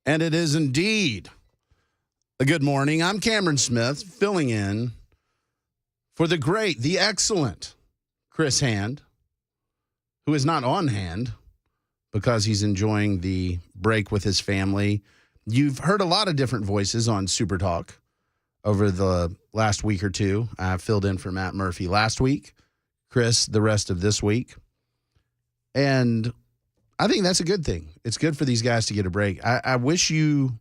And it is indeed a good morning. I'm Cameron Smith, filling in for the great, the excellent Chris Hand, who is not on hand because he's enjoying the break with his family. You've heard a lot of different voices on Super Talk over the last week or two. I filled in for Matt Murphy last week, Chris the rest of this week. And I think that's a good thing. It's good for these guys to get a break. I wish you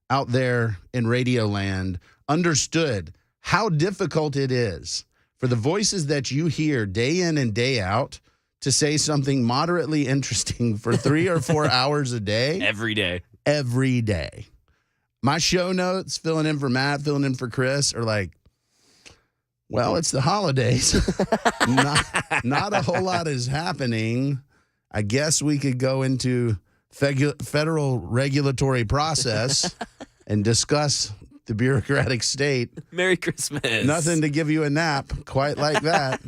out there in Radio Land understood how difficult it is for the voices that you hear day in and day out to say something moderately interesting for 3 or 4 hours a day. Every day. Every day. My show notes, filling in for Matt, filling in for Chris, are like, well, it's the holidays. not a whole lot is happening. I guess we could go into federal regulatory process and discuss the bureaucratic state. Merry Christmas. Nothing to give you a nap quite like that.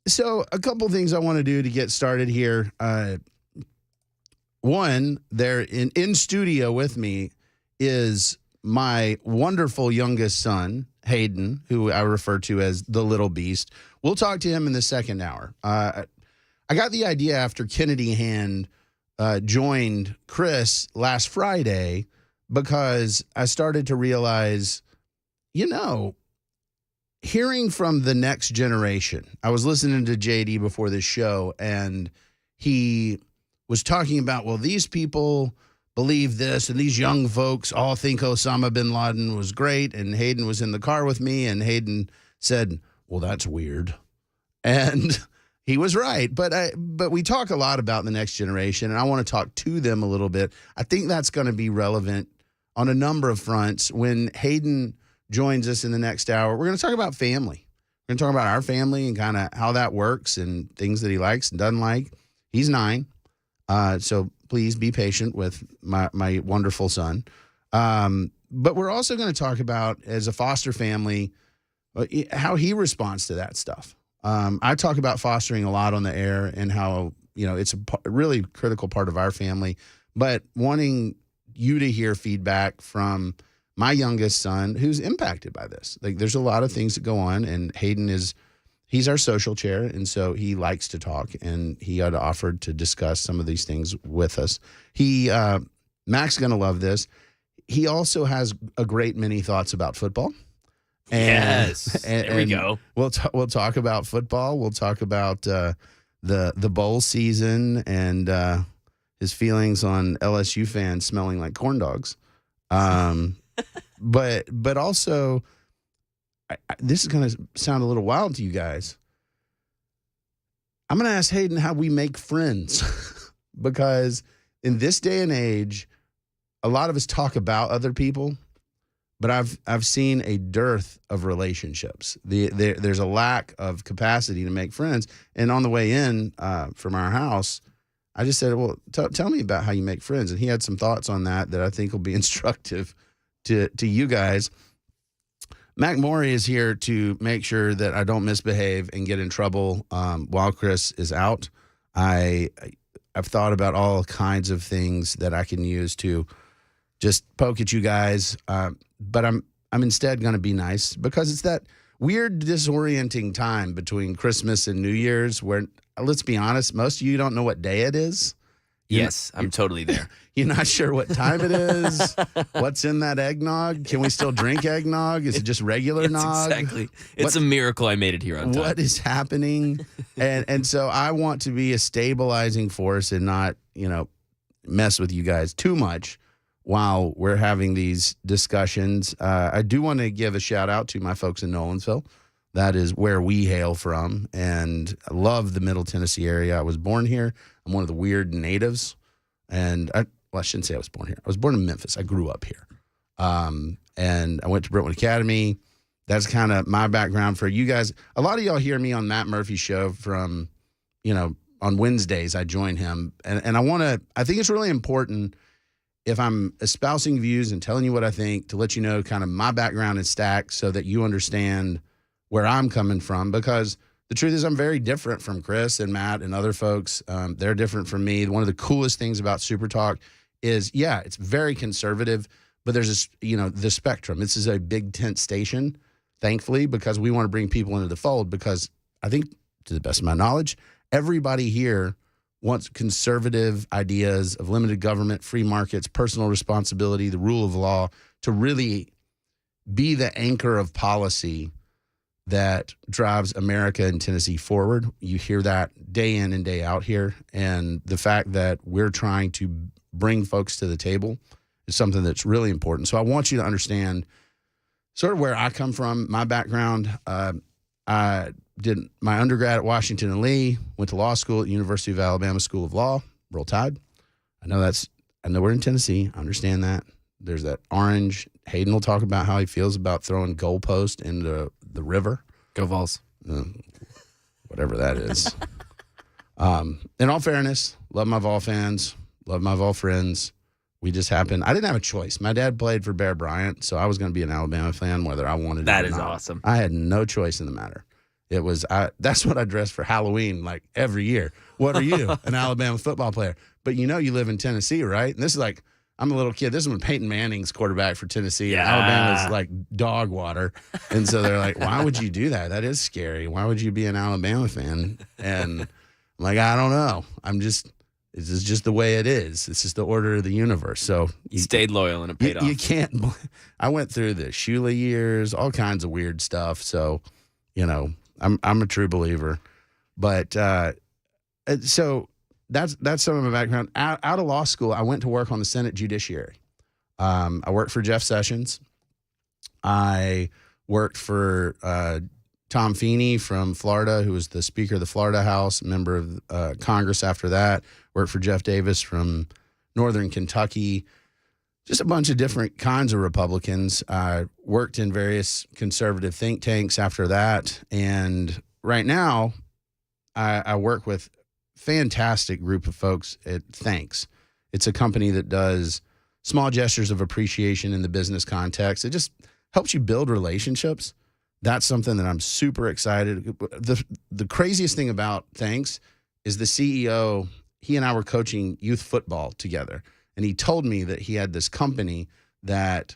So a couple things I want to do to get started here. One, there in studio with me is my wonderful youngest son, Hayden, who I refer to as the little beast. We'll talk to him in the second hour. I got the idea after Kennedy Hand joined Chris last Friday because I started to realize, hearing from the next generation. I was listening to JD before this show, and he was talking about, well, these people believe this, and these young folks all think Osama bin Laden was great, and Hayden was in the car with me, and Hayden said, well, that's weird. And he was right, but we talk a lot about the next generation, and I want to talk to them a little bit. I think that's going to be relevant on a number of fronts. When Hayden joins us in the next hour, we're going to talk about family. We're going to talk about our family and kind of how that works and things that he likes and doesn't like. He's 9, so please be patient with my wonderful son. But we're also going to talk about, as a foster family, how he responds to that stuff. I talk about fostering a lot on the air and how, it's a really critical part of our family, but wanting you to hear feedback from my youngest son who's impacted by this. Like, there's a lot of things that go on, and Hayden he's our social chair, and so he likes to talk, and he had offered to discuss some of these things with us. Mac's going to love this. He also has a great many thoughts about football. There we go. We'll talk about football. We'll talk about the bowl season and his feelings on LSU fans smelling like corn dogs. But also, this is going to sound a little wild to you guys. I'm going to ask Hayden how we make friends because in this day and age, a lot of us talk about other people. But I've seen a dearth of relationships. There's a lack of capacity to make friends. And on the way in from our house, I just said, well, tell me about how you make friends. And he had some thoughts on that I think will be instructive to you guys. Mac Morey is here to make sure that I don't misbehave and get in trouble while Chris is out. I've thought about all kinds of things that I can use to just poke at you guys. But I'm instead going to be nice because it's that weird disorienting time between Christmas and New Year's where, let's be honest, most of you don't know what day it is. I'm totally there. You're not sure what time it is, what's in that eggnog. Can we still drink eggnog? Is it just regular nog? Exactly. It's a miracle I made it here on time. What is happening? and so I want to be a stabilizing force and not, mess with you guys too much while we're having these discussions. I do want to give a shout out to my folks in Nolensville. That is where we hail from, and I love the Middle Tennessee area. I was born here. I'm one of the weird natives, and I shouldn't say I was born here. I was born in Memphis. I grew up here, and I went to Brentwood Academy. That's kind of my background for you guys. A lot of y'all hear me on Matt Murphy's show from, on Wednesdays. I join him, and I think it's really important, if I'm espousing views and telling you what I think, to let you know kind of my background and stack so that you understand where I'm coming from, because the truth is I'm very different from Chris and Matt and other folks. They're different from me. One of the coolest things about Super Talk is, yeah, it's very conservative, but there's this, the spectrum. This is a big tent station, thankfully, because we want to bring people into the fold, because I think, to the best of my knowledge, everybody here wants conservative ideas of limited government, free markets, personal responsibility, the rule of law, to really be the anchor of policy that drives America and Tennessee forward. You hear that day in and day out here. And the fact that we're trying to bring folks to the table is something that's really important. So I want you to understand sort of where I come from, my background. I did my undergrad at Washington and Lee, went to law school at University of Alabama School of Law, Roll Tide. I know we're in Tennessee. I understand that. There's that orange. Hayden will talk about how he feels about throwing goalpost into the river. Go Vols. Whatever that is. In all fairness, love my Vol fans, love my Vol friends. I didn't have a choice. My dad played for Bear Bryant, so I was going to be an Alabama fan whether I wanted it or not. That is awesome. I had no choice in the matter. That's what I dressed for Halloween like every year. What are you? An Alabama football player. But you live in Tennessee, right? And this is like, I'm a little kid. This is when Peyton Manning's quarterback for Tennessee. Yeah. And Alabama's like dog water. And so they're like, why would you do that? That is scary. Why would you be an Alabama fan? And I'm like, I don't know. This is just the way it is. This is the order of the universe. So you stayed loyal and it paid off. You can't. I went through the Shula years, all kinds of weird stuff. So, I'm a true believer. But so that's some of my background. Out of law school, I went to work on the Senate Judiciary. I worked for Jeff Sessions. I worked for Tom Feeney from Florida, who was the Speaker of the Florida House, member of Congress after that. Worked for Jeff Davis from Northern Kentucky. Just a bunch of different kinds of Republicans. I worked in various conservative think tanks after that. And right now, I work with fantastic group of folks at Thanks. It's a company that does small gestures of appreciation in the business context. It just helps you build relationships. That's something that I'm super excited. The craziest thing about Thanks is the CEO, he and I were coaching youth football together. And he told me that he had this company that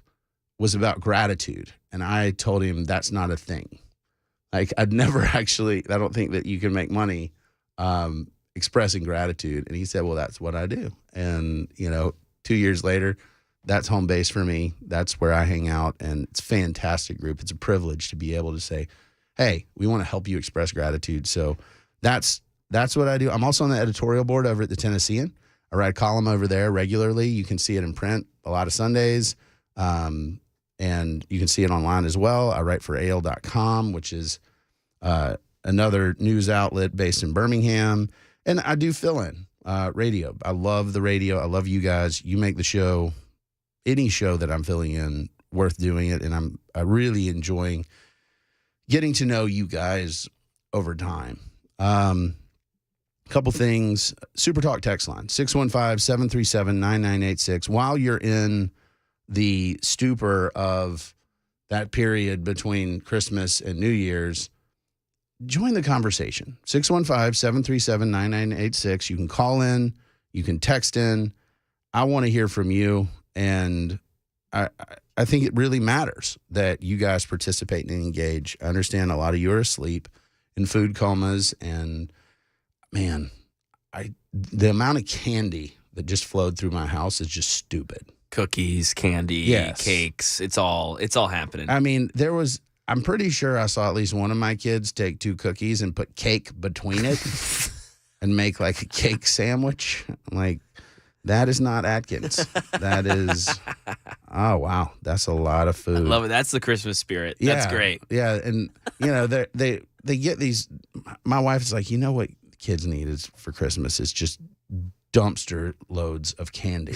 was about gratitude. And I told him that's not a thing. Like, I don't think that you can make money expressing gratitude. And he said, well, that's what I do. And, 2 years later, that's home base for me. That's where I hang out. And it's a fantastic group. It's a privilege to be able to say, hey, we want to help you express gratitude. So that's what I do. I'm also on the editorial board over at the Tennessean. I write a column over there regularly. You can see it in print a lot of Sundays. And you can see it online as well. I write for AL.com, which is another news outlet based in Birmingham. And I do fill in radio. I love the radio. I love you guys. You make the show, any show that I'm filling in, worth doing it. And I really enjoying getting to know you guys over time. Couple things. Super Talk text line, 615-737-9986. While you're in the stupor of that period between Christmas and New Year's, join the conversation. 615-737-9986. You can call in. You can text in. I want to hear from you. And I think it really matters that you guys participate and engage. I understand a lot of you are asleep in food comas, and man, the amount of candy that just flowed through my house is just stupid. Cookies, candy, Yes. cakes. It's all happening. I mean, I'm pretty sure I saw at least one of my kids take 2 cookies and put cake between it and make like a cake sandwich. I'm like, that is not Atkins. That is, oh, wow. That's a lot of food. I love it. That's the Christmas spirit. That's great. Yeah. And, they get these. My wife is like, what kids need is for Christmas is just dumpster loads of candy.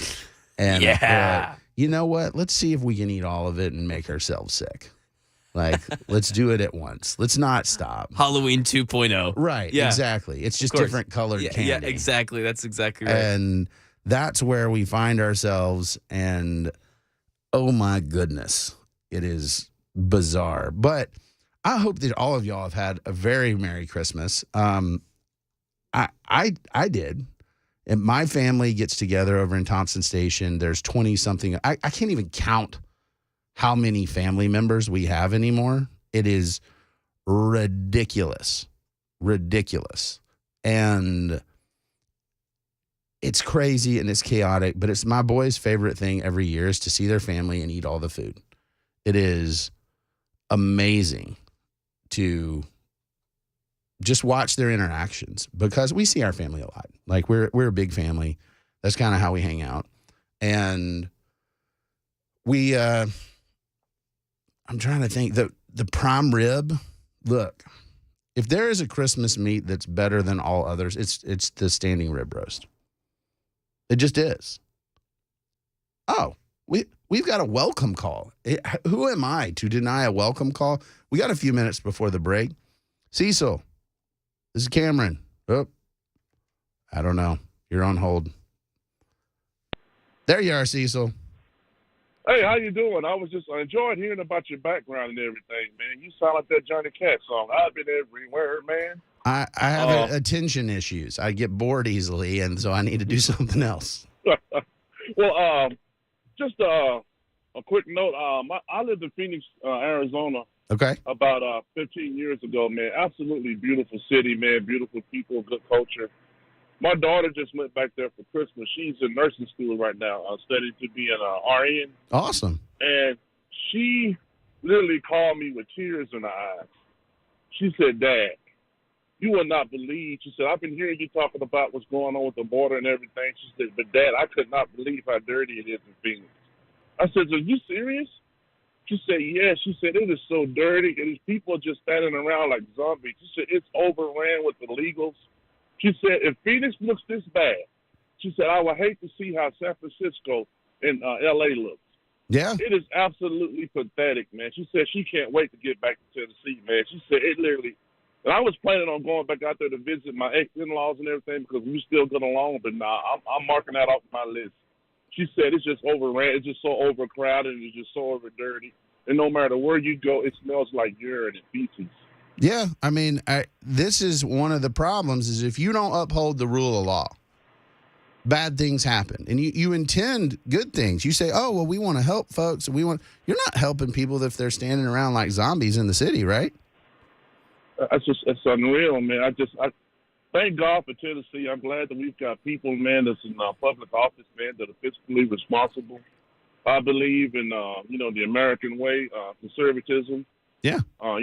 And yeah. You know what? Let's see if we can eat all of it and make ourselves sick. Like, let's do it at once. Let's not stop. Halloween 2.0. Right. Yeah. Exactly. It's just different colored candy. Yeah, exactly. That's exactly right. And that's where we find ourselves. And oh my goodness, it is bizarre. But I hope that all of y'all have had a very Merry Christmas. I did. And my family gets together over in Thompson Station. There's 20-something. I can't even count how many family members we have anymore. It is ridiculous. Ridiculous. And it's crazy and it's chaotic, but it's my boys' favorite thing every year is to see their family and eat all the food. It is amazing to just watch their interactions because we see our family a lot. Like we're a big family. That's kind of how we hang out. And we I'm trying to think the prime rib. Look, if there is a Christmas meat that's better than all others, it's the standing rib roast. It just is. Oh, we've got a welcome call. Who am I to deny a welcome call? We got a few minutes before the break. Cecil, this is Cameron. Oh, I don't know. You're on hold. There you are, Cecil. Hey, how you doing? I was just enjoying hearing about your background and everything, man. You sound like that Johnny Cash song. I've been everywhere, man. I have attention issues. I get bored easily, and so I need to do something else. Well, just a quick note. I lived in Phoenix, Arizona. Okay. About 15 years ago, man. Absolutely beautiful city, man. Beautiful people, good culture. My daughter just went back there for Christmas. She's in nursing school right now, studying to be an RN. Awesome. And she literally called me with tears in her eyes. She said, "Dad, you will not believe." She said, "I've been hearing you talking about what's going on with the border and everything." She said, "But Dad, I could not believe how dirty it is in Phoenix." I said, "Are you serious?" She said, "Yeah." She said, "It is so dirty. And these people are just standing around like zombies." She said, "It's overran with illegals." She said, "If Phoenix looks this bad," she said, "I would hate to see how San Francisco and L.A. looks." Yeah. It is absolutely pathetic, man. She said she can't wait to get back to Tennessee, man. She said it literally, and I was planning on going back out there to visit my ex-in-laws and everything because we still get along, but nah, I'm marking that off my list. She said it's just overran. It's just so overcrowded. It's just so over dirty. And no matter where you go, it smells like urine and feces. Yeah, I mean, this is one of the problems is if you don't uphold the rule of law, bad things happen. And you intend good things. You say, oh, well, we want to help folks. You're not helping people if they're standing around like zombies in the city, right? It's unreal, man. I thank God for Tennessee. I'm glad that we've got people, man, that's in public office, man, that are fiscally responsible. I believe in, the American way, conservatism. Yeah. I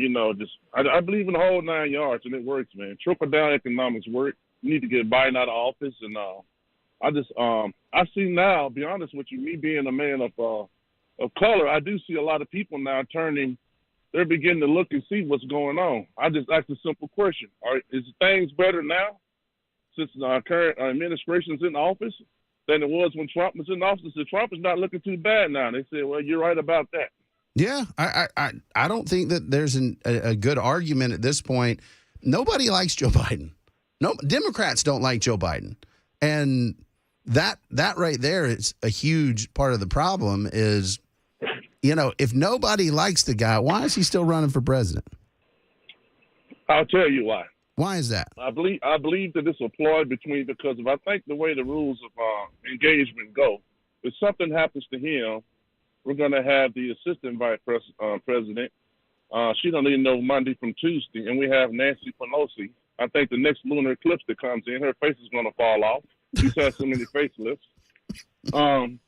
believe in the whole 9 yards, and it works, man. Trickle-down economics work. You need to get Biden out of office, and I see now, be honest with you, me being a man of color, I do see a lot of people now they're beginning to look and see what's going on. I just asked a simple question. Is things better now since our current administration's in office than it was when Trump was in office? So Trump is not looking too bad now. They said, well, you're right about that. Yeah, I don't think that there's a good argument at this point. Nobody likes Joe Biden. No, Democrats don't like Joe Biden. And that right there is a huge part of the problem is, if nobody likes the guy, why is he still running for president? I'll tell you why. Why is that? I believe that it's a ploy because I think the way the rules of engagement go, if something happens to him, we're going to have the assistant vice president. She don't even know Monday from Tuesday, and we have Nancy Pelosi. I think the next lunar eclipse that comes in, her face is going to fall off. She's had so many facelifts. And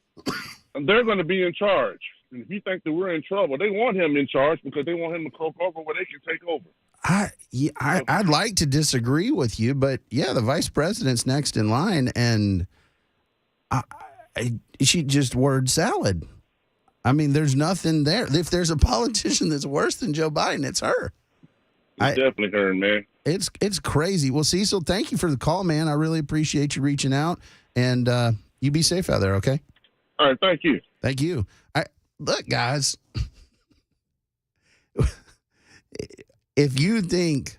they're going to be in charge. And if you think that we're in trouble, they want him in charge because they want him to croak over where they can take over. I'd like to disagree with you, but yeah, the vice president's next in line, and she just word salad. I mean, there's nothing there. If there's a politician that's worse than Joe Biden, it's her. It's definitely her, man. It's crazy. Well, Cecil, thank you for the call, man. I really appreciate you reaching out, and you be safe out there, okay? All right, thank you. Thank you. Look, guys, if you think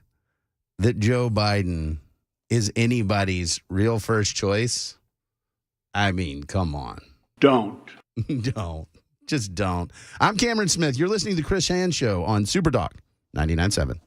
that Joe Biden is anybody's real first choice, I mean, come on. Don't. Don't. Just don't. I'm Cameron Smith. You're listening to The Chris Hand Show on SuperDog 99.7.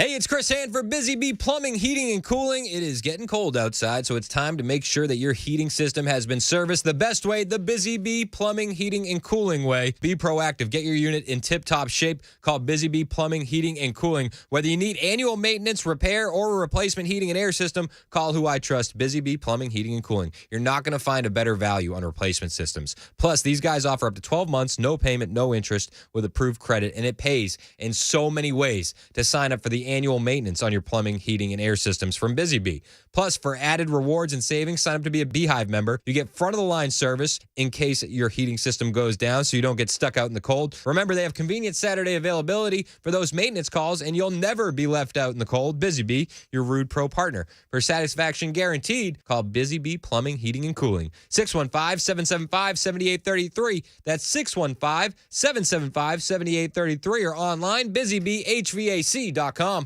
Hey, it's Chris Hand for Busy Bee Plumbing, Heating, and Cooling. It is getting cold outside, so it's time to make sure that your heating system has been serviced the best way, the Busy Bee Plumbing, Heating, and Cooling way. Be proactive. Get your unit in tip-top shape. Call Busy Bee Plumbing, Heating, and Cooling. Whether you need annual maintenance, repair, or a replacement heating and air system, call who I trust, Busy Bee Plumbing, Heating, and Cooling. You're not going to find a better value on replacement systems. Plus, these guys offer up to 12 months, no payment, no interest, with approved credit, and it pays in so many ways to sign up for the annual maintenance on your plumbing, heating, and air systems from Busy Bee. Plus, for added rewards and savings, sign up to be a Beehive member. You get front-of-the-line service in case your heating system goes down so you don't get stuck out in the cold. Remember, they have convenient Saturday availability for those maintenance calls, and you'll never be left out in the cold. Busy Bee, your Rude Pro partner. For satisfaction guaranteed, call Busy Bee Plumbing, Heating, and Cooling. 615-775-7833. That's 615-775-7833 or online, busybeehvac.com.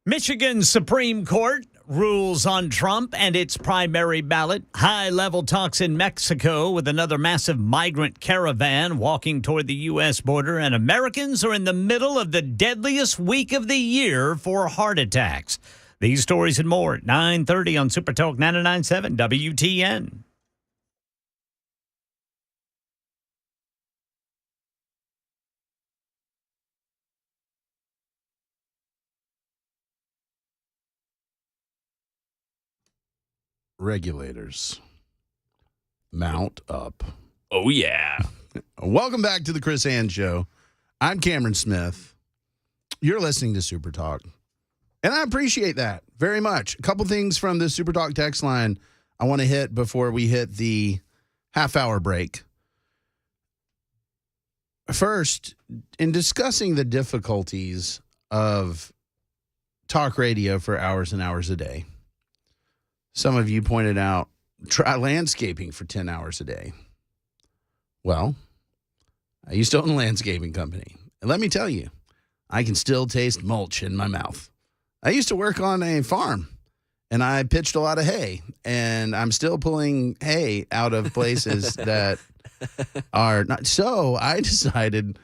Michigan Supreme Court rules on Trump and its primary ballot. High-level talks in Mexico with another massive migrant caravan walking toward the U.S. border. And Americans are in the middle of the deadliest week of the year for heart attacks. These stories and more at 9:30 on Super Talk 99.7 WTN. Regulators, mount up. Oh, yeah. Welcome back to the Chris Hand Show. I'm Cameron Smith. You're listening to Super Talk, and I appreciate that very much. A couple things from the Super Talk text line I want to hit before we hit the half-hour break. First, in discussing the difficulties of talk radio for hours and hours a day, some of you pointed out, try landscaping for 10 hours a day. Well, I used to own a landscaping company. And let me tell you, I can still taste mulch in my mouth. I used to work on a farm, and I pitched a lot of hay. And I'm still pulling hay out of places that are not. So I decided,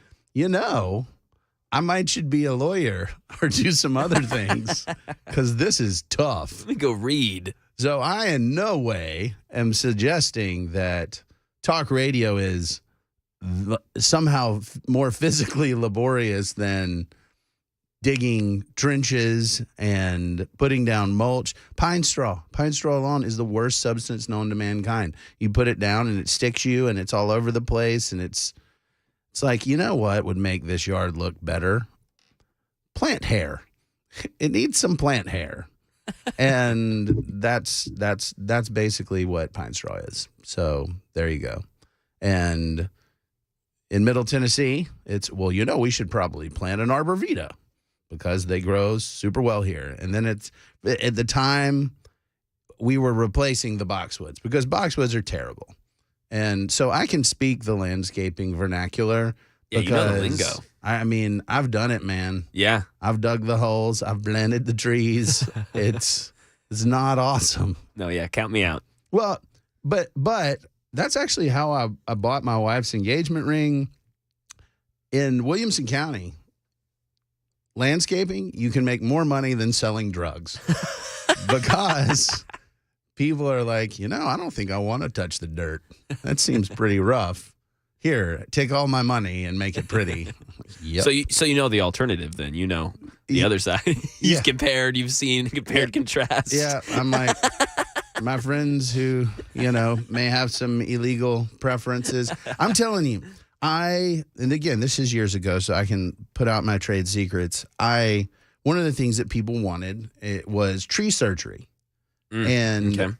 I might should be a lawyer or do some other things because this is tough. Let me go read. So I in no way am suggesting that talk radio is somehow more physically laborious than digging trenches and putting down mulch. Pine straw alone is the worst substance known to mankind. You put it down and it sticks you and it's all over the place, and it's like, you know what would make this yard look better? Plant hair. It needs some plant hair. And that's basically what pine straw is. So there you go. And in Middle Tennessee, it's, well, you know, we should probably plant an arborvitae because they grow super well here. And then it's, at the time, we were replacing the boxwoods because boxwoods are terrible. And so I can speak the landscaping vernacular. Yeah, because, you know the lingo. I mean, I've done it, man. Yeah. I've dug the holes. I've planted the trees. It's not awesome. No, yeah, count me out. Well, but that's actually how I bought my wife's engagement ring in Williamson County. Landscaping, you can make more money than selling drugs because people are like, you know, I don't think I want to touch the dirt. That seems pretty rough. Here, take all my money and make it pretty. Yep. So you know the alternative then. You know the other side. You've compared, you've seen, compared, contrast. Yeah, I'm like, my friends who, you know, may have some illegal preferences. I'm telling you, and again, this is years ago, so I can put out my trade secrets. One of the things that people wanted, it was tree surgery. And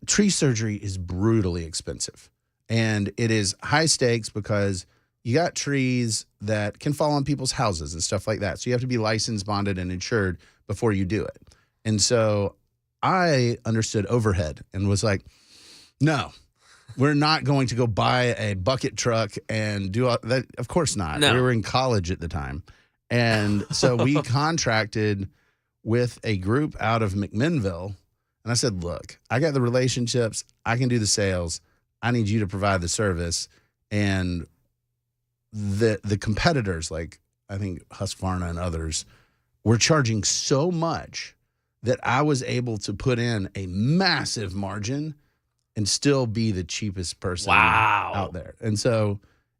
tree surgery is brutally expensive. And it is high stakes because you got trees that can fall on people's houses and stuff like that. So you have to be licensed, bonded, and insured before you do it. And so I understood overhead and was like, no, we're not going to go buy a bucket truck and do all that. Of course not. No. We were in college at the time. And so we contracted with a group out of McMinnville. And I said, look, I got the relationships. I can do the sales. I need you to provide the service. And the competitors, like I think Husqvarna and others, were charging so much that I was able to put in a massive margin and still be the cheapest person out there. And so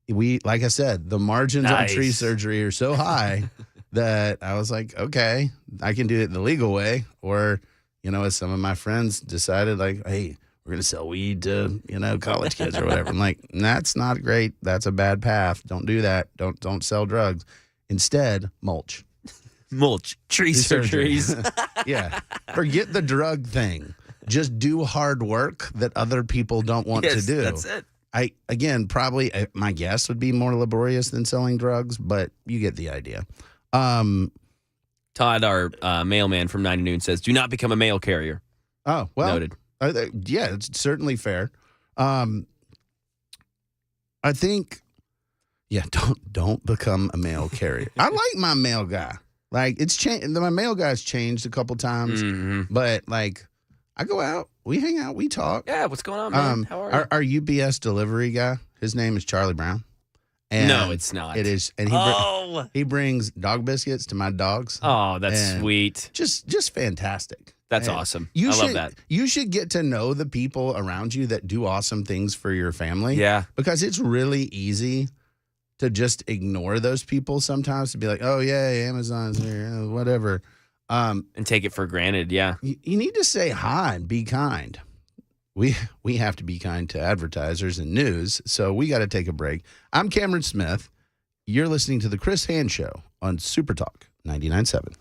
like I said, the margins on tree surgery are so high that I was like, okay, I can do it the legal way. Or, you know, as some of my friends decided, like, hey, we're going to sell weed to, you know, college kids or whatever. I'm like, that's not great. That's a bad path. Don't do that. Don't sell drugs. Instead, mulch. Mulch. Tree surgeries. Yeah. Forget the drug thing. Just do hard work that other people don't want to do. That's it. Probably my guess would be more laborious than selling drugs, but you get the idea. Todd, our mailman from 9 to Noon, says, do not become a mail carrier. Oh, well. Noted. Yeah, it's certainly fair. I think, don't become a mail carrier. I like my mail guy. Like, it's changed. My mail guy's changed a couple times, but like, I go out, we hang out, we talk. Yeah, what's going on, man? How are you? Our UPS delivery guy, his name is Charlie Brown. And no, it's not. It is, and he brings dog biscuits to my dogs. Oh, that's sweet. Just fantastic. That's awesome. I love that. You should get to know the people around you that do awesome things for your family. Yeah. Because it's really easy to just ignore those people sometimes, to be like, oh, yeah, Amazon's here, whatever. And take it for granted, yeah. You need to say hi and be kind. We have to be kind to advertisers and news, so we got to take a break. I'm Cameron Smith. You're listening to The Chris Hand Show on Super Talk 99.7.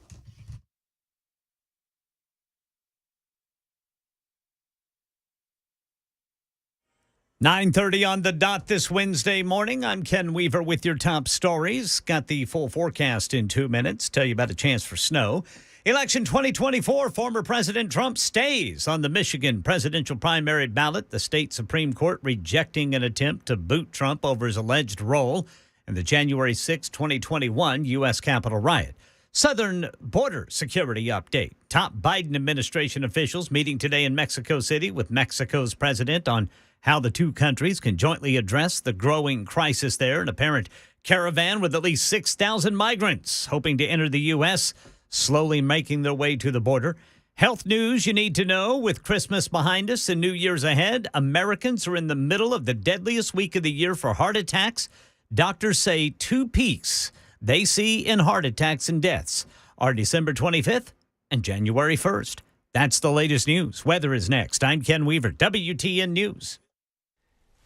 "9:30 on the dot this Wednesday morning. I'm Ken Weaver with your top stories. Got the full forecast in 2 minutes. Tell you about a chance for snow. Election 2024, former President Trump stays on the Michigan presidential primary ballot. The state Supreme Court rejecting an attempt to boot Trump over his alleged role in the January 6, 2021 U.S. Capitol riot. Southern border security update. Top Biden administration officials meeting today in Mexico City with Mexico's president on how the two countries can jointly address the growing crisis there. An apparent caravan with at least 6,000 migrants hoping to enter the U.S., slowly making their way to the border. Health news you need to know. With Christmas behind us and New Year's ahead, Americans are in the middle of the deadliest week of the year for heart attacks. Doctors say two peaks they see in heart attacks and deaths are December 25th and January 1st. That's the latest news. Weather is next. I'm Ken Weaver, WTN News.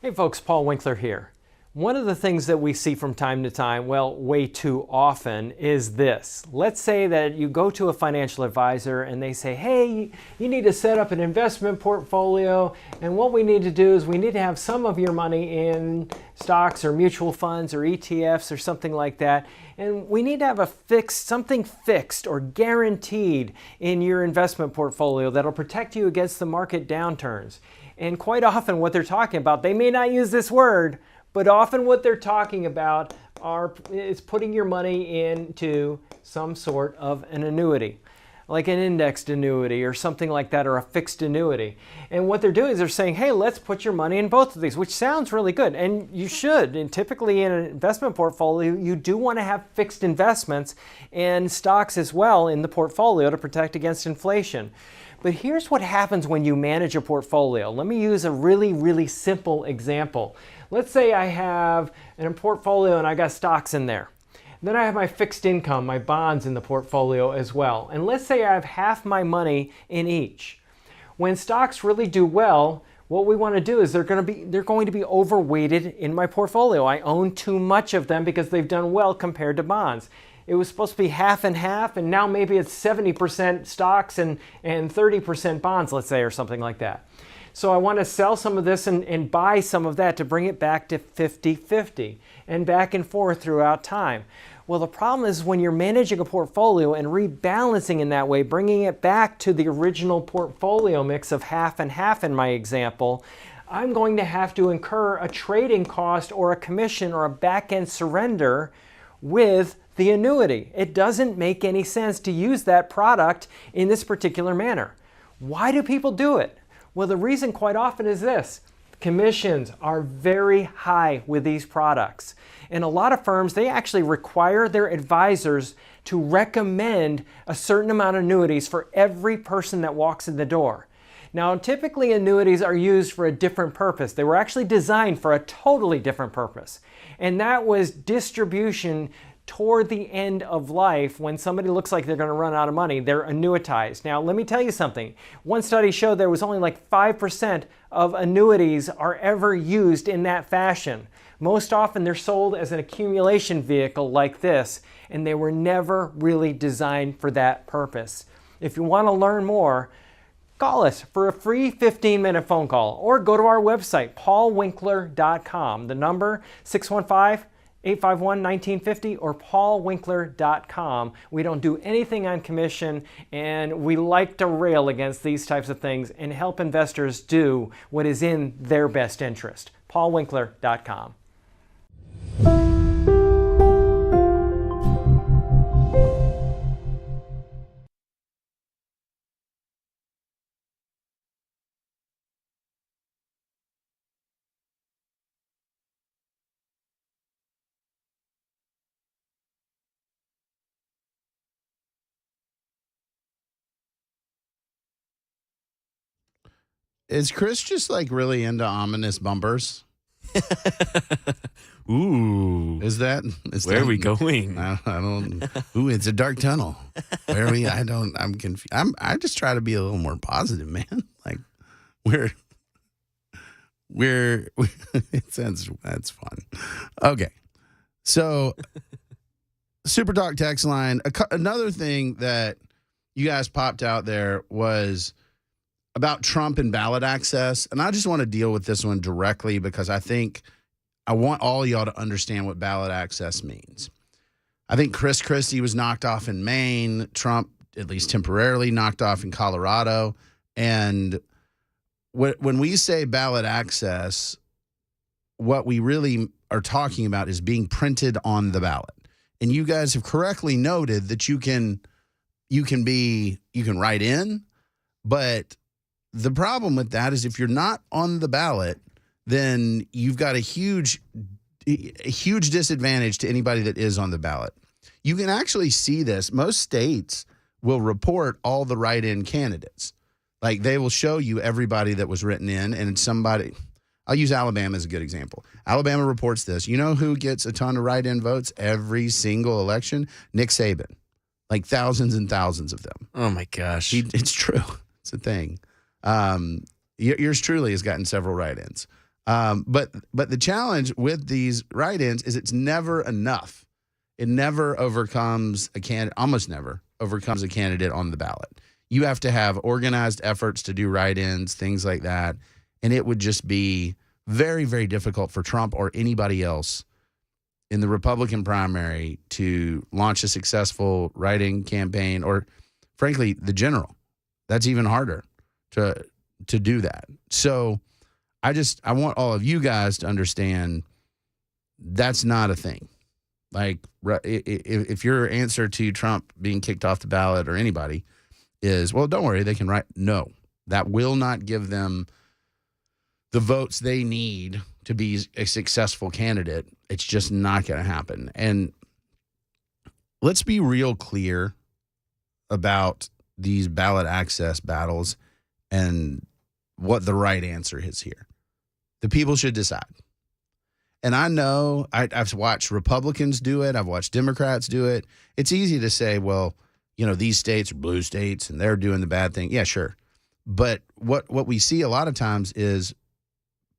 Hey folks, Paul Winkler here. One of the things that we see from time to time, well, way too often, is this. Let's say that you go to a financial advisor and they say, hey, you need to set up an investment portfolio, and what we need to do is we need to have some of your money in stocks or mutual funds or ETFs or something like that, and we need to have something fixed or guaranteed in your investment portfolio that'll protect you against the market downturns. And quite often what they're talking about, they may not use this word, but often what they're talking about is putting your money into some sort of an annuity, like an indexed annuity or something like that, or a fixed annuity. And what they're doing is they're saying, hey, let's put your money in both of these, which sounds really good. And you should. And typically in an investment portfolio, you do want to have fixed investments and stocks as well in the portfolio to protect against inflation. But here's what happens when you manage a portfolio. Let me use a really, really simple example. Let's say I have a portfolio and I got stocks in there. Then I have my fixed income, my bonds in the portfolio as well. And let's say I have half my money in each. When stocks really do well, what we want to do is they're going to be overweighted in my portfolio. I own too much of them because they've done well compared to bonds. It was supposed to be half and half, and now maybe it's 70% stocks and 30% bonds, let's say, or something like that. So I want to sell some of this and buy some of that to bring it back to 50-50 and back and forth throughout time. Well, the problem is when you're managing a portfolio and rebalancing in that way, bringing it back to the original portfolio mix of half and half in my example, I'm going to have to incur a trading cost or a commission or a back-end surrender with the annuity. It doesn't make any sense to use that product in this particular manner. Why do people do it? Well, the reason quite often is this. Commissions are very high with these products. And a lot of firms, they actually require their advisors to recommend a certain amount of annuities for every person that walks in the door. Now, typically annuities are used for a different purpose. They were actually designed for a totally different purpose. And that was distribution toward the end of life. When somebody looks like they're going to run out of money, they're annuitized. Now, let me tell you something. One study showed there was only like 5% of annuities are ever used in that fashion. Most often they're sold as an accumulation vehicle like this, and they were never really designed for that purpose. If you want to learn more, call us for a free 15-minute phone call or go to our website, paulwinkler.com. The number 615-851-1950 or paulwinkler.com. We don't do anything on commission, and we like to rail against these types of things and help investors do what is in their best interest. paulwinkler.com. Is Chris just like really into ominous bumpers? Ooh. Is that? Where are we going? I don't. Ooh, it's a dark tunnel. Where are we? I'm confused. I just try to be a little more positive, man. Like, that's fun. Okay. So, Super Talk text line. Another thing that you guys popped out there was about Trump and ballot access. And I just want to deal with this one directly because I think I want all y'all to understand what ballot access means. I think Chris Christie was knocked off in Maine. Trump, at least temporarily, knocked off in Colorado. And when we say ballot access, what we really are talking about is being printed on the ballot. And you guys have correctly noted that you can write in, but the problem with that is if you're not on the ballot, then you've got a huge a huge disadvantage to anybody that is on the ballot. You can actually see this. Most states will report all the write-in candidates. Like they will show you everybody that was written in, and somebody, I'll use Alabama as a good example. Alabama reports this. You know who gets a ton of write-in votes every single election? Nick Saban. Like thousands and thousands of them. Oh my gosh. It's true. It's a thing. Yours truly has gotten several write-ins. But the challenge with these write-ins is it's never enough. It never overcomes a candidate, almost never overcomes a candidate on the ballot. You have to have organized efforts to do write-ins, things like that. And it would just be very, very difficult for Trump or anybody else in the Republican primary to launch a successful write-in campaign, or frankly, the general. That's even harder to do that. So I want all of you guys to understand that's not a thing. Like if your answer to Trump being kicked off the ballot or anybody is, well, don't worry, they can write. No, that will not give them the votes they need to be a successful candidate. It's just not going to happen. And let's be real clear about these ballot access battles and what the right answer is here. The people should decide. And I know I've watched Republicans do it. I've watched Democrats do it. It's easy to say, well, you know, these states are blue states and they're doing the bad thing. Yeah, sure. But what we see a lot of times is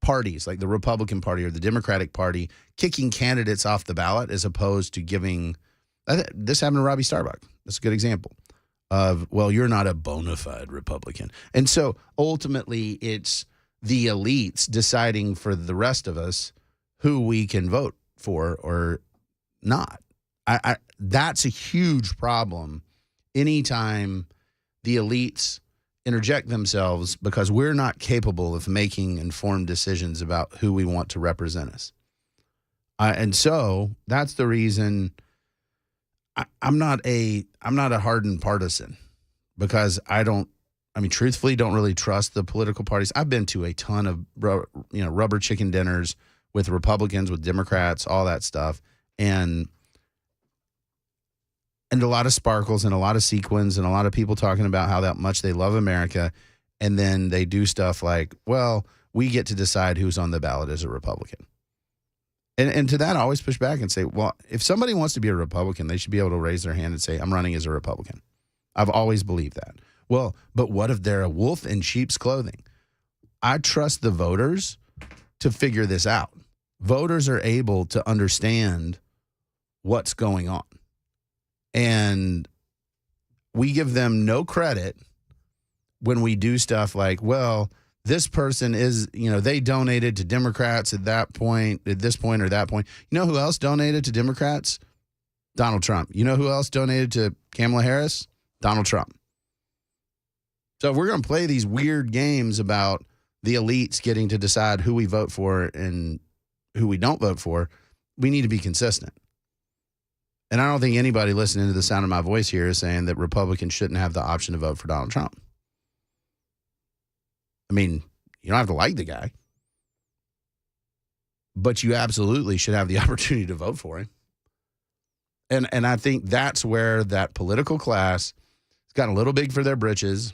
parties like the Republican Party or the Democratic Party kicking candidates off the ballot as opposed to giving. This happened to Robbie Starbuck. That's a good example of, well, you're not a bona fide Republican. And so ultimately it's the elites deciding for the rest of us who we can vote for or not. That's a huge problem anytime the elites interject themselves because we're not capable of making informed decisions about who we want to represent us. And so that's the reason I'm not a hardened partisan, because truthfully don't really trust the political parties. I've been to a ton of rubber chicken dinners with Republicans, with Democrats, all that stuff. And a lot of sparkles and a lot of sequins and a lot of people talking about how that much they love America. And then they do stuff like, well, we get to decide who's on the ballot as a Republican. And to that, I always push back and say, well, if somebody wants to be a Republican, they should be able to raise their hand and say, I'm running as a Republican. I've always believed that. Well, but what if they're a wolf in sheep's clothing? I trust the voters to figure this out. Voters are able to understand what's going on. And we give them no credit when we do stuff like, well, this person is, they donated to Democrats at this point or that point. You know who else donated to Democrats? Donald Trump. You know who else donated to Kamala Harris? Donald Trump. So if we're going to play these weird games about the elites getting to decide who we vote for and who we don't vote for, we need to be consistent. And I don't think anybody listening to the sound of my voice here is saying that Republicans shouldn't have the option to vote for Donald Trump. I mean, you don't have to like the guy, but you absolutely should have the opportunity to vote for him. And I think that's where that political class has gotten a little big for their britches.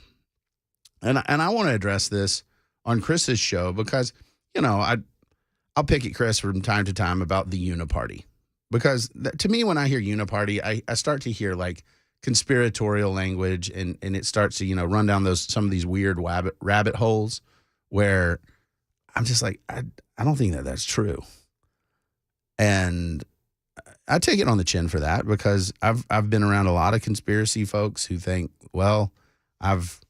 And I want to address this on Chris's show because, I'll pick at Chris from time to time about the uniparty. Because to me, when I hear uniparty, I start to hear like conspiratorial language, and it starts to, run down some of these weird rabbit holes where I'm just like, I don't think that's true. And I take it on the chin for that because I've been around a lot of conspiracy folks who think, well, I've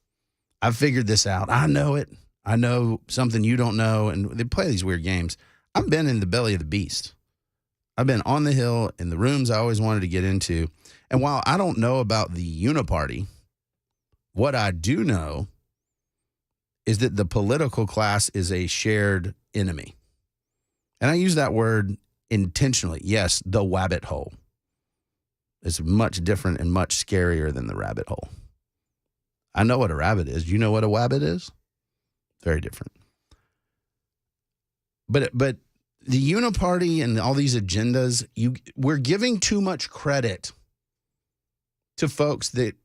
figured this out. I know it. I know something you don't know. And they play these weird games. I've been in the belly of the beast. I've been on the Hill in the rooms I always wanted to get into. And while I don't know about the uniparty, what I do know is that the political class is a shared enemy. And I use that word intentionally. Yes, the wabbit hole is much different and much scarier than the rabbit hole. I know what a rabbit is. You know what a wabbit is? Very different. But the Uniparty and all these agendas, we're giving too much credit to folks that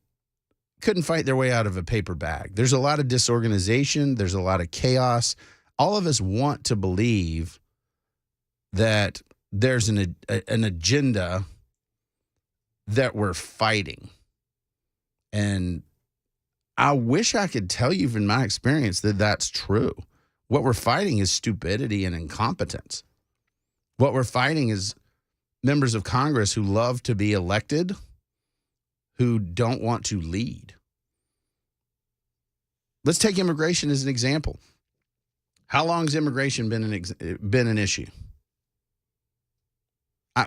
couldn't fight their way out of a paper bag. There's a lot of disorganization. There's a lot of chaos. All of us want to believe that there's an agenda that we're fighting. And I wish I could tell you from my experience that that's true. What we're fighting is stupidity and incompetence. What we're fighting is members of Congress who love to be elected, who don't want to lead. Let's take immigration as an example. How long has immigration been an issue?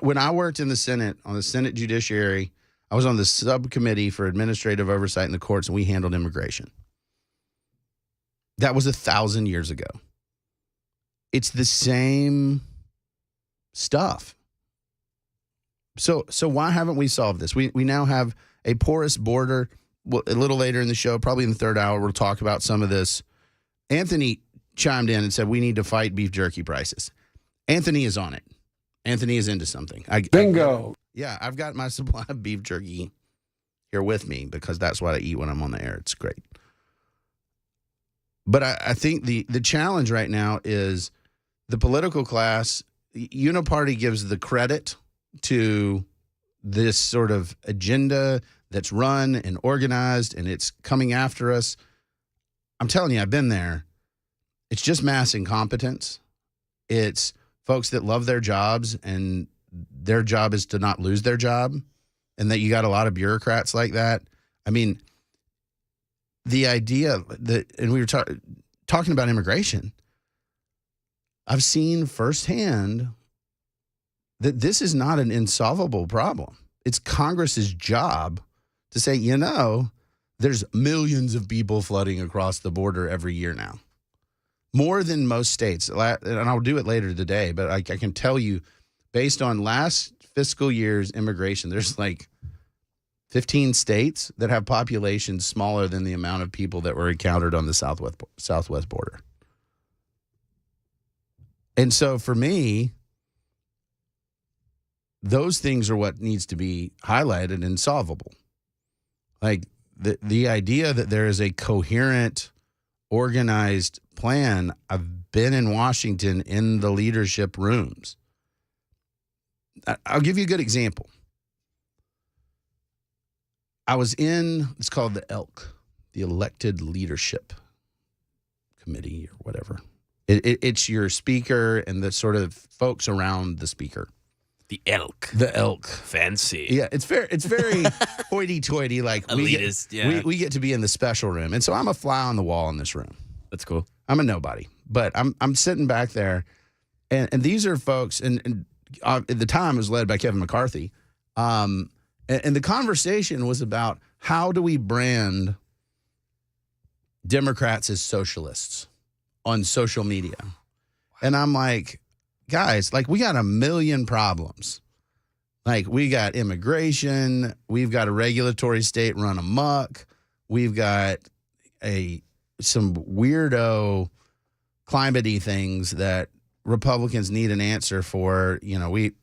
When I worked in the Senate, on the Senate Judiciary, I was on the subcommittee for administrative oversight in the courts, and we handled immigration. That was 1,000 years ago. It's the same stuff. So why haven't we solved this? We now have a porous border. Well, a little later in the show, probably in the third hour, we'll talk about some of this. Anthony chimed in and said we need to fight beef jerky prices. Anthony is on it. Anthony is into something. Bingo. I've got my supply of beef jerky here with me because that's what I eat when I'm on the air. It's great. But I think the challenge right now is the political class. Uniparty gives the credit to this sort of agenda that's run and organized, and it's coming after us. I'm telling you, I've been there. It's just mass incompetence. It's folks that love their jobs, and their job is to not lose their job, and that you got a lot of bureaucrats like that. I mean, the idea that, and we were talking about immigration, I've seen firsthand that this is not an insolvable problem. It's Congress's job to say, there's millions of people flooding across the border every year now. More than most states. And I'll do it later today, but I can tell you, based on last fiscal year's immigration, there's like 15 states that have populations smaller than the amount of people that were encountered on the southwest border. And so for me, those things are what needs to be highlighted and solvable. Like the idea that there is a coherent, organized plan. I've been in Washington in the leadership rooms. I'll give you a good example. I was it's called the ELK, the Elected Leadership Committee or whatever. It's your speaker and the sort of folks around the speaker. The elk. The elk. Fancy. Yeah, it's very hoity-toity. Like elitist, we get to be in the special room. And so I'm a fly on the wall in this room. That's cool. I'm a nobody. But I'm sitting back there, and these are folks, and at the time it was led by Kevin McCarthy. And the conversation was about how do we brand Democrats as socialists on social media. And I'm like, guys, like we got a million problems. Like we got immigration, we've got a regulatory state run amok, we've got some weirdo climate-y things that Republicans need an answer for.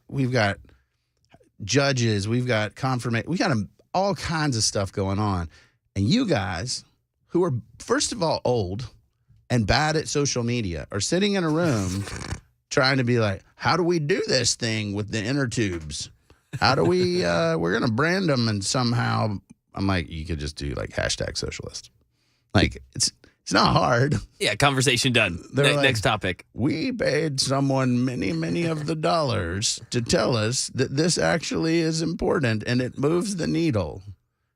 We've got judges, we've got confirmation, we got all kinds of stuff going on. And you guys, who are first of all old and bad at social media, are sitting in a room trying to be like, how do we do this thing with the inner tubes? How do we, we're going to brand them and somehow, I'm like, you could just do like #socialist. Like, it's not hard. Yeah, conversation done. Next topic. We paid someone many, many of the dollars to tell us that this actually is important and it moves the needle.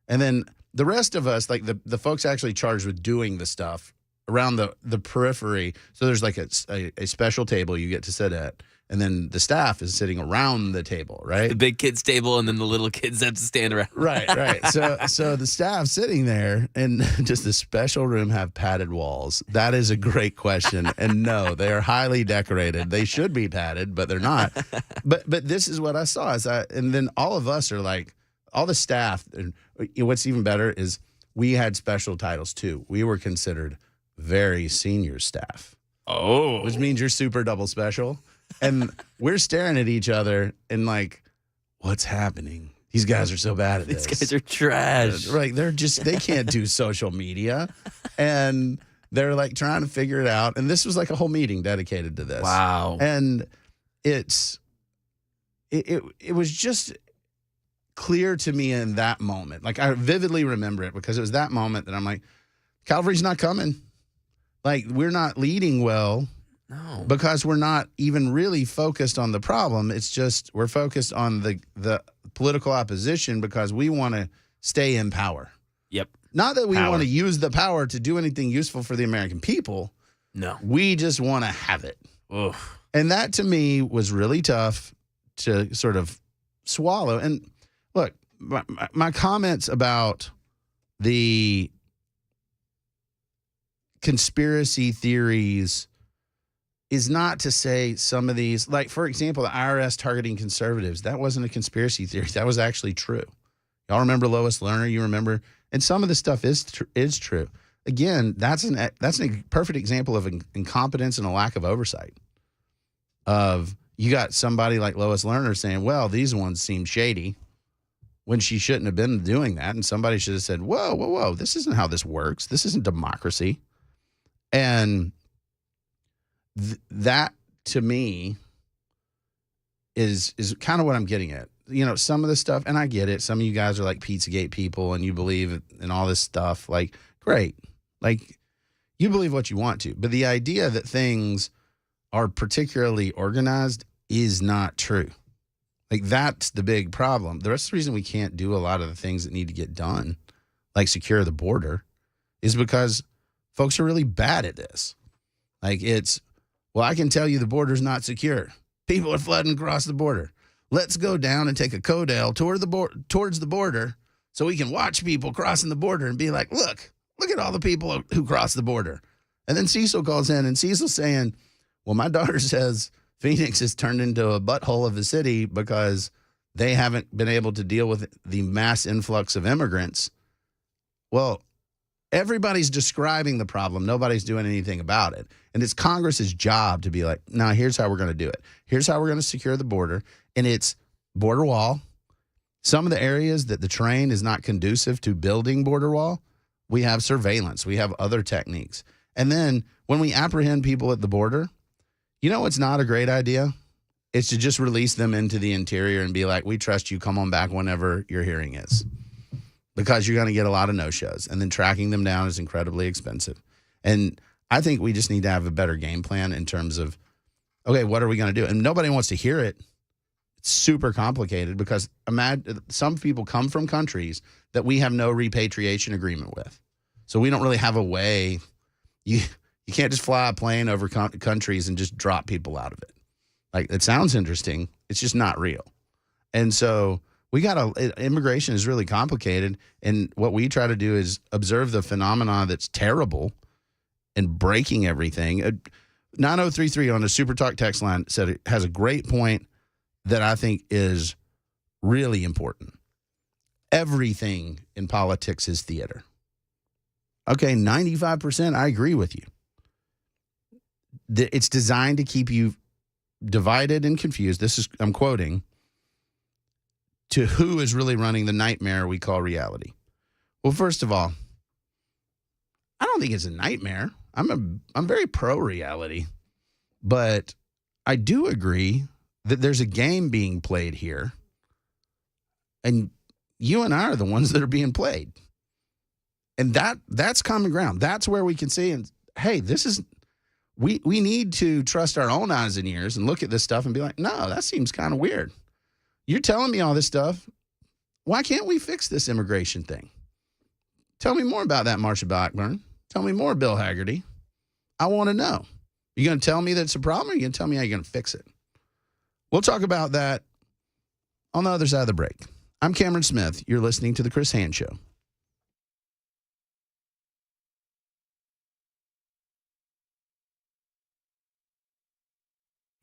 And then the rest of us, like the folks actually charged with doing the stuff around the periphery. So there's like a special table you get to sit at. And then the staff is sitting around the table, right? The big kids table, and then the little kids have to stand around. Right. So the staff sitting there, and does the special room have padded walls? That is a great question. And no, they are highly decorated. They should be padded, but they're not. But this is what I saw. And then all of us are like, all the staff, and what's even better is we had special titles too. We were considered very senior staff. Oh. Which means you're super double special. And we're staring at each other and like, what's happening? These guys are so bad at this. These guys are trash. Right. They can't do social media. And they're like trying to figure it out. And this was like a whole meeting dedicated to this. Wow. And it was just clear to me in that moment. Like I vividly remember it because it was that moment that I'm like, Calvary's not coming. Like we're not leading well. No. Because we're not even really focused on the problem. It's just we're focused on the political opposition because we want to stay in power. Yep. Not that we Power. want to use the power to do anything useful for the American people. No. We just want to have it. Ugh. And that to me was really tough to sort of swallow. And look, my comments about the conspiracy theories is not to say some of these, like, for example, the IRS targeting conservatives. That wasn't a conspiracy theory. That was actually true. Y'all remember Lois Lerner? You remember? And some of the stuff is true. Again, that's a perfect example of incompetence and a lack of oversight. Of you got somebody like Lois Lerner saying, well, these ones seem shady, when she shouldn't have been doing that. And somebody should have said, whoa, this isn't how this works. This isn't democracy. And that to me is kind of what I'm getting at. You know, some of the stuff, and I get it. Some of you guys are like Pizzagate people and you believe in all this stuff. Like, great. Like, you believe what you want to. But the idea that things are particularly organized is not true. Like, that's the big problem. The rest of the reason we can't do a lot of the things that need to get done, like secure the border, is because folks are really bad at this. Like, well, I can tell you the border's not secure. People are flooding across the border. Let's go down and take a Codell towards the border so we can watch people crossing the border and be like, look at all the people who cross the border. And then Cecil calls in, and Cecil's saying, well, my daughter says Phoenix has turned into a butthole of a city because they haven't been able to deal with the mass influx of immigrants. Well, everybody's describing the problem. Nobody's doing anything about it. And it's Congress's job to be like, no, here's how we're going to do it. Here's how we're going to secure the border. And it's border wall. Some of the areas that the terrain is not conducive to building border wall, we have surveillance. We have other techniques. And then when we apprehend people at the border, you know what's not a great idea? It's to just release them into the interior and be like, we trust you. Come on back whenever your hearing is. Because you're going to get a lot of no-shows. And then tracking them down is incredibly expensive. And I think we just need to have a better game plan in terms of, okay, what are we going to do? And nobody wants to hear it. It's super complicated because some people come from countries that we have no repatriation agreement with. So we don't really have a way. You can't just fly a plane over countries and just drop people out of it. Like, it sounds interesting. It's just not real. And so immigration is really complicated. And what we try to do is observe the phenomena that's terrible and breaking everything. 9033 on the Super Talk text line said it has a great point that I think is really important. Everything in politics is theater. Okay, 95%, I agree with you. It's designed to keep you divided and confused. I'm quoting, to who is really running the nightmare we call reality. Well, first of all, I don't think it's a nightmare. I'm very pro-reality. But I do agree that there's a game being played here. And you and I are the ones that are being played. And that's common ground. That's where we can see, and hey, we need to trust our own eyes and ears and look at this stuff and be like, no, that seems kind of weird. You're telling me all this stuff. Why can't we fix this immigration thing? Tell me more about that, Marsha Blackburn. Tell me more, Bill Hagerty. I want to know. You going to tell me that it's a problem, or are you going to tell me how you're going to fix it? We'll talk about that on the other side of the break. I'm Cameron Smith. You're listening to The Chris Hand Show.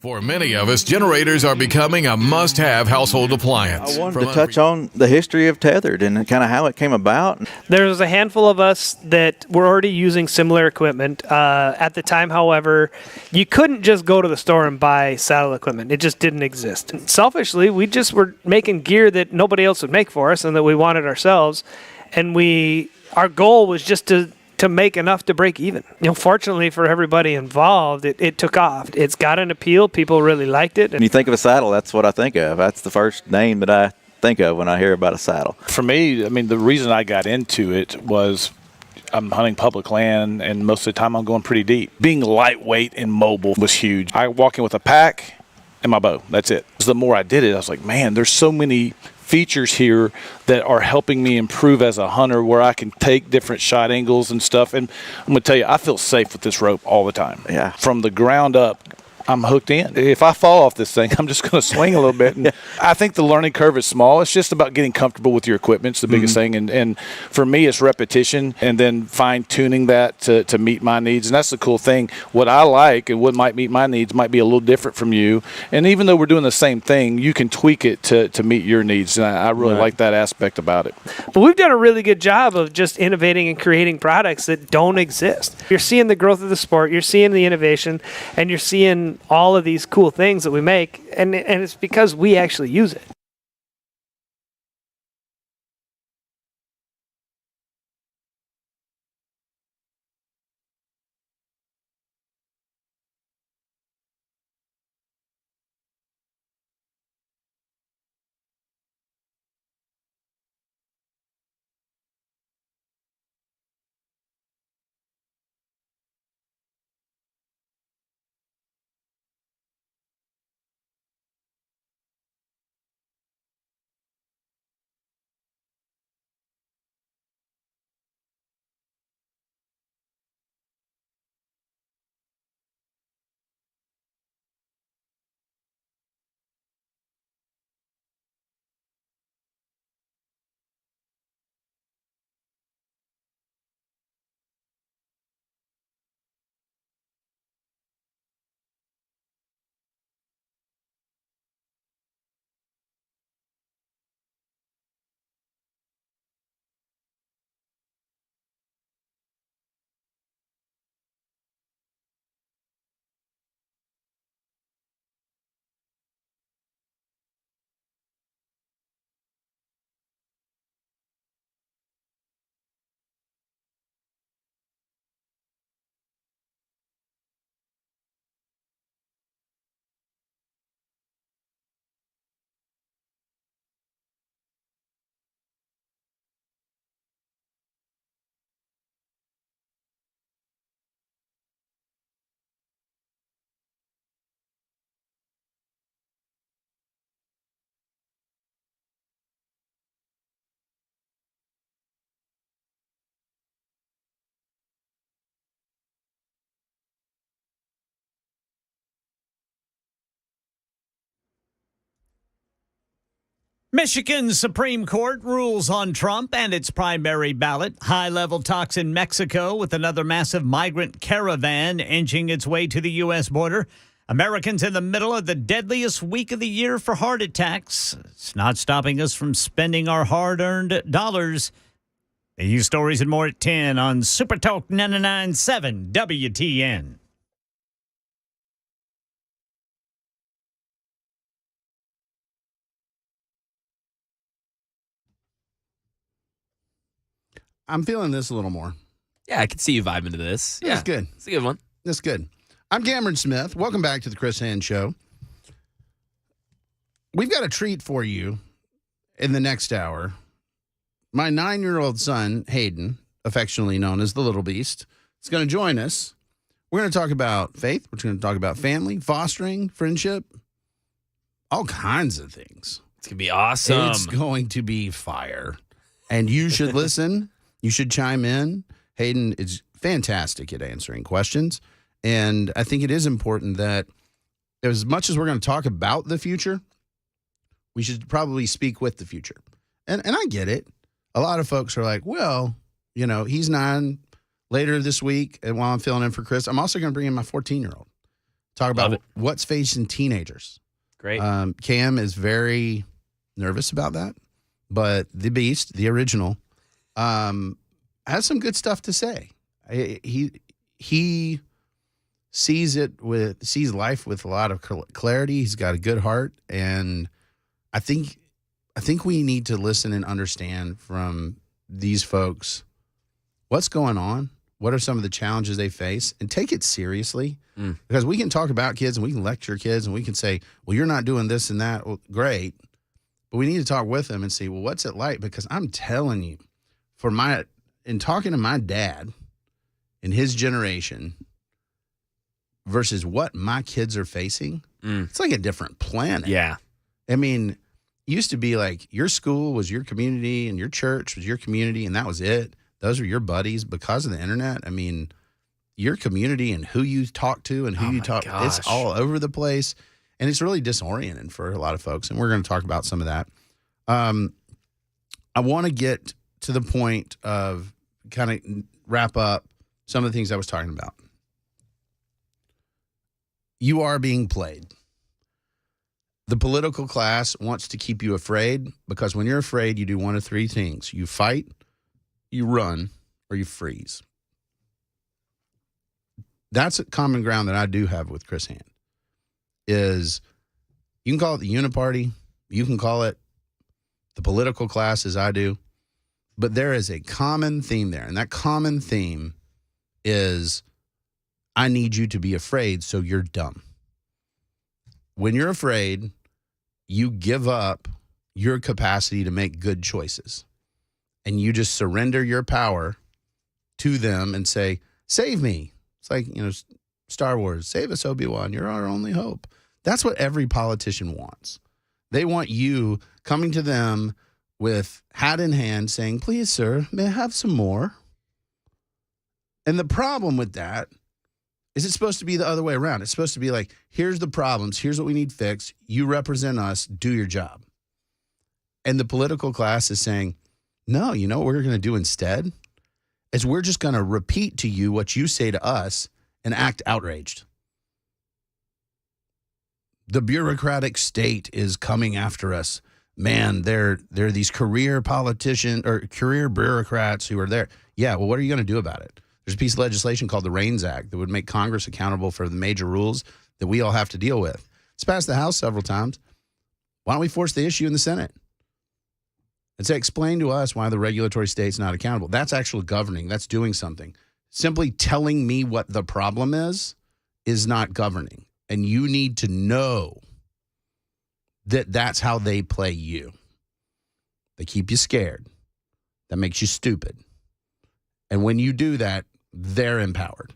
For many of us, generators are becoming a must-have household appliance. I wanted to touch on the history of Tethered and kind of how it came about. There was a handful of us that were already using similar equipment. At the time, however, you couldn't just go to the store and buy saddle equipment. It just didn't exist. And selfishly, we just were making gear that nobody else would make for us and that we wanted ourselves. And our goal was just to make enough to break even. Fortunately for everybody involved, it took off. It's got an appeal. People really liked it. When you think of a saddle, that's what I think of. That's the first name that I think of when I hear about a saddle. For me, the reason I got into it was I'm hunting public land, and most of the time I'm going pretty deep. Being lightweight and mobile was huge. I walk in with a pack and my bow. That's it. The more I did it, I was like, man, there's so many features here that are helping me improve as a hunter, where I can take different shot angles and stuff. And I'm going to tell you, I feel safe with this rope all the time. Yeah. From the ground up, I'm hooked in. If I fall off this thing, I'm just going to swing a little bit. And I think the learning curve is small. It's just about getting comfortable with your equipment. It's the biggest thing. And for me, it's repetition and then fine-tuning that to meet my needs. And that's the cool thing. What I like and what might meet my needs might be a little different from you. And even though we're doing the same thing, you can tweak it to meet your needs. And I really like that aspect about it. But we've done a really good job of just innovating and creating products that don't exist. You're seeing the growth of the sport, you're seeing the innovation, and you're seeing all of these cool things that we make, and it's because we actually use it. Michigan's Supreme Court rules on Trump and its primary ballot. High-level talks in Mexico with another massive migrant caravan inching its way to the U.S. border. Americans in the middle of the deadliest week of the year for heart attacks. It's not stopping us from spending our hard-earned dollars. These stories and more at 10 on Super Talk 99.7 WTN. I'm feeling this a little more. Yeah, I can see you vibing to this. That's good. It's a good one. That's good. I'm Cameron Smith. Welcome back to the Chris Hand Show. We've got a treat for you in the next hour. My 9-year-old son, Hayden, affectionately known as the Little Beast, is going to join us. We're going to talk about faith. We're going to talk about family, fostering, friendship, all kinds of things. It's going to be awesome. It's going to be fire. And you should listen. You should chime in. Hayden is fantastic at answering questions. And I think it is important that as much as we're going to talk about the future, we should probably speak with the future. And I get it. A lot of folks are like, well, you know, he's 9 later this week. And while I'm filling in for Chris, I'm also going to bring in my 14-year-old talk Love about it. what's facing teenagers. Great. Cam is very nervous about that, but the Beast, the original, has some good stuff to say. He sees life with a lot of clarity. He's got a good heart, and I think we need to listen and understand from these folks what's going on, what are some of the challenges they face, and take it seriously. Because we can talk about kids and we can lecture kids and we can say, well, you're not doing this and that. Well, great. But we need to talk with them and see, well, what's it like? Because I'm telling you, in talking to my dad in his generation versus what my kids are facing, it's like a different planet. Yeah. I mean, it used to be like your school was your community and your church was your community and that was it. Those were your buddies. Because of the internet, I mean, your community and who you talk to and who you talk, it's all over the place. And it's really disorienting for a lot of folks. And we're going to talk about some of that. I want to get to the point of kind of wrap up some of the things I was talking about. You are being played. The political class wants to keep you afraid because when you're afraid, you do one of three things. You fight, you run, or you freeze. That's a common ground that I do have with Chris Hand. Is you can call it the uniparty, you can call it the political class as I do, but there is a common theme there. And that common theme is I need you to be afraid so you're dumb. When you're afraid, you give up your capacity to make good choices. And you just surrender your power to them and say, save me. It's like, Star Wars, save us, Obi-Wan. You're our only hope. That's what every politician wants. They want you coming to them with hat in hand saying, please, sir, may I have some more? And the problem with that is it's supposed to be the other way around. It's supposed to be like, here's the problems. Here's what we need fixed. You represent us. Do your job. And the political class is saying, no, you know what we're going to do instead? Is we're just going to repeat to you what you say to us and act outraged. The bureaucratic state is coming after us. Man, they're these career politicians or career bureaucrats who are there. Yeah, well, what are you going to do about it? There's a piece of legislation called the REINS Act that would make Congress accountable for the major rules that we all have to deal with. It's passed the House several times. Why don't we force the issue in the Senate? And say, explain to us why the regulatory state's not accountable. That's actually governing. That's doing something. Simply telling me what the problem is not governing. And you need to know that that's how they play you. They keep you scared. That makes you stupid. And when you do that, they're empowered.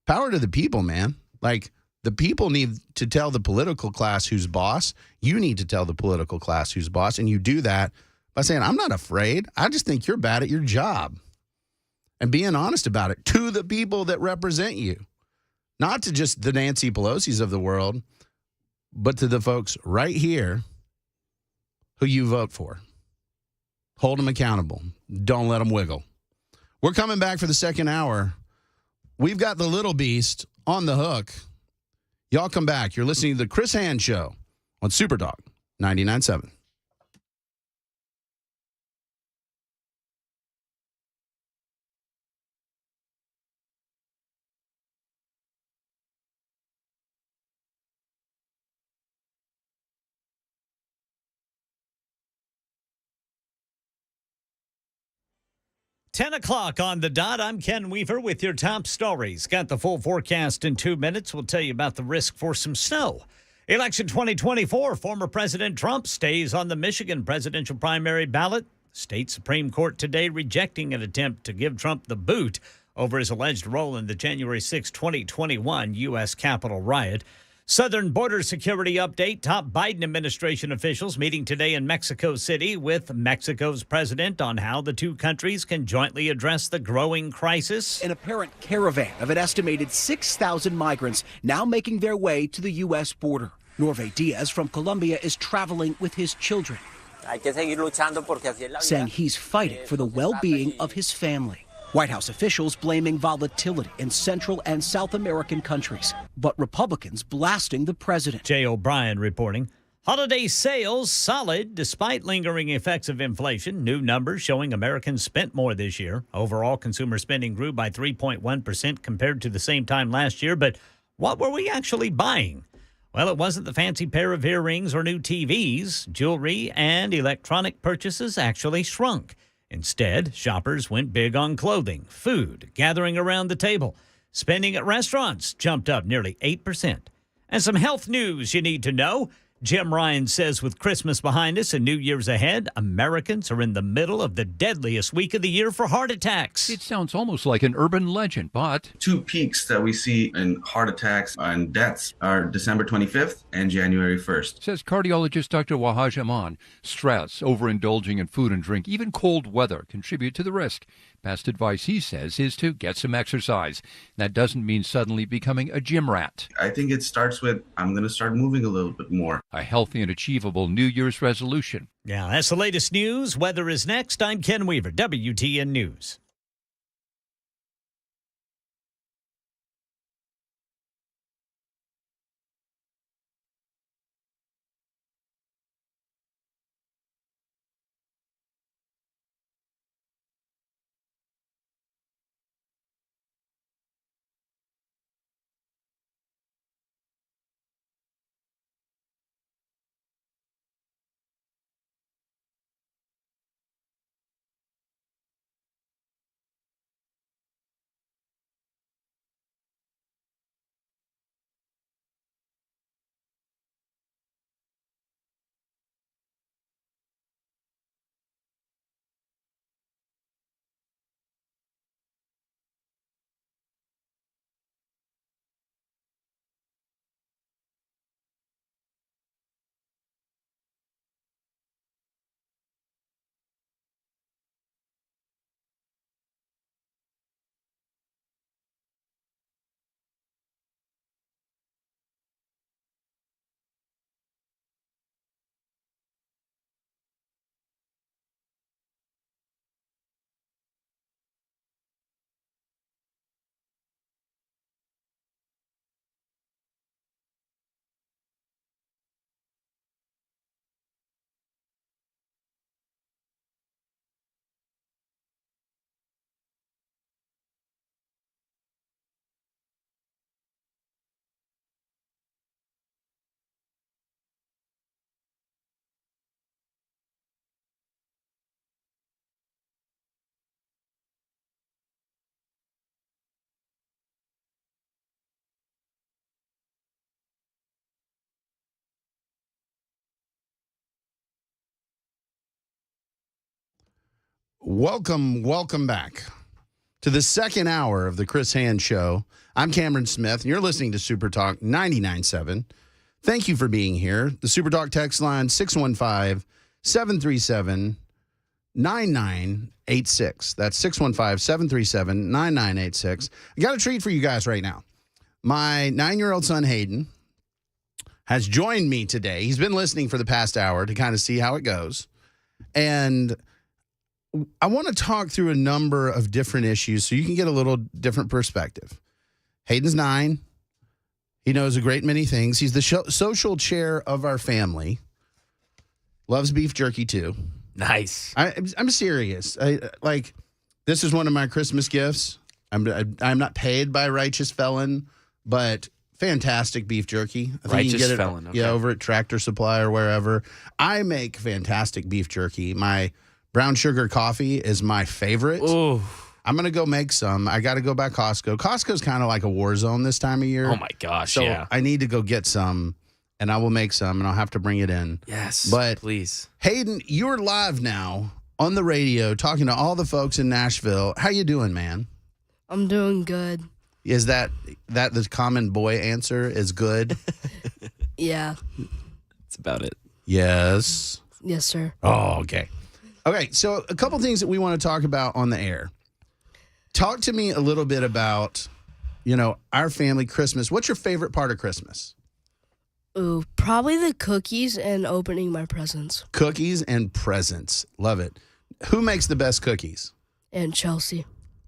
Power to the people, man. Like, the people need to tell the political class who's boss. You need to tell the political class who's boss. And you do that by saying, I'm not afraid. I just think you're bad at your job. And being honest about it to the people that represent you. Not to just the Nancy Pelosi's of the world, but to the folks right here who you vote for. Hold them accountable. Don't let them wiggle. We're coming back for the second hour. We've got the little beast on the hook. Y'all come back. You're listening to the Chris Hand Show on Superdog 99.7. Ten o'clock on the dot. I'm Ken Weaver with your top stories. Got the full forecast in 2 minutes. We'll tell you about the risk for some snow. Election 2024, former President Trump stays on the Michigan presidential primary ballot. State Supreme Court today rejecting an attempt to give Trump the boot over his alleged role in the January 6, 2021 U.S. Capitol riot. Southern border security update. Top Biden administration officials meeting today in Mexico City with Mexico's president on how the two countries can jointly address the growing crisis. An apparent caravan of an estimated 6,000 migrants now making their way to the U.S. border. Norve Diaz from Colombia is traveling with his children, saying he's fighting for the well-being of his family. White House officials blaming volatility in Central and South American countries, but Republicans blasting the president. Jay O'Brien reporting. Holiday sales solid despite lingering effects of inflation. New numbers showing Americans spent more this year. Overall, consumer spending grew by 3.1% compared to the same time last year. But what were we actually buying? Well, it wasn't the fancy pair of earrings or new TVs. Jewelry and electronic purchases actually shrunk. Instead, shoppers went big on clothing, food, gathering around the table. Spending at restaurants jumped up nearly 8%. And some health news you need to know. Jim Ryan says with Christmas behind us and New Year's ahead, Americans are in the middle of the deadliest week of the year for heart attacks. It sounds almost like an urban legend, but two peaks that we see in heart attacks and deaths are December 25th and January 1st. Says cardiologist Dr. Wahaj Aman. Stress, overindulging in food and drink, even cold weather contribute to the risk. Best advice, he says, is to get some exercise. That doesn't mean suddenly becoming a gym rat. I think it starts with, I'm going to start moving a little bit more. A healthy and achievable New Year's resolution. Yeah, that's the latest news. Weather is next. I'm Ken Weaver, WTN News. Welcome back to the second hour of the Chris Hand Show. I'm Cameron Smith, and you're listening to Super Talk 99.7. Thank you for being here. The Super Talk text line, 615-737-9986. That's 615-737-9986. I got a treat for you guys right now. My 9-year-old son, Hayden, has joined me today. He's been listening for the past hour to kind of see how it goes. And I want to talk through a number of different issues so you can get a little different perspective. Hayden's 9. He knows a great many things. He's the social chair of our family. Loves beef jerky, too. Nice. I'm serious. This is one of my Christmas gifts. I'm not paid by Righteous Felon, but fantastic beef jerky. I think Righteous you can get it, Felon. Okay. Yeah, over at Tractor Supply or wherever. I make fantastic beef jerky. My brown sugar coffee is my favorite. Ooh. I'm going to go make some. I got to go by Costco. Costco's kind of like a war zone this time of year. Oh, my gosh, so yeah. I need to go get some, and I will make some, and I'll have to bring it in. Yes, but please. Hayden, you're live now on the radio talking to all the folks in Nashville. How you doing, man? I'm doing good. Is that the common boy answer is good? Yeah. That's about it. Yes. Yes, sir. Oh, okay. Okay, so a couple things that we want to talk about on the air. Talk to me a little bit about, our family Christmas. What's your favorite part of Christmas? Ooh, probably the cookies and opening my presents. Cookies and presents. Love it. Who makes the best cookies? And Chelsea.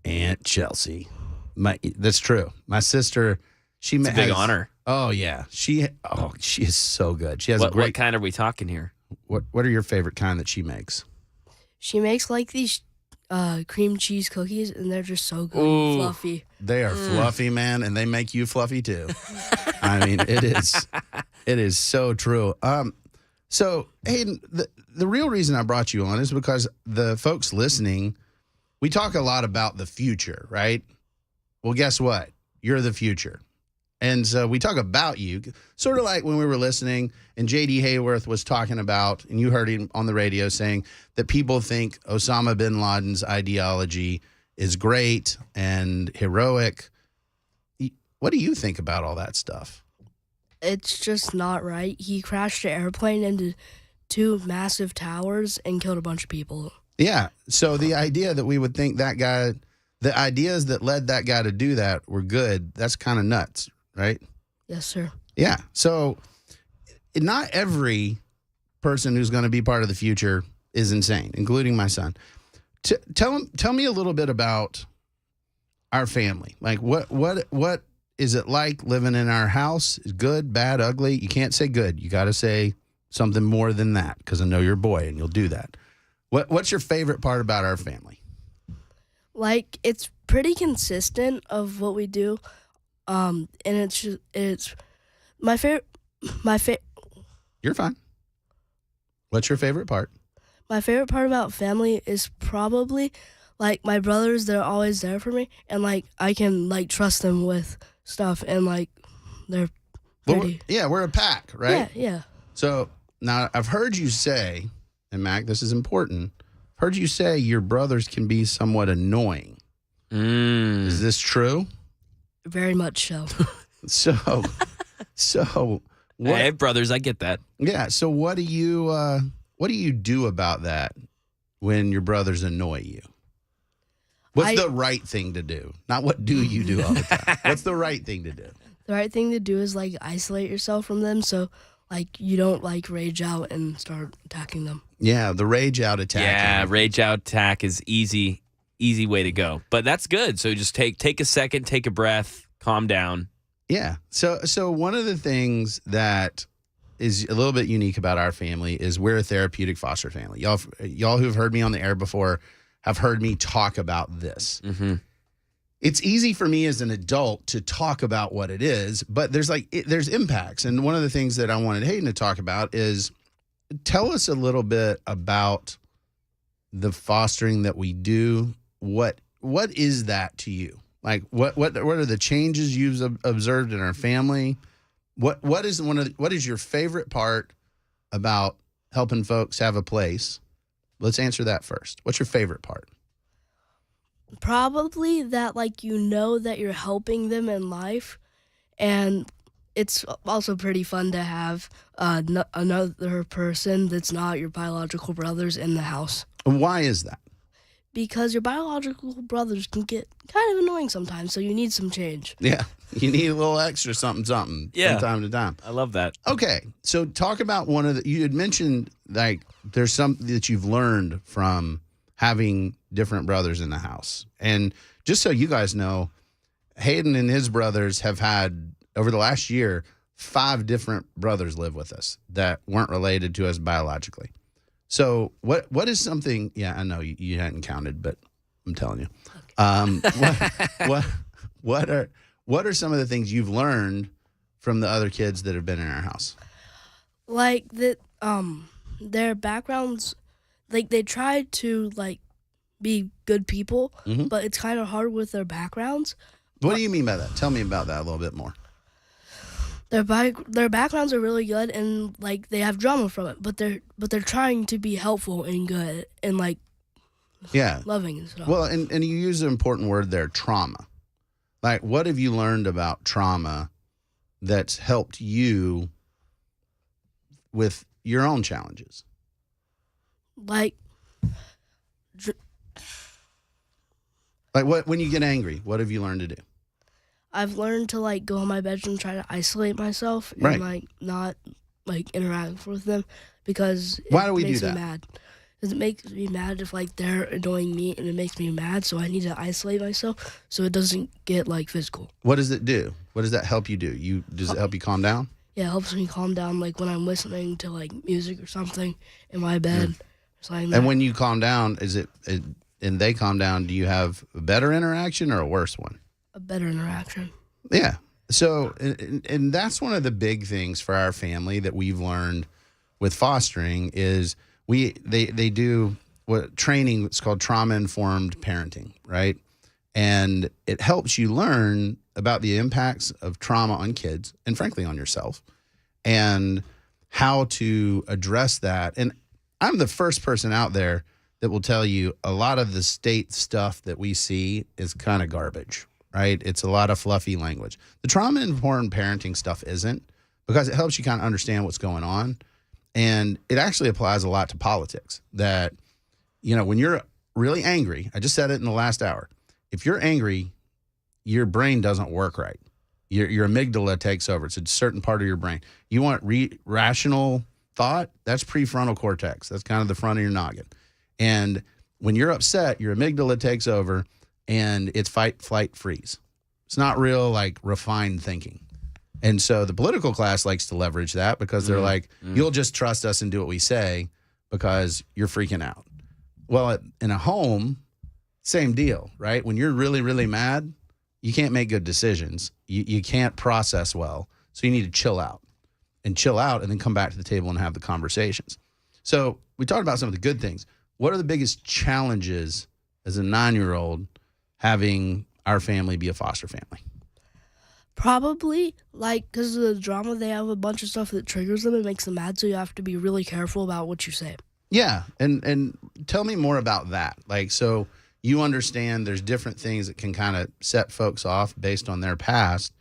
Aunt Chelsea. That's true. My sister, she It's a big honor. Oh yeah, she is so good. She has a great. What kind are we talking here? What are your favorite kind that she makes? She makes like these cream cheese cookies, and they're just so good, Ooh. and fluffy. They are fluffy, man, and they make you fluffy too. I mean, it is so true. So Hayden, the real reason I brought you on is because the folks listening, we talk a lot about the future, right? Well, guess what? You're the future. And so we talk about you, sort of like when we were listening and J.D. Hayworth was talking about, and you heard him on the radio saying that people think Osama bin Laden's ideology is great and heroic. What do you think about all that stuff? It's just not right. He crashed an airplane into 2 massive towers and killed a bunch of people. Yeah. So the idea that we would think that guy, the ideas that led that guy to do that were good, that's kind of nuts, right? Yes, sir. Yeah. So not every person who's going to be part of the future is insane, including my son. Tell me a little bit about our family. Like what is it like living in our house? Good, bad, ugly? You can't say good. You got to say something more than that, because I know you're a boy and you'll do that. What's your favorite part about our family? Like, it's pretty consistent of what we do, and it's my favorite. You're fine. What's your favorite part? My favorite part about family is probably like my brothers. They're always there for me, and like I can like trust them with stuff, and like they're pretty. We're a pack, right? Yeah. So now I've heard you say, and Mac, this is important. I've heard you say your brothers can be somewhat annoying. Is this true? Very much so. So what? I have brothers. I get that. Yeah. So what do you do about that when your brothers annoy you? What's the right thing to do? Not what do you do all the time. What's the right thing to do? The right thing to do is like isolate yourself from them, so like you don't like rage out and start attacking them. Yeah, the rage out attack. Yeah, rage out attack is easy way to go. But that's good. So just take a second, take a breath, calm down. Yeah. So one of the things that is a little bit unique about our family is we're a therapeutic foster family. Y'all who've heard me on the air before have heard me talk about this. Mm-hmm. It's easy for me as an adult to talk about what it is, but there's impacts. And one of the things that I wanted Hayden to talk about is tell us a little bit about the fostering that we do. What is that to you? Like what are the changes you've observed in our family? What is your favorite part about helping folks have a place? Let's answer that first. What's your favorite part? Probably that, like, you know that you're helping them in life, and it's also pretty fun to have another person that's not your biological brothers in the house. And why is that? Because your biological brothers can get kind of annoying sometimes, so you need some change. Yeah, you need a little extra something from time to time. I love that. Okay, so talk about you had mentioned, like, there's something that you've learned from having different brothers in the house. And just so you guys know, Hayden and his brothers have had, over the last year, 5 different brothers live with us that weren't related to us biologically. So what is something, I know you hadn't counted, but I'm telling you. Okay. What are some of the things you've learned from the other kids that have been in our house? Like that, their backgrounds, like they try to like be good people, but it's kind of hard with their backgrounds. What do you mean by that? Tell me about that a little bit more. Their backgrounds are really good, and like they have drama from it, but they're trying to be helpful and good and like loving and stuff. Well, and you use an important word there, trauma. Like, what have you learned about trauma that's helped you with your own challenges? Like what when you get angry, what have you learned to do? I've learned to like go in my bedroom and try to isolate myself and like not like interact with them because why do we makes do that? me mad. Because it makes me mad if like they're annoying me, and it makes me mad. So I need to isolate myself so it doesn't get like physical. What does it do? What does that help you do? Does it help you calm down? Yeah, it helps me calm down. Like when I'm listening to like music or something in my bed. Or something like that. And when you calm down, and they calm down, do you have a better interaction or a worse one? A better interaction. Yeah. So, and that's one of the big things for our family that we've learned with fostering is they do what training. It's called trauma-informed parenting, right? And it helps you learn about the impacts of trauma on kids and frankly on yourself and how to address that. And I'm the first person out there that will tell you a lot of the state stuff that we see is kind of garbage, right? It's a lot of fluffy language. The trauma-informed parenting stuff isn't, because it helps you kind of understand what's going on. And it actually applies a lot to politics that, when you're really angry, I just said it in the last hour, if you're angry, your brain doesn't work right. Your amygdala takes over. It's a certain part of your brain. You want rational thought, that's prefrontal cortex. That's kind of the front of your noggin. And when you're upset, your amygdala takes over and it's fight, flight, freeze. It's not real like refined thinking. And so the political class likes to leverage that because they're like, you'll just trust us and do what we say because you're freaking out. Well, in a home, same deal, right? When you're really, really mad, you can't make good decisions. You can't process well. So you need to chill out and then come back to the table and have the conversations. So we talked about some of the good things. What are the biggest challenges as a 9-year-old having our family be a foster family? Probably, like, because of the drama, they have a bunch of stuff that triggers them and makes them mad, so you have to be really careful about what you say. Yeah, and tell me more about that. Like, so you understand there's different things that can kind of set folks off based on their past.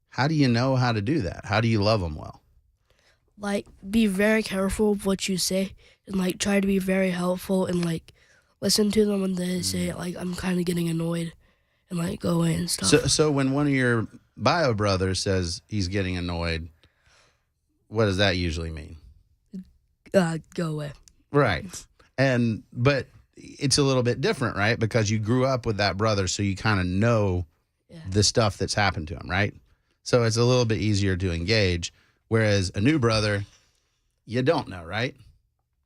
How do you know how to do that? How do you love them well? Like, be very careful of what you say and, like, try to be very helpful and, like, listen to them when they say, like, I'm kind of getting annoyed and, like, go away and stuff. So when one of your bio brothers says he's getting annoyed, what does that usually mean? Go away. Right. But it's a little bit different, right? Because you grew up with that brother, so you kind of know the stuff that's happened to him, right? So it's a little bit easier to engage. Whereas a new brother, you don't know, right?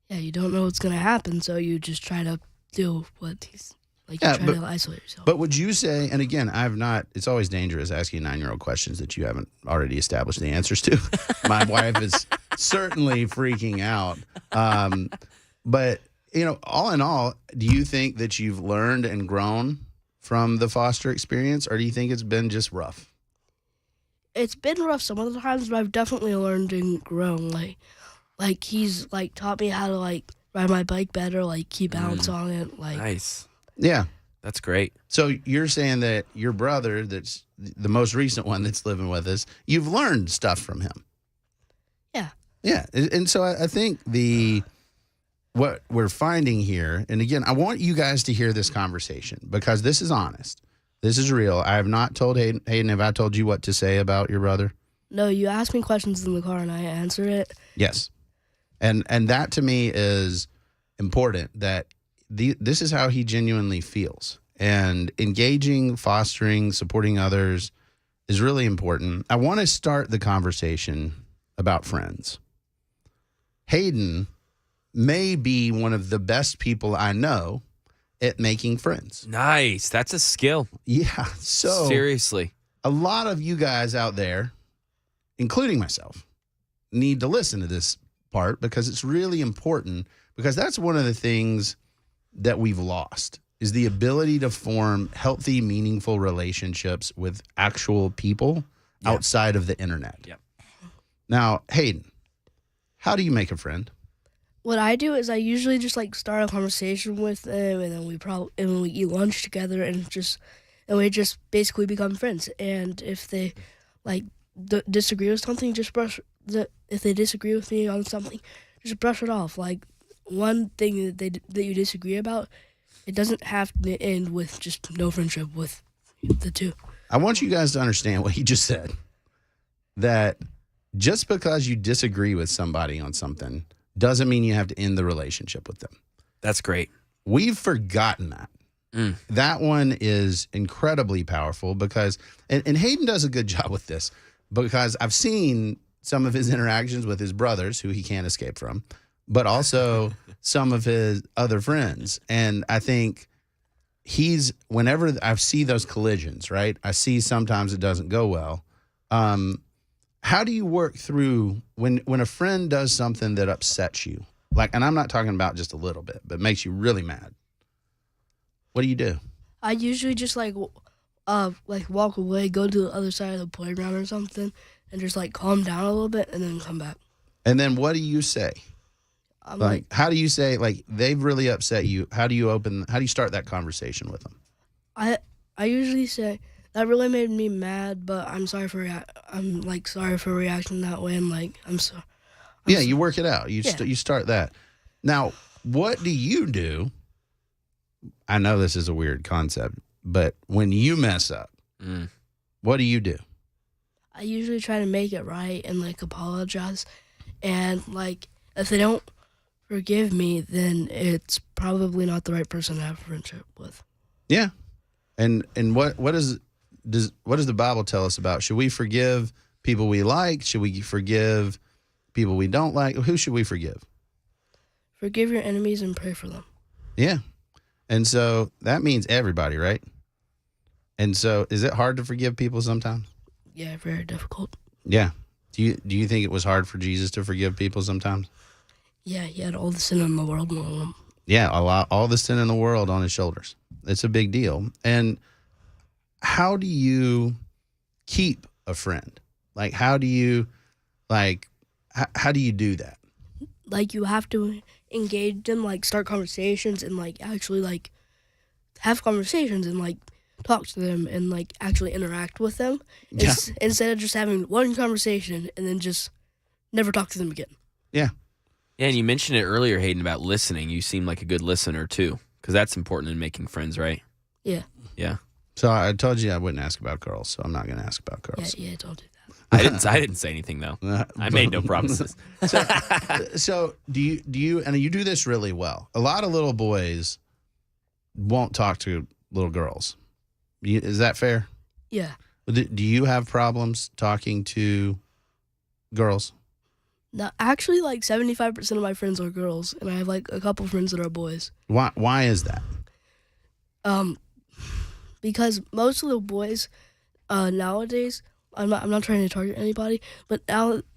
Yeah, you don't know what's going to happen, so you just try to do what he's, like, you try to isolate yourself. But would you say, and again, it's always dangerous asking 9-year-old questions that you haven't already established the answers to. My wife is certainly freaking out. But, all in all, do you think that you've learned and grown from the foster experience, or do you think it's been just rough? It's been rough some of the times, but I've definitely learned and grown. Like he's, like, taught me how to, like, ride my bike better, like, keep balance on it. Like, nice. Yeah. That's great. So you're saying that your brother, that's the most recent one that's living with us, you've learned stuff from him. Yeah. Yeah. And so I think what we're finding here, and again, I want you guys to hear this conversation because this is honest. This is real. I have not told Hayden, have I told you what to say about your brother? No, you ask me questions in the car and I answer it. Yes. And that to me is important, that this is how he genuinely feels. And engaging, fostering, supporting others is really important. I want to start the conversation about friends. Hayden may be one of the best people I know at making friends. Nice. That's a skill. Yeah. So seriously, a lot of you guys out there, including myself, need to listen to this part because it's really important, because that's one of the things that we've lost is the ability to form healthy, meaningful relationships with actual people outside of the internet. Yep. Now, Hayden, how do you make a friend? What I do is I usually just, like, start a conversation with them, and then we eat lunch together, and we just basically become friends. And if they, like, disagree with something, if they disagree with me on something, just brush it off. Like, one thing that you disagree about, it doesn't have to end with just no friendship with the two. I want you guys to understand what he just said, that just because you disagree with somebody on something doesn't mean you have to end the relationship with them. That's great. We've forgotten that. That one is incredibly powerful because, and Hayden does a good job with this, because I've seen some of his interactions with his brothers, who he can't escape from, but also some of his other friends. And I think whenever I see those collisions, right, I see sometimes it doesn't go well. How do you work through when a friend does something that upsets you? Like, and I'm not talking about just a little bit, but makes you really mad. What do you do? I usually just like walk away, go to the other side of the playground or something, and just like calm down a little bit, and then come back. And then what do you say? How do you say, like, they've really upset you? How do you start that conversation with them? I usually say, that really made me mad, but I'm sorry for reacting that way, and like I'm sorry. Yeah, you work it out. You start that. Now, what do you do? I know this is a weird concept, but when you mess up, what do you do? I usually try to make it right and like apologize, and like if they don't forgive me, then it's probably not the right person to have a friendship with. Yeah, and what does the Bible tell us about? Should we forgive people we like? Should we forgive people we don't like? Who should we forgive? Forgive your enemies and pray for them. Yeah. And so that means everybody, right? And so is it hard to forgive people sometimes? Yeah, very difficult. Yeah. Do you think it was hard for Jesus to forgive people sometimes? Yeah, he had all the sin in the world on him. Yeah, all the sin in the world on his shoulders. It's a big deal. And how do you keep a friend? Like, how do you do that? Like, you have to engage them, like start conversations and like actually like have conversations and like talk to them and like actually interact with them instead of just having one conversation and then just never talk to them again. Yeah. Yeah, and you mentioned it earlier, Hayden, about listening. You seem like a good listener too, because that's important in making friends, right? Yeah. Yeah. So I told you I wouldn't ask about girls, so I'm not going to ask about girls. Yeah, I told you that. I didn't say anything though. I made no promises. So do you and you do this really well. A lot of little boys won't talk to little girls. Is that fair? Yeah. Do you have problems talking to girls? No, actually, like 75% of my friends are girls, and I have like a couple friends that are boys. Why is that? Because most of the boys nowadays, I'm not trying to target anybody, but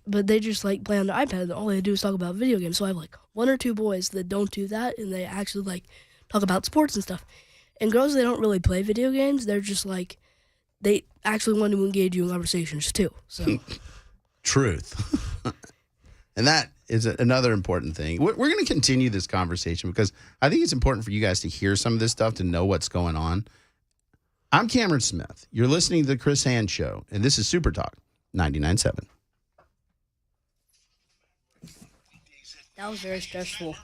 they just like play on their iPad, and all they do is talk about video games. So I have like one or two boys that don't do that, and they actually like talk about sports and stuff. And girls, they don't really play video games. They're just like, they actually want to engage you in conversations too. So Truth. And that is another important thing. We're going to continue this conversation because I think it's important for you guys to hear some of this stuff, to know what's going on. I'm Cameron Smith. You're listening to the Chris Hand Show, and this is Super Talk 99.7. that was very stressful.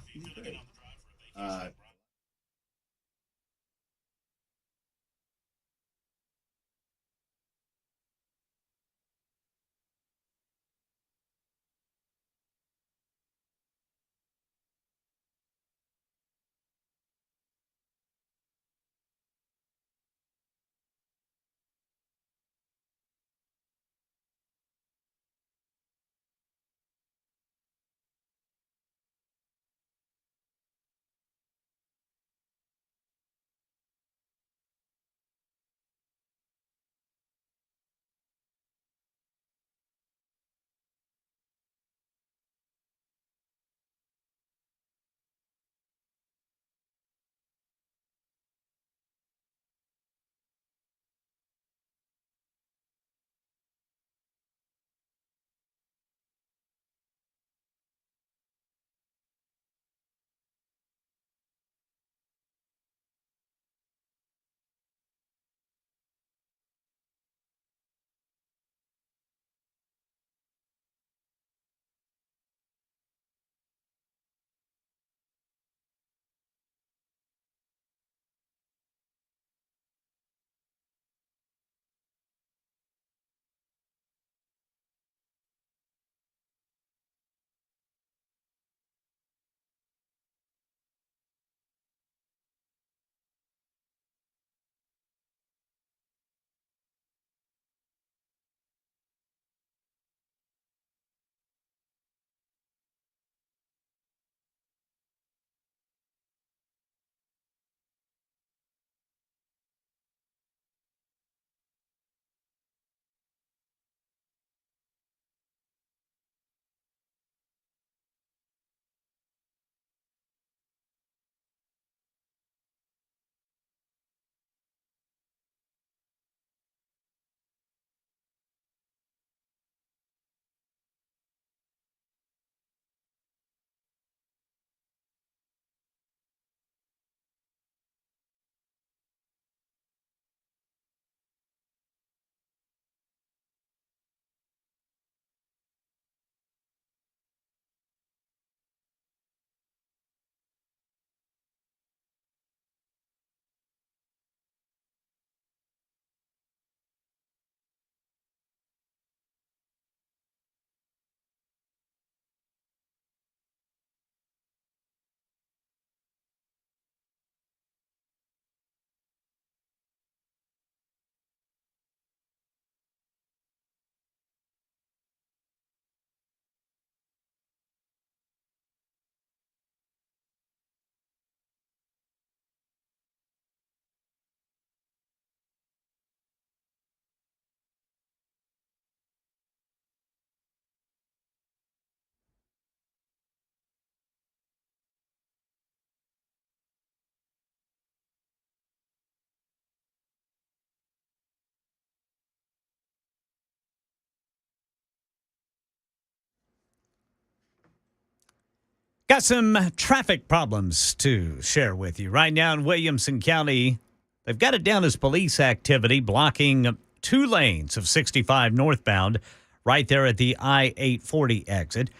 Got some traffic problems to share with you. Right now in Williamson County, they've got it down as police activity blocking 2 lanes of 65 northbound right there at the I-840 exit.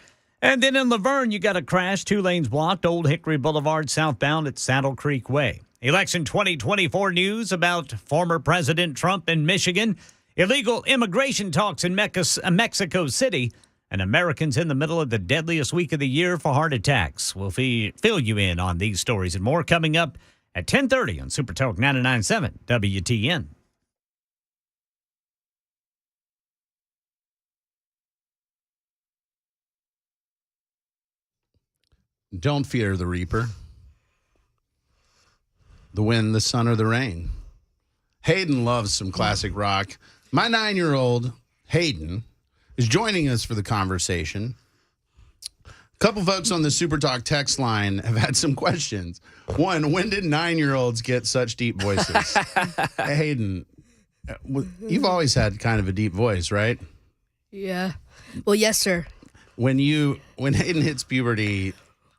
And then in Laverne, you got a crash, 2 lanes blocked, Old Hickory Boulevard southbound at Saddle Creek Way. Election 2024 news about former President Trump in Michigan, illegal immigration talks in Mexico City, and Americans in the middle of the deadliest week of the year for heart attacks. We'll fill you in on these stories and more coming up at 10:30 on Super Talk 99.7 WTN. Don't fear the reaper, the wind, the sun, or the rain. Hayden loves some classic rock. My 9-year-old, Hayden, is joining us for the conversation. A couple folks on the Super Talk text line have had some questions. One, when did 9-year-olds get such deep voices? Hayden, you've always had kind of a deep voice, right? Yeah. Well, yes, sir. When Hayden hits puberty,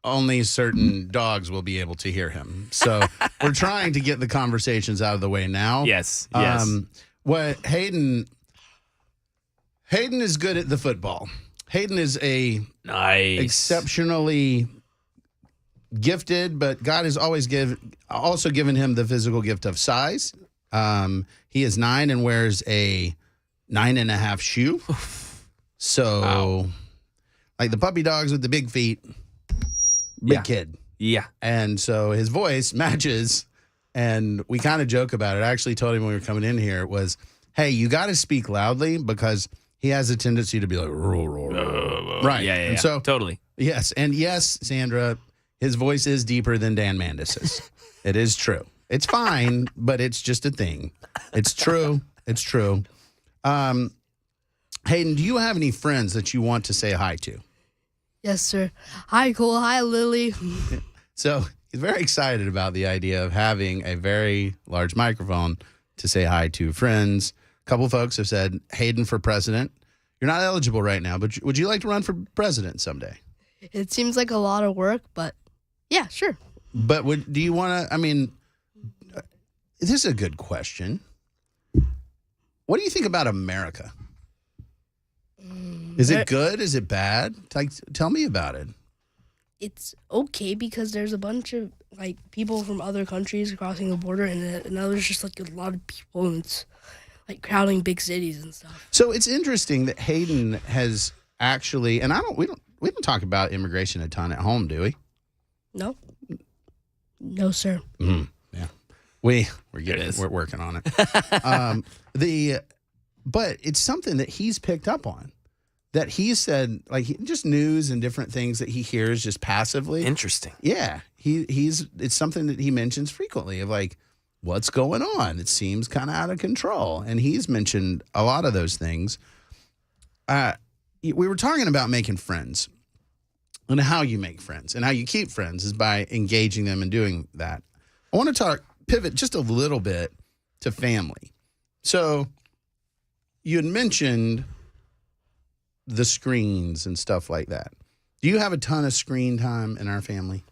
only certain dogs will be able to hear him. So we're trying to get the conversations out of the way now. Yes. What Hayden is good at the football. Hayden is a exceptionally gifted, but God has always also given him the physical gift of size. He is 9 and wears a 9.5 shoe. So, like the puppy dogs with the big feet, big kid. Yeah. And so his voice matches, and we kind of joke about it. I actually told him when we were coming in here, it was, hey, you got to speak loudly because he has a tendency to be like, roar, roar, roar. Right. Yeah. And so, totally. Yes. And yes, Sandra, his voice is deeper than Dan Mandis's. It is true. It's fine, but it's just a thing. It's true. It's true. Hayden, do you have any friends that you want to say hi to? Yes, sir. Hi, Cole. Hi, Lily. So he's very excited about the idea of having a very large microphone to say hi to friends. A couple folks have said, Hayden for president. You're not eligible right now, but would you like to run for president someday? It seems like a lot of work, but yeah, sure. But do you want to, I mean, this is a good question. What do you think about America? Is it good? Is it bad? Tell me about it. It's okay because there's a bunch of like people from other countries crossing the border, and there's just like a lot of people, and it's like crowding big cities and stuff. So it's interesting that Hayden has actually, and we don't talk about immigration a ton at home, do we? No, sir. Yeah, we're working on it. But it's something that he's picked up on. That he said, like, just news and different things that he hears just passively. Interesting. Yeah, it's something that he mentions frequently of like, what's going on? It seems kind of out of control, and he's mentioned a lot of those things. We were talking about making friends, and how you make friends and how you keep friends is by engaging them and doing that. I want to pivot just a little bit to family. So you had mentioned the screens and stuff like that. Do you have a ton of screen time in our family?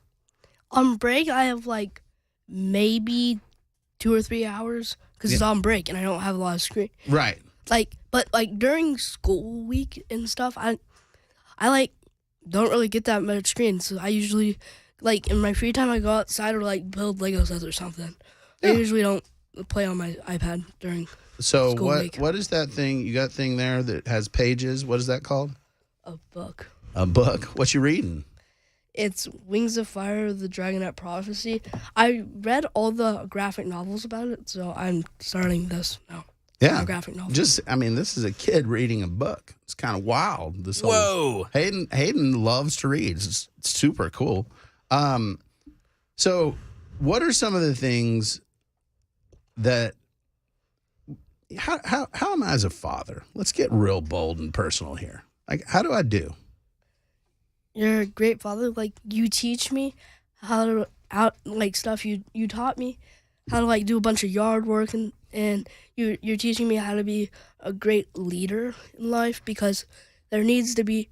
On break, I have like maybe 2 or 3 hours because it's on break and I don't have a lot of screen. Right. But during school week and stuff, I don't really get that much screen. So I usually in my free time I go outside or build Lego sets or something. Yeah. I usually don't play on my iPad during. So what is that thing? You got a thing there that has pages. What is that called? A book. A book. What you reading? It's Wings of Fire, The Dragonette Prophecy. I read all the graphic novels about it, so I'm starting this now. Yeah. Graphic novel. This is a kid reading a book. It's kind of wild. Whoa. Hayden loves to read. It's super cool. So what are some of the things that how am I as a father? Let's get real bold and personal here. Like, how do I do? You're a great father. You teach me how to stuff you taught me how to do a bunch of yard work, and you're teaching me how to be a great leader in life because there needs to be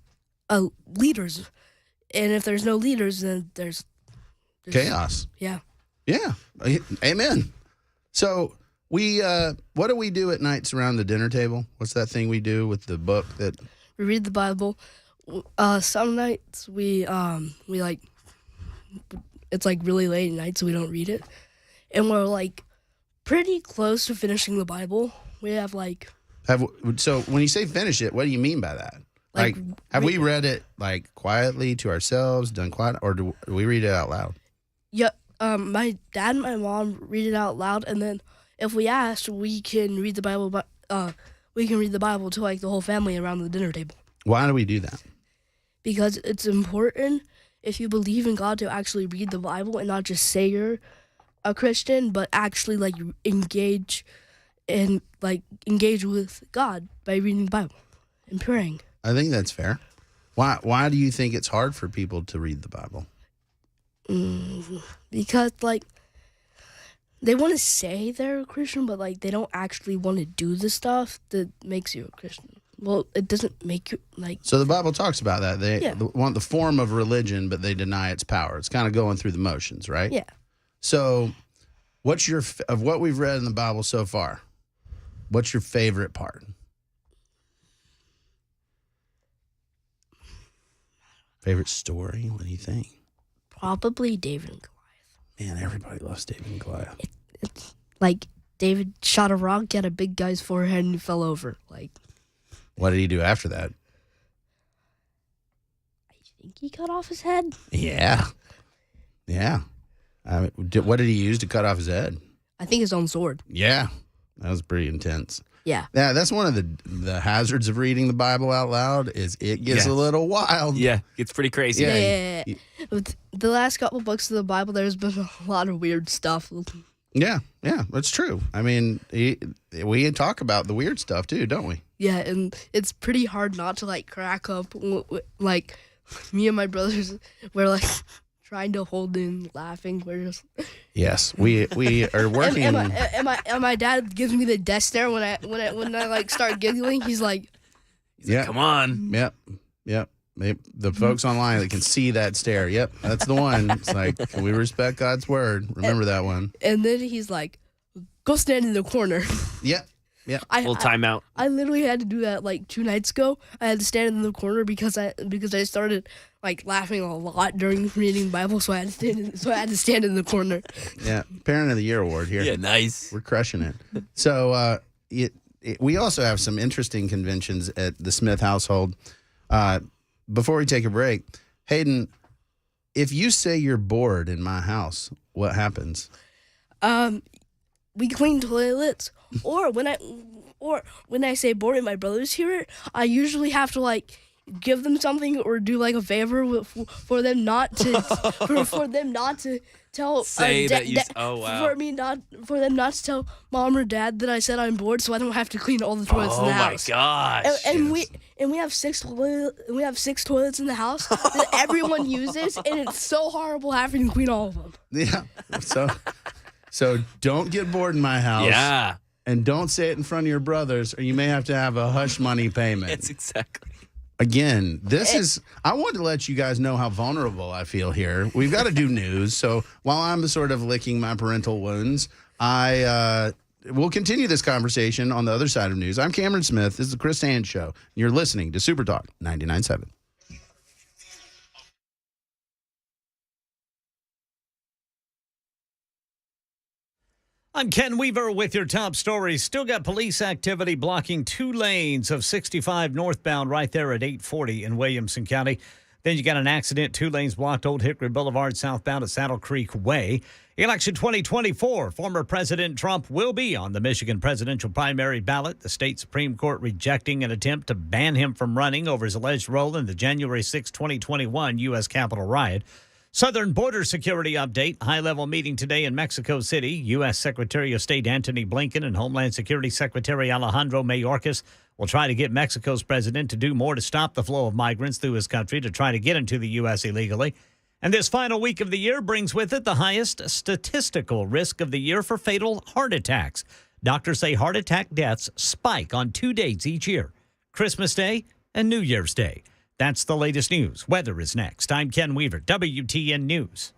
leaders And if there's no leaders, then there's chaos. Yeah. Yeah. Amen. So what do we do at nights around the dinner table? What's that thing we do with the book that We read the Bible. Some nights we like, it's like really late at night, so we don't read it. And we're like pretty close to finishing the Bible. We have like. So when you say finish it, what do you mean by that? Like have we read it like quietly to ourselves, done quiet, or do we read it out loud? Yeah. My dad and my mom read it out loud, and then if we ask, we can read the Bible. But we can read the Bible to like the whole family around the dinner table. Why do we do that? Because it's important if you believe in God to actually read the Bible and not just say you're a Christian, but actually like engage with God by reading the Bible and praying. I think that's fair. Why do you think it's hard for people to read the Bible? Because like they want to say they're a Christian, but like they don't actually want to do the stuff that makes you a Christian. Well, it doesn't make you like. So the Bible talks about that. They want the form of religion, but they deny its power. It's kind of going through the motions, right? Yeah. So, what's of what we've read in the Bible so far? What's your favorite part? Favorite story? What do you think? Probably David and Goliath. Man, everybody loves David and Goliath. It's like David shot a rock at a big guy's forehead and he fell over. Like. What did he do after that? I think he cut off his head. Yeah. Yeah. What did he use to cut off his head? I think his own sword. Yeah. That was pretty intense. Yeah. Yeah, that's one of the hazards of reading the Bible out loud is it gets a little wild. Yeah, it's pretty crazy. Yeah. With the last couple books of the Bible, there's been a lot of weird stuff. Yeah, that's true. I mean, we talk about the weird stuff too, don't we? Yeah, and it's pretty hard not to like crack up. Like me and my brothers, we're like trying to hold in laughing. We're just yes, we are working. And my dad gives me the death stare when I like start giggling. He's like, come on. Yep. The folks online that can see that stare. Yep, that's the one. It's like, can we respect God's word? Remember that one. And then he's like, go stand in the corner. Yep. Yeah. Little timeout. I literally had to do that like 2 nights ago. I had to stand in the corner because I started like laughing a lot during reading the Bible, so I had to stand in the corner. Yeah, Parent of the Year award here. Yeah, nice. We're crushing it. So we also have some interesting conventions at the Smith household. Before we take a break, Hayden, if you say you're bored in my house, what happens? We clean toilets, or when I say bored and my brothers hear it, I usually have to like give them something or do like a favor for them not to for them not to tell say that you for them not to tell mom or dad that I said I'm bored, so I don't have to clean all the toilets in the house. Oh my gosh! And we have 6 toilets in the house that everyone uses, and it's so horrible having to clean all of them. Yeah. So don't get bored in my house. Yeah. And don't say it in front of your brothers, or you may have to have a hush money payment. That's exactly. Again, I wanted to let you guys know how vulnerable I feel here. We've got to do news. So while I'm sort of licking my parental wounds, we'll continue this conversation on the other side of news. I'm Cameron Smith. This is the Chris Hands Show. You're listening to Super Talk 99.7. I'm Ken Weaver with your top stories. Still got police activity blocking 2 lanes of 65 northbound right there at 840 in Williamson County. Then you got an accident, 2 lanes blocked Old Hickory Boulevard southbound at Saddle Creek Way. Election 2024, former President Trump will be on the Michigan presidential primary ballot. The state Supreme Court rejecting an attempt to ban him from running over his alleged role in the January 6, 2021 U.S. Capitol riot. Southern border security update. High-level meeting today in Mexico City. U.S. Secretary of State Antony Blinken and Homeland Security Secretary Alejandro Mayorkas will try to get Mexico's president to do more to stop the flow of migrants through his country to try to get into the U.S. illegally. And this final week of the year brings with it the highest statistical risk of the year for fatal heart attacks. Doctors say heart attack deaths spike on 2 dates each year, Christmas Day and New Year's Day. That's the latest news. Weather is next. I'm Ken Weaver, WTN News.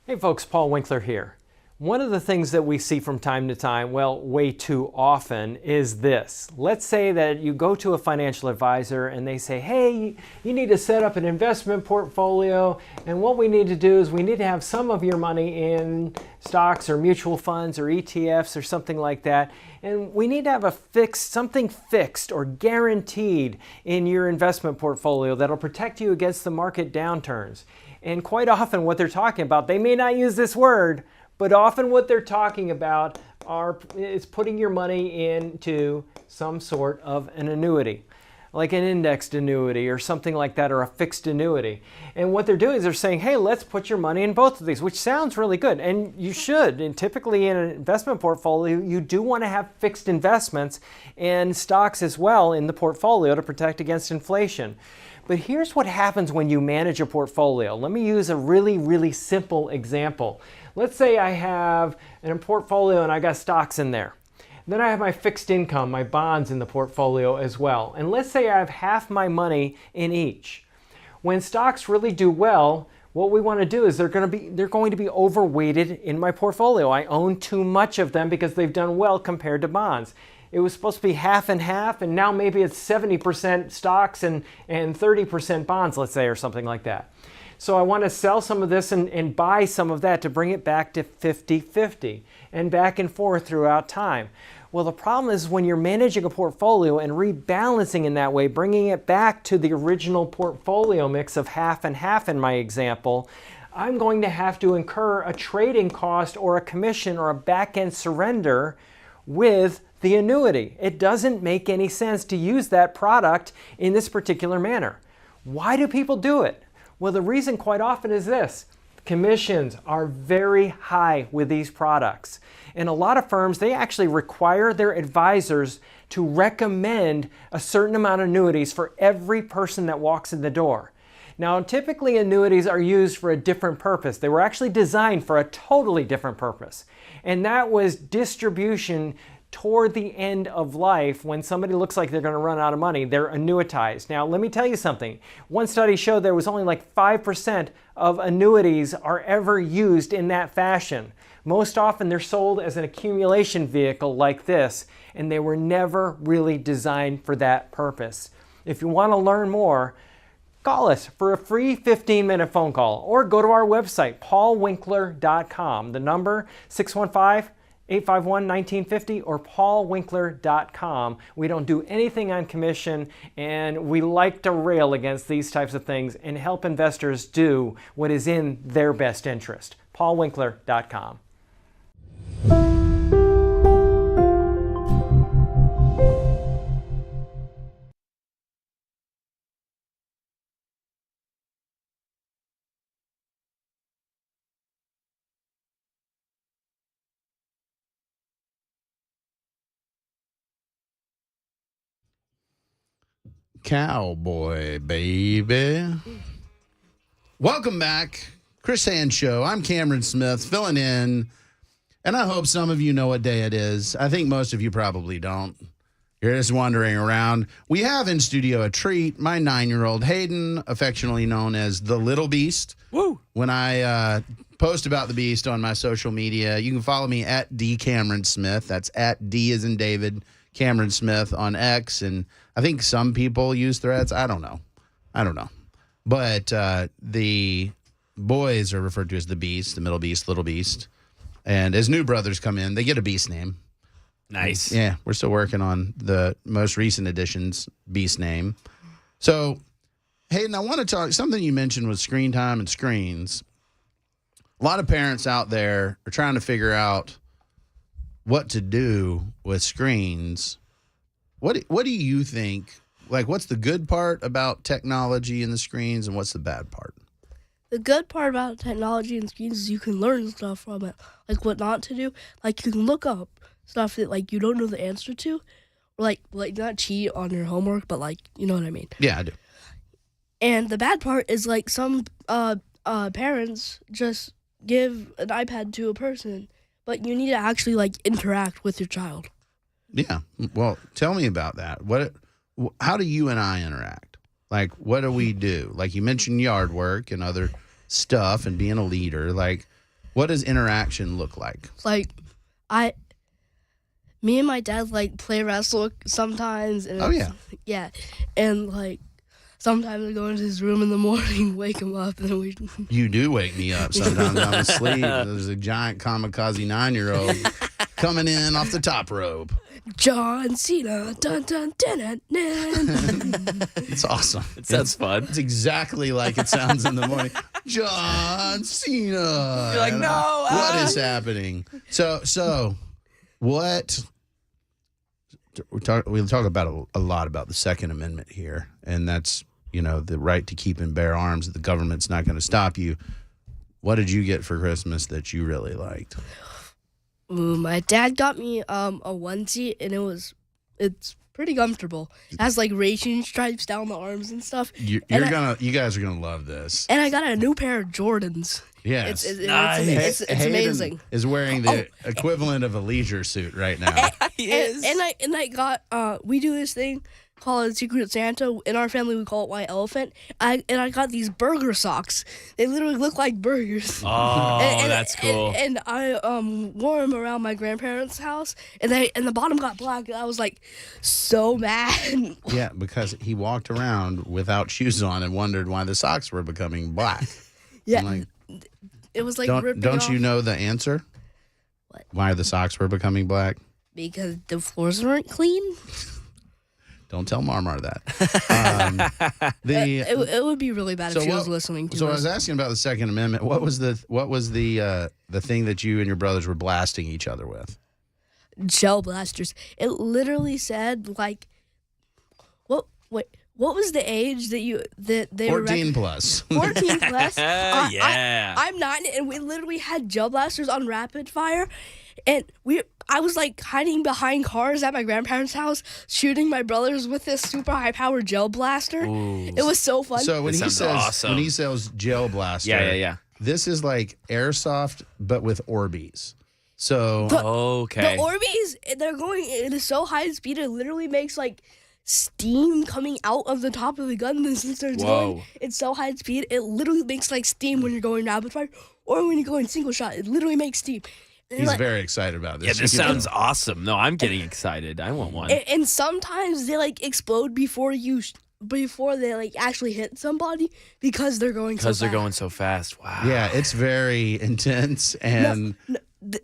Hey folks, Paul Winkler here. One of the things that we see from time to time, well, way too often, is this. Let's say that you go to a financial advisor and they say, hey, you need to set up an investment portfolio, and what we need to do is we need to have some of your money in stocks or mutual funds or ETFs or something like that, and we need to have something fixed or guaranteed in your investment portfolio that'll protect you against the market downturns. And quite often what they're talking about, they may not use this word, but often what they're talking about is putting your money into some sort of an annuity, like an indexed annuity or something like that, or a fixed annuity. And what they're doing is they're saying, hey, let's put your money in both of these, which sounds really good. And you should. And typically in an investment portfolio, you do want to have fixed investments and stocks as well in the portfolio to protect against inflation. But here's what happens when you manage a portfolio. Let me use a really, really simple example. Let's say I have a portfolio and I got stocks in there. Then I have my fixed income, my bonds in the portfolio as well. And let's say I have half my money in each. When stocks really do well, what we want to do is they're going to be overweighted in my portfolio. I own too much of them because they've done well compared to bonds. It was supposed to be half and half, and now maybe it's 70% stocks and 30% bonds, let's say, or something like that. So I want to sell some of this and buy some of that to bring it back to 50-50 and back and forth throughout time. Well, the problem is when you're managing a portfolio and rebalancing in that way, bringing it back to the original portfolio mix of half and half in my example, I'm going to have to incur a trading cost or a commission or a back-end surrender with the annuity. It doesn't make any sense to use that product in this particular manner. Why do people do it? Well, the reason quite often is this. Commissions are very high with these products. And a lot of firms, they actually require their advisors to recommend a certain amount of annuities for every person that walks in the door. Now, typically annuities are used for a different purpose. They were actually designed for a totally different purpose. And that was distribution toward the end of life. When somebody looks like they're going to run out of money, they're annuitized. Now, let me tell you something. One study showed there was only like 5% of annuities are ever used in that fashion. Most often they're sold as an accumulation vehicle like this, and they were never really designed for that purpose. If you want to learn more, call us for a free 15-minute phone call or go to our website, paulwinkler.com. The number 615-851-1950 or paulwinkler.com. We don't do anything on commission, and we like to rail against these types of things and help investors do what is in their best interest. paulwinkler.com. Cowboy, baby. Welcome back. Chris Hand Show. I'm Cameron Smith, filling in. And I hope some of you know what day it is. I think most of you probably don't. You're just wandering around. We have in studio a treat. My 9-year-old Hayden, affectionately known as the Little Beast. Woo! When I post about the Beast on my social media, you can follow me at DCameronSmith. That's at D as in David, Cameron Smith on X. And I think some people use Threads. I don't know. But the boys are referred to as the Beast, the Middle Beast, Little Beast. And as new brothers come in, they get a Beast name. Nice. Yeah, we're still working on the most recent edition's Beast name. So, Hayden, I want to talk, something you mentioned with screen time and screens. A lot of parents out there are trying to figure out what to do with screens. What do you think? Like, what's the good part about technology and the screens, and what's the bad part? The good part about technology and screens is you can learn stuff from it, like what not to do. Like, you can look up stuff that, like, you don't know the answer to, or like not cheat on your homework, but, like, you know what I mean. Yeah, I do. And the bad part is, like, some parents just give an iPad to a person, but you need to actually, like, interact with your child. Yeah. Well, tell me about that. How do you and I interact? Like, what do we do? Like, you mentioned yard work and other stuff and being a leader. Like, what does interaction look like? Like, me and my dad, like, play wrestle sometimes. And Oh, yeah. Yeah. And, like, sometimes I go into his room in the morning, wake him up, and then we... You do wake me up sometimes. I'm asleep. There's a giant kamikaze 9-year-old coming in off the top rope. John Cena, dun dun dun dun dun. It's awesome. It sounds fun. It's exactly like it sounds in the morning. John Cena. You're like, no. What is happening? So, what? We'll talk about a lot about the Second Amendment here, and that's the right to keep and bear arms. The government's not going to stop you. What did you get for Christmas that you really liked? Ooh, my dad got me a onesie, and it's pretty comfortable. It has like racing stripes down the arms and stuff. You guys are gonna love this. And I got a new pair of Jordans. Yes, it's amazing. Is wearing the equivalent of a leisure suit right now. And I got we do this thing called Secret Santa. In our family, we call it White Elephant. I got these burger socks. They literally look like burgers. Oh, that's cool. And I wore them around my grandparents' house, and the bottom got black. And I was like so mad. Yeah, because he walked around without shoes on and wondered why the socks were becoming black. Yeah, it was like ripping don't off. you know the answer? What? Why the socks were becoming black? Because the floors weren't clean. Don't tell Marmar that. It would be really bad if she was listening to us. So I was asking about the Second Amendment. What was the thing that you and your brothers were blasting each other with? Gel blasters. It literally said like, what was the age that they 14 plus. 14 plus. Yeah. I'm 9, and we literally had gel blasters on rapid fire, and I was like hiding behind cars at my grandparents' house, shooting my brothers with this super high-powered gel blaster. Ooh. It was so fun. So when he says gel blaster, yeah. This is like airsoft, but with Orbeez. So The Orbeez, it is so high speed, it literally makes like steam coming out of the top of the gun. And since it's going, it's so high speed, it literally makes like steam when you're going rapid fire, or when you're going single shot. It literally makes steam. And he's very excited about this. Yeah, this sounds awesome. No, I'm getting excited. I want one. And sometimes they like explode before they like actually hit somebody because they're going so fast. Wow. Yeah, it's very intense and. No,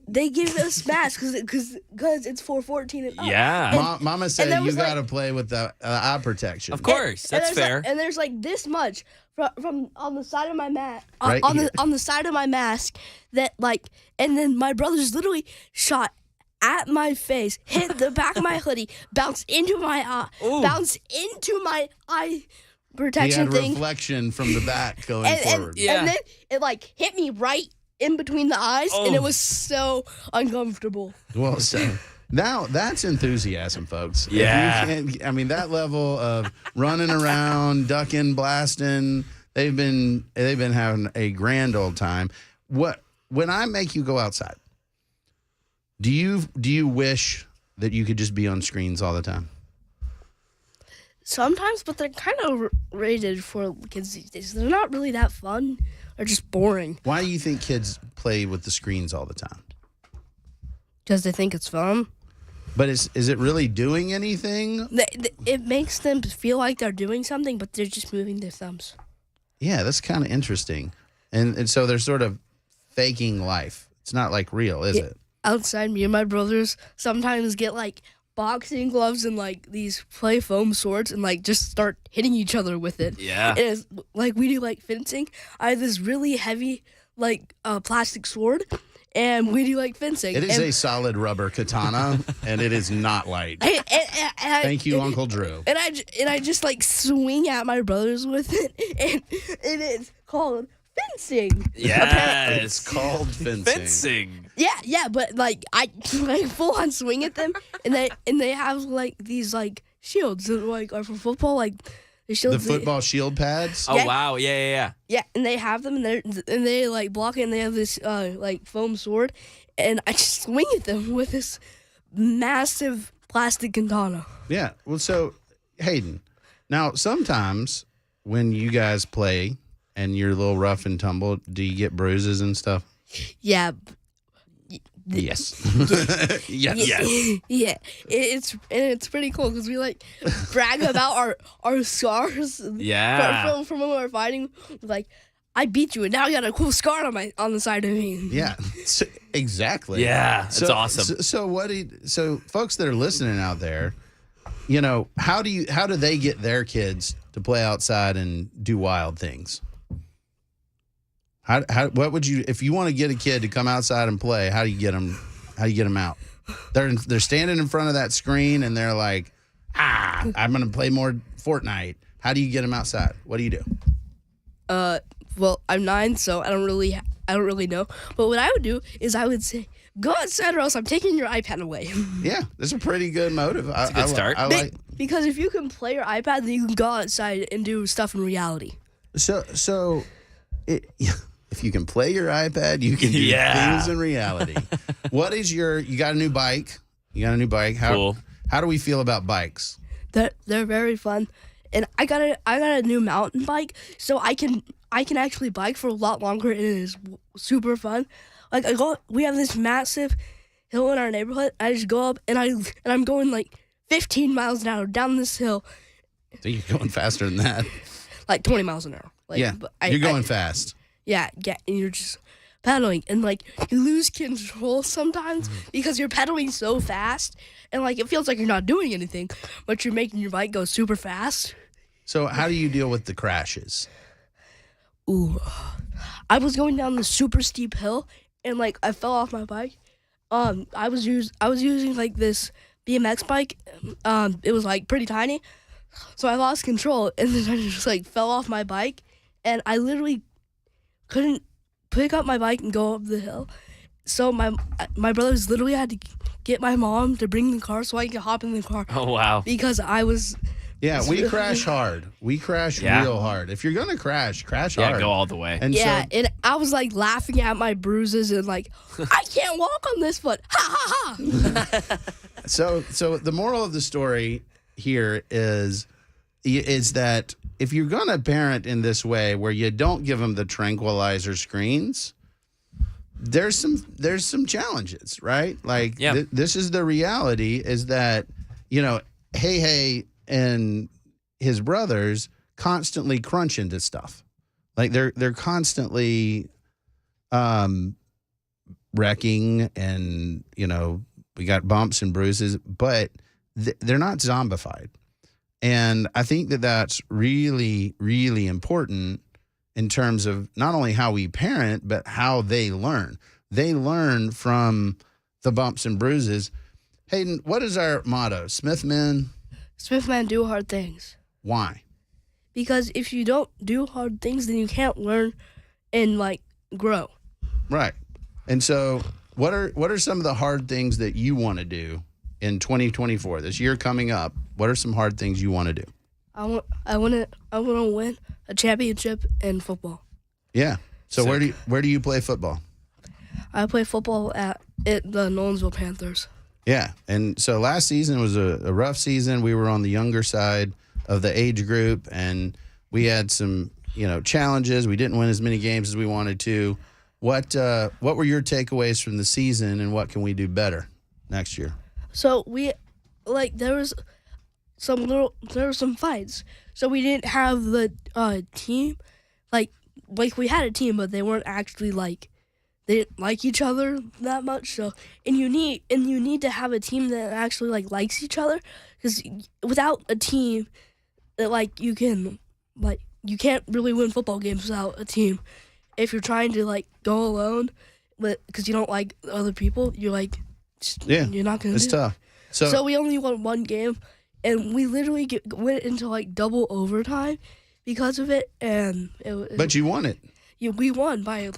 they give us masks because it's for 14 and up. Yeah. Mama said you got to play with the eye protection. Of course, that's fair. And there's like this much from on the side of my mask, on the side of my mask that like, and then my brothers literally shot at my face, hit the back of my hoodie, bounced into my eye, bounced into my eye protection he had thing. Reflection from the back going forward. And then it like hit me right in between the eyes, and it was so uncomfortable. Well, so now that's enthusiasm, folks. Yeah. That level of running around, ducking, blasting, they've been having a grand old time. When I make you go outside, do you wish that you could just be on screens all the time? Sometimes, but they're kind of rated for kids these days. They're not really that fun. They're just boring. Why do you think kids play with the screens all the time? Because they think it's fun. But is it really doing anything? It makes them feel like they're doing something, but they're just moving their thumbs. Yeah, that's kind of interesting. And so they're sort of faking life. It's not like real, is it? Outside, me and my brothers sometimes get like boxing gloves and like these play foam swords and like just start hitting each other with it. Yeah. And it's like we do like fencing. I have this really heavy like plastic sword, and we do like fencing. It is a solid rubber katana, and it is not light. Thank you, Uncle Drew. And I just like swing at my brothers with it, and it is called fencing. Yeah, it's called fencing. Yeah, but like I like full on swing at them, and they have like these like shields that like are for football, like the shields. The football shield pads. Oh wow, yeah. Yeah, and they have them, and they like block it, and they have this like foam sword, and I just swing at them with this massive plastic katana. Yeah. Well, so Hayden, now sometimes when you guys play and you're a little rough and tumble, do you get bruises and stuff? Yeah. Yes. Yes. Yeah. It's pretty cool because we like brag about our scars. Yeah. From when we were fighting, like I beat you and now I got a cool scar on the side of me. Yeah. Exactly. Yeah. It's awesome. So folks that are listening out there, you know, how do they get their kids to play outside and do wild things? What would you, if you want to get a kid to come outside and play, how do you get them out? They're standing in front of that screen and they're like, I'm going to play more Fortnite. How do you get them outside? What do you do? Well, I'm 9, so I don't really know. But what I would do is I would say, go outside or else I'm taking your iPad away. Yeah, that's a pretty good motive. It's a good start. Because if you can play your iPad, then you can go outside and do stuff in reality. If you can play your iPad, you can do things in reality. You got a new bike. Cool. How do we feel about bikes? They're very fun. And I got a new mountain bike, so I can actually bike for a lot longer, and it is super fun. Like we have this massive hill in our neighborhood. I just go up and I'm going like 15 miles an hour down this hill. So you're going faster than that? Like 20 miles an hour. Like, yeah, you're going fast. Yeah, and you're just pedaling, and like you lose control sometimes because you're pedaling so fast, and like it feels like you're not doing anything, but you're making your bike go super fast. So how do you deal with the crashes? Ooh, I was going down this super steep hill, and like I fell off my bike. I was using like this BMX bike. It was like pretty tiny, so I lost control, and then I just like fell off my bike, and I literally couldn't pick up my bike and go up the hill. So my brothers literally had to get my mom to bring the car so I could hop in the car. Oh, wow. Because I was... Yeah, we crash hard. We crash real hard. If you're going to crash hard. Yeah, go all the way. And and I was like laughing at my bruises and like, I can't walk on this foot. Ha, ha, ha. So the moral of the story here is that if you're going to parent in this way where you don't give them the tranquilizer screens, there's some challenges, right? Like this is the reality is that, you know, Hey and his brothers constantly crunch into stuff. Like they're constantly wrecking, and, you know, we got bumps and bruises, but they're not zombified. And I think that that's really, really important in terms of not only how we parent, but how they learn. They learn from the bumps and bruises. Hayden, what is our motto? Smith men? Smith men do hard things. Why? Because if you don't do hard things, then you can't learn and, like, grow. Right. And so what are some of the hard things that you want to do in 2024, this year coming up? What are some hard things you want to do? I want to win a championship in football. Yeah. So where do you play football? I play football at the Nolensville Panthers. Yeah. And so last season was a rough season. We were on the younger side of the age group, and we had some, you know, challenges. We didn't win as many games as we wanted to. What were your takeaways from the season, and what can we do better next year? So there were some fights. So we didn't have the team, like we had a team, but they weren't actually they didn't like each other that much. So and you need to have a team that actually likes each other, because without a team, that you can't really win football games without a team. If you're trying to go alone, but because you don't like other people, you're you're not gonna. It's tough. So we only won one game, and we literally went into double overtime because of it. And but you won it. Yeah, we won by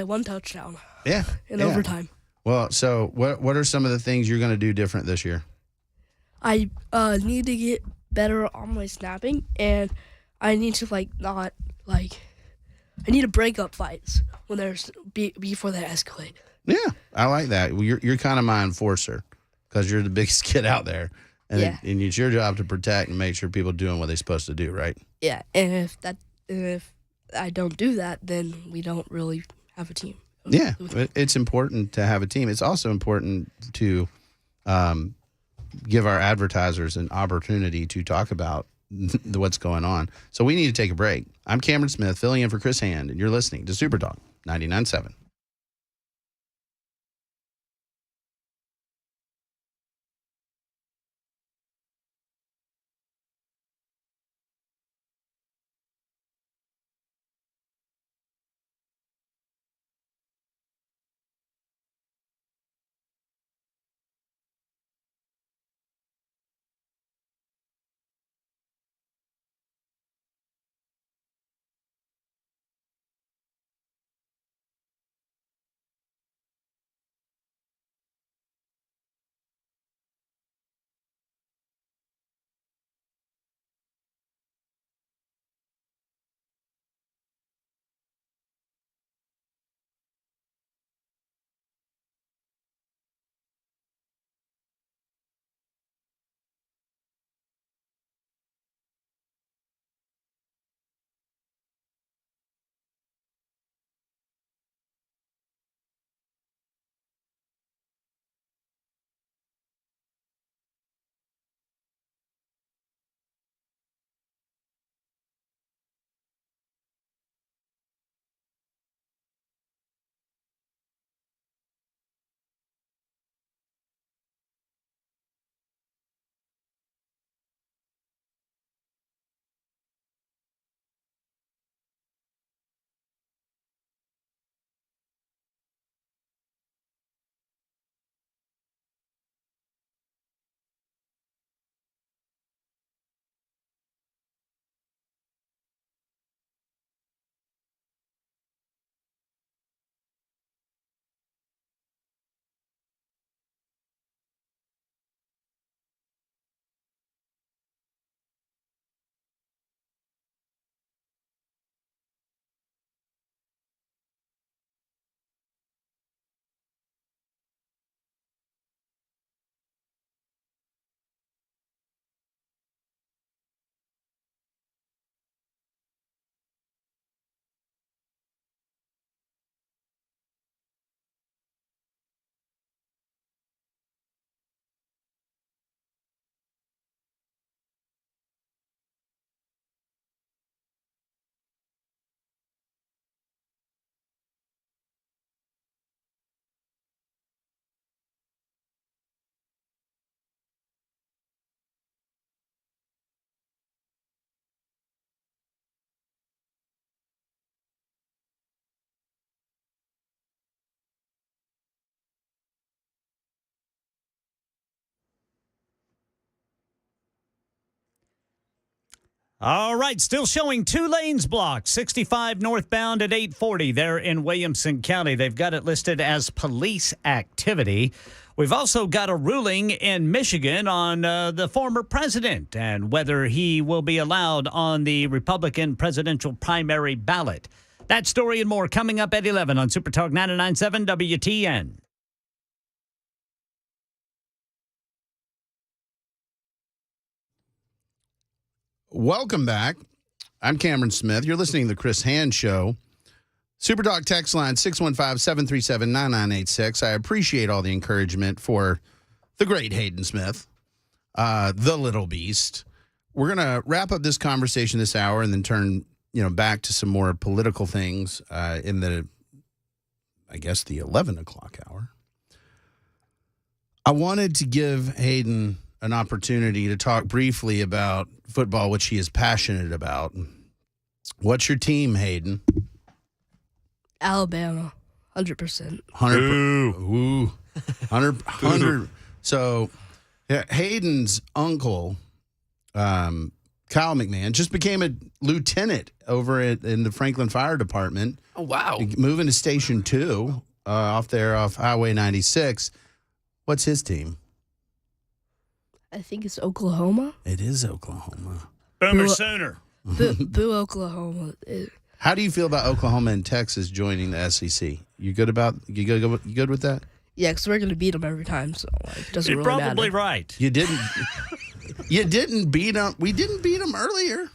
one touchdown. Yeah, in overtime. Well, so what are some of the things you're going to do different this year? I need to get better on my snapping, and I need to I need to break up fights when before they escalate. Yeah, I like that. You're kind of my enforcer because you're the biggest kid out there. And, Yeah. and it's your job to protect and make sure people are doing what they're supposed to do, right? Yeah, and if I don't do that, then we don't really have a team. Yeah, it's important to have a team. It's also important to give our advertisers an opportunity to talk about what's going on. So we need to take a break. I'm Cameron Smith, filling in for Chris Hand, and you're listening to Super Talk 99.7. All right, still showing 2 lanes blocked, 65 northbound at 840 there in Williamson County. They've got it listed as police activity. We've also got a ruling in Michigan on the former president and whether he will be allowed on the Republican presidential primary ballot. That story and more coming up at 11 on Super Talk 99.7 WTN. Welcome back. I'm Cameron Smith. You're listening to the Chris Hand Show. Super Talk text line 615-737-9986. I appreciate all the encouragement for the great Hayden Smith, the little beast. We're going to wrap up this conversation this hour and then turn back to some more political things in the 11 o'clock hour. I wanted to give Hayden an opportunity to talk briefly about football, which he is passionate about. What's your team, Hayden? Alabama, 100%. 100. So, Hayden's uncle, Kyle McMahon, just became a lieutenant over in the Franklin Fire Department. Oh, wow. Moving to Station 2 off Highway 96. What's his team? I think it's Oklahoma. It is Oklahoma. Boomer Sooner. Boo Oklahoma. How do you feel about Oklahoma and Texas joining the SEC? You good with that? Yeah, because we're going to beat them every time, so it doesn't You're really probably matter. right. You didn't. You didn't beat them. We didn't beat them earlier.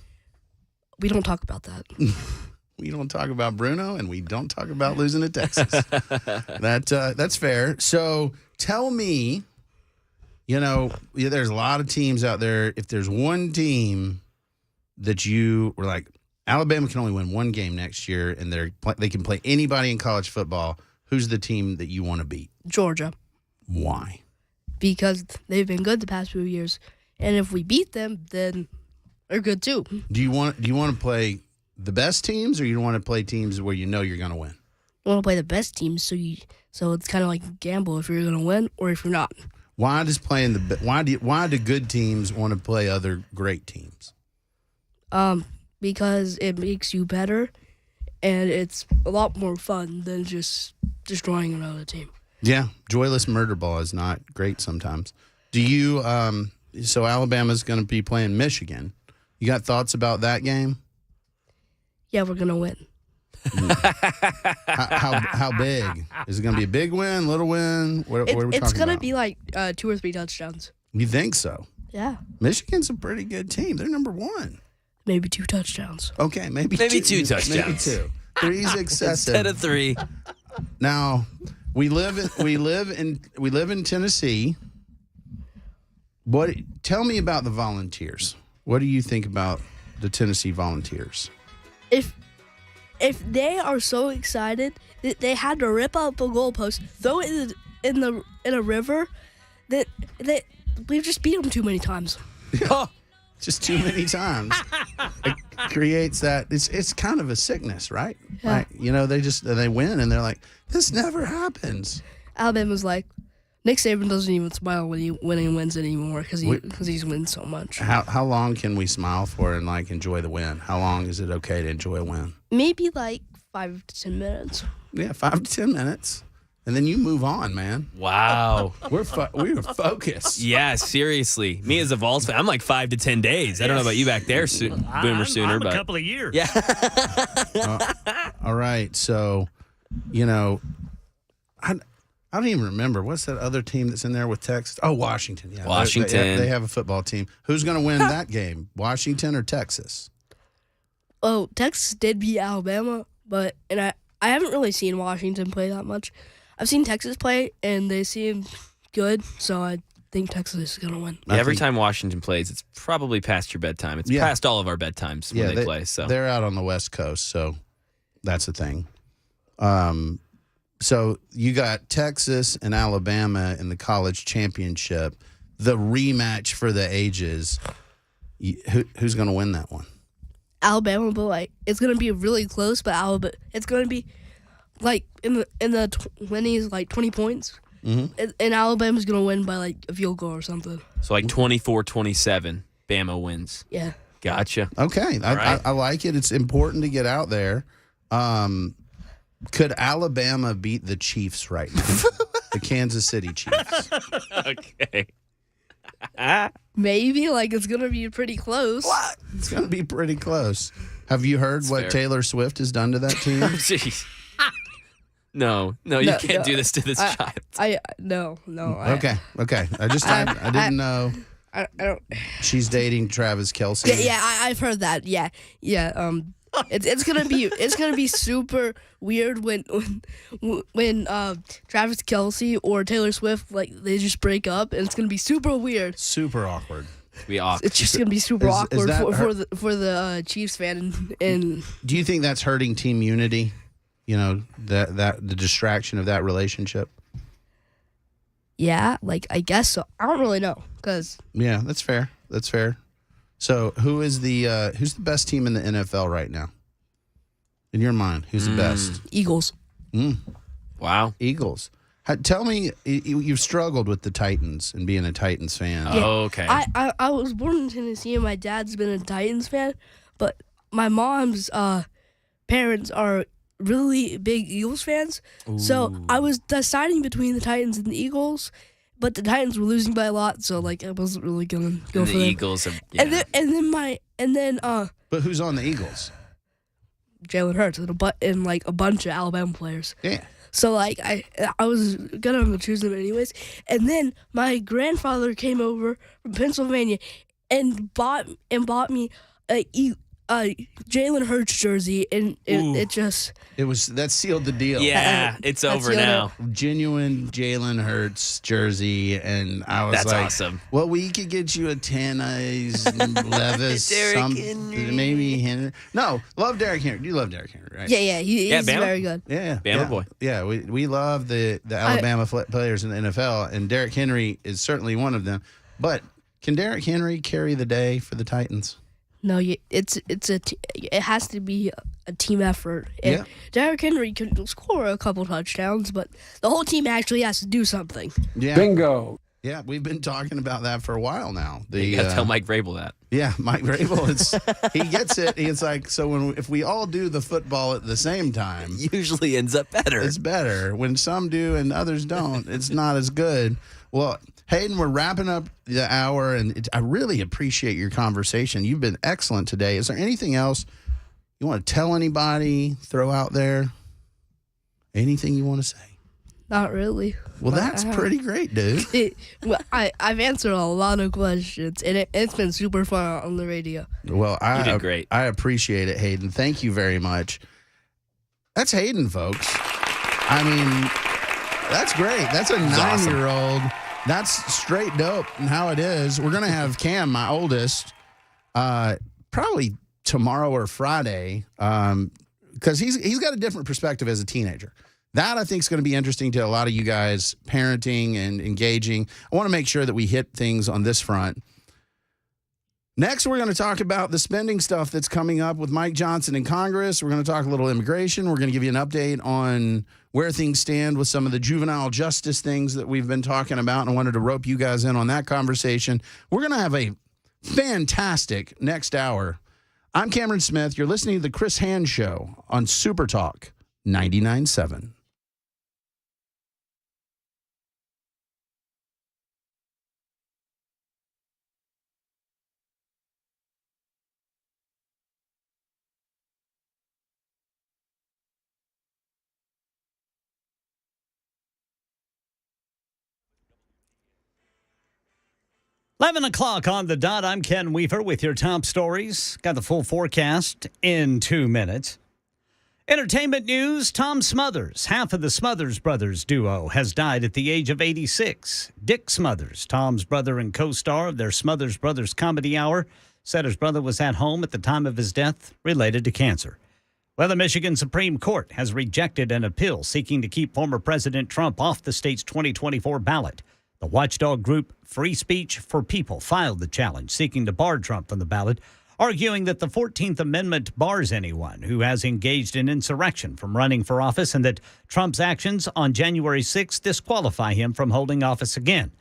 We don't talk about that. We don't talk about Bruno, and we don't talk about losing to Texas. That's fair. So tell me, there's a lot of teams out there. If there's one team that you were like, Alabama can only win one game next year, and they can play anybody in college football, who's the team that you want to beat? Georgia. Why? Because they've been good the past few years, and if we beat them, then they're good too. Do you want to play the best teams, or you want to play teams where you know you're going to win? You want to play the best teams, so it's kind of like a gamble if you're going to win or if you're not. Why do good teams want to play other great teams? Because it makes you better, and it's a lot more fun than just destroying another team. Yeah, joyless murder ball is not great sometimes. Do you? So Alabama's going to be playing Michigan. You got thoughts about that game? Yeah, we're gonna win. How big? Is it going to be a big win, little win? What are we talking about? It's gonna be like 2 or 3 touchdowns. You think so? Yeah. Michigan's a pretty good team. They're number 1. Maybe 2 touchdowns. Okay, maybe 2 touchdowns. Maybe 2. 3's excessive. Instead of 3. Now, we live in Tennessee. Tell me about the Volunteers. What do you think about the Tennessee Volunteers? If they are so excited that they had to rip up the goalpost, throw it in a river, that we've just beat them too many times. Just too many times. It creates that. It's kind of a sickness, right? Yeah. Right? They win and they're like, this never happens. Alabama's like, Nick Saban doesn't even smile when he wins anymore because he's wins so much. How long can we smile for and enjoy the win? How long is it okay to enjoy a win? Maybe 5 to 10 minutes. Yeah, 5 to 10 minutes, and then you move on, man. Wow, we were focused. Yeah, seriously. Me as a Vols fan, I'm like 5 to 10 days. I don't know about you back there, Boomer Sooner, I'm but a couple of years. Yeah. All right, so I don't even remember. What's that other team that's in there with Texas? Oh, Washington. Yeah, Washington. They have a football team. Who's going to win that game, Washington or Texas? Oh, Texas did beat Alabama, and I haven't really seen Washington play that much. I've seen Texas play, and they seem good, so I think Texas is going to win. Yeah, every time Washington plays, it's probably past your bedtime. It's past all of our bedtimes when they play. So they're out on the West Coast, so that's the thing. So you got Texas and Alabama in the college championship, the rematch for the ages. Who's going to win that one? Alabama, but it's going to be really close. But it's going to be in the 20s, 20 points. Mm-hmm. And Alabama's going to win by a field goal or something. So 24-27, Bama wins. Yeah. Gotcha. Okay, I like it. It's important to get out there. Could Alabama beat the Chiefs right now? The Kansas City Chiefs. Okay. Maybe, it's going to be pretty close. What? It's going to be pretty close. Have you heard what Taylor Swift has done to that team? Jeez. No, you can't do this to this child. No. Okay. I didn't know. I don't. She's dating Travis Kelce. Yeah, I've heard that. Yeah. It's gonna be super weird when Travis Kelce or Taylor Swift they just break up, and it's gonna be super weird. Super awkward. It's just gonna be super awkward for the Chiefs fan. And do you think that's hurting team unity? That the distraction of that relationship. Yeah, I guess so. I don't really know because. Yeah, that's fair. So who's the best team in the NFL right now? In your mind, who's the best? Eagles. Wow. Eagles. Tell me, you've struggled with the Titans and being a Titans fan. Yeah. Oh, okay. I was born in Tennessee and my dad's been a Titans fan, but my mom's parents are really big Eagles fans. Ooh. So I was deciding between the Titans and the Eagles. But the Titans were losing by a lot, so I wasn't really gonna go for them. The Eagles are, yeah. And then But who's on the Eagles? Jalen Hurts and a bunch of Alabama players. Yeah. So I was gonna choose them anyways. And then my grandfather came over from Pennsylvania, and bought me a Jalen Hurts jersey, and that sealed the deal. Yeah, it's over now. Genuine Jalen Hurts jersey, and I was That's like, awesome. Well, we could get you a Tannehill, Levis, Derrick Henry. maybe Henry. No, love Derrick Henry. You love Derrick Henry, right? Yeah, he's Bama? very good. Yeah, Bama boy. Yeah, we love the Alabama players in the NFL, and Derrick Henry is certainly one of them. But can Derrick Henry carry the day for the Titans? No, it has to be a team effort. And Derrick Henry can score a couple touchdowns, but the whole team actually has to do something. Yeah. Bingo. Yeah, we've been talking about that for a while now. You got to tell Mike Vrabel that. Yeah, Mike Vrabel. He gets it. It's like, so if we all do the football at the same time, Usually ends up better. it's better. When some do and others don't, it's not as good. Well, Hayden, we're wrapping up the hour, and I really appreciate your conversation. You've been excellent today. Is there anything else you want to tell anybody, throw out there? Anything you want to say? Not really. Well, that's pretty great, dude. I've answered a lot of questions, and it's been super fun on the radio. Well, You did great. I appreciate it, Hayden. Thank you very much. That's Hayden, folks. I mean, that's great. That's a 9-year-old. That's straight dope and how it is. We're going to have Cam, my oldest, probably tomorrow or Friday, because he's got a different perspective as a teenager. That, I think, is going to be interesting to a lot of you guys, parenting and engaging. I want to make sure that we hit things on this front. Next, we're going to talk about the spending stuff that's coming up with Mike Johnson in Congress. We're going to talk a little immigration. We're going to give you an update on where things stand with some of the juvenile justice things that we've been talking about, and I wanted to rope you guys in on that conversation. We're going to have a fantastic next hour. I'm Cameron Smith. You're listening to The Chris Hand Show on Super Talk 99.7. Eleven o'clock on the dot. I'm Ken Weaver with your top stories. Got the full forecast in 2 minutes. Entertainment news, Tom Smothers, half of the Smothers Brothers duo, has died at the age of 86. Dick Smothers, Tom's brother and co-star of their Smothers Brothers comedy hour, said his brother was at home at the time of his death related to cancer. Well, the Michigan Supreme Court has rejected an appeal seeking to keep former President Trump off the state's 2024 ballot. The watchdog group Free Speech for People filed the challenge, seeking to bar Trump from the ballot, arguing that the 14th Amendment bars anyone who has engaged in insurrection from running for office and that Trump's actions on January 6 disqualify him from holding office again.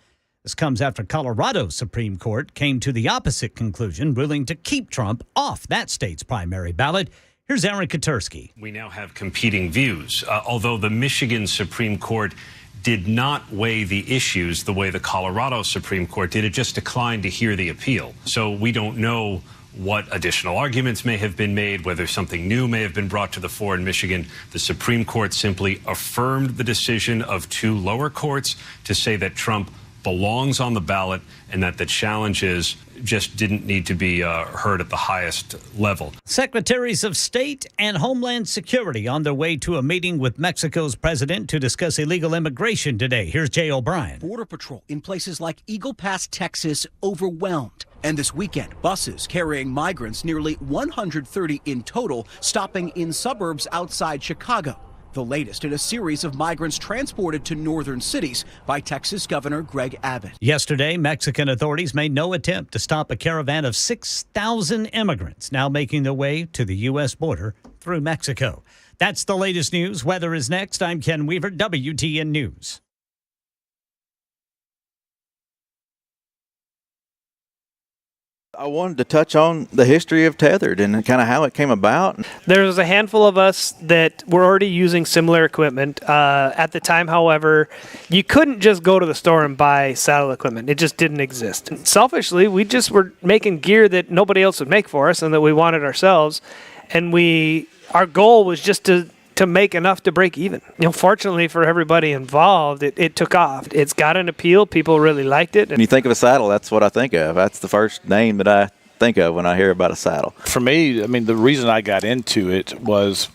This comes after Colorado's Supreme Court came to the opposite conclusion, ruling to keep Trump off that state's primary ballot. Here's Aaron Katursky. We now have competing views, although the Michigan Supreme Court did not weigh the issues the way the Colorado Supreme Court did. It just declined to hear the appeal. So we don't know what additional arguments may have been made, whether something new may have been brought to the fore in Michigan. The Supreme Court simply affirmed the decision of two lower courts to say that Trump belongs on the ballot and that the challenges just didn't need to be heard at the highest level. Secretaries of State and Homeland Security on their way to a meeting with Mexico's president to discuss illegal immigration today. Here's Jay O'Brien. Border Patrol in places like Eagle Pass, Texas, overwhelmed. And this weekend, buses carrying migrants, nearly 130 in total, stopping in suburbs outside Chicago. The latest in a series of migrants transported to northern cities by Texas Governor Greg Abbott. Yesterday, Mexican authorities made no attempt to stop a caravan of 6,000 immigrants now making their way to the U.S. border through Mexico. That's the latest news. Weather is next. I'm Ken Weaver, WTN News. I wanted to touch on the history of Tethered and kind of how it came about. There was a handful of us that were already using similar equipment. At the time, however, you couldn't just go to the store and buy saddle equipment. It just didn't exist. And selfishly, we just were making gear that nobody else would make for us and that we wanted ourselves. And our goal was just to to make enough to break even. Fortunately for everybody involved, it took off. It's got an appeal. People really liked it. When you think of a saddle, that's what I think of. That's the first name that I think of when I hear about a saddle. For me, I mean, the reason I got into it was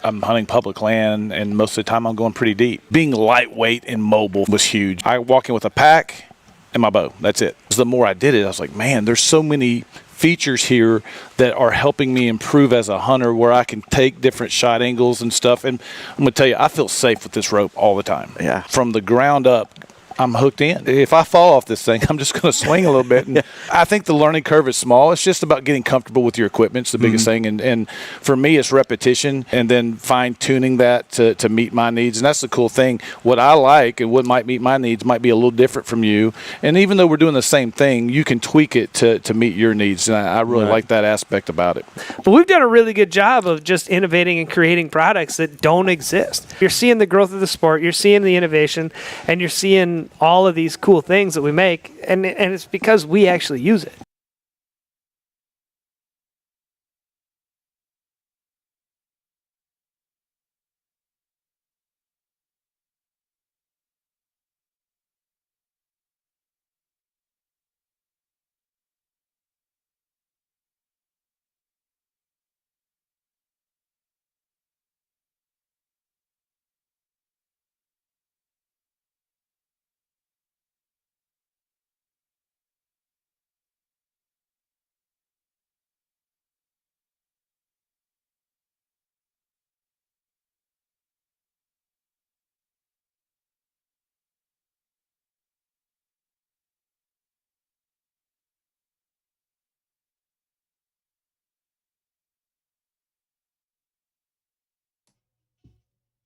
I'm hunting public land, and most of the time I'm going pretty deep. Being lightweight and mobile was huge. I walk in with a pack and my bow. That's it. The more I did it, I was like, man, there's so many features here that are helping me improve as a hunter, where I can take different shot angles and stuff. And I'm going to tell you, I feel safe with this rope all the time. Yeah. From the ground up, I'm hooked in. If I fall off this thing, I'm just going to swing a little bit. And I think the learning curve is small. It's just about getting comfortable with your equipment. It's the biggest thing. And for me, it's repetition and then fine-tuning that to meet my needs. And that's the cool thing. What I like and what might meet my needs might be a little different from you. And even though we're doing the same thing, you can tweak it to meet your needs. And I really like that aspect about it. But we've done a really good job of just innovating and creating products that don't exist. You're seeing the growth of the sport, you're seeing the innovation, and you're seeing all of these cool things that we make, and it's because we actually use it.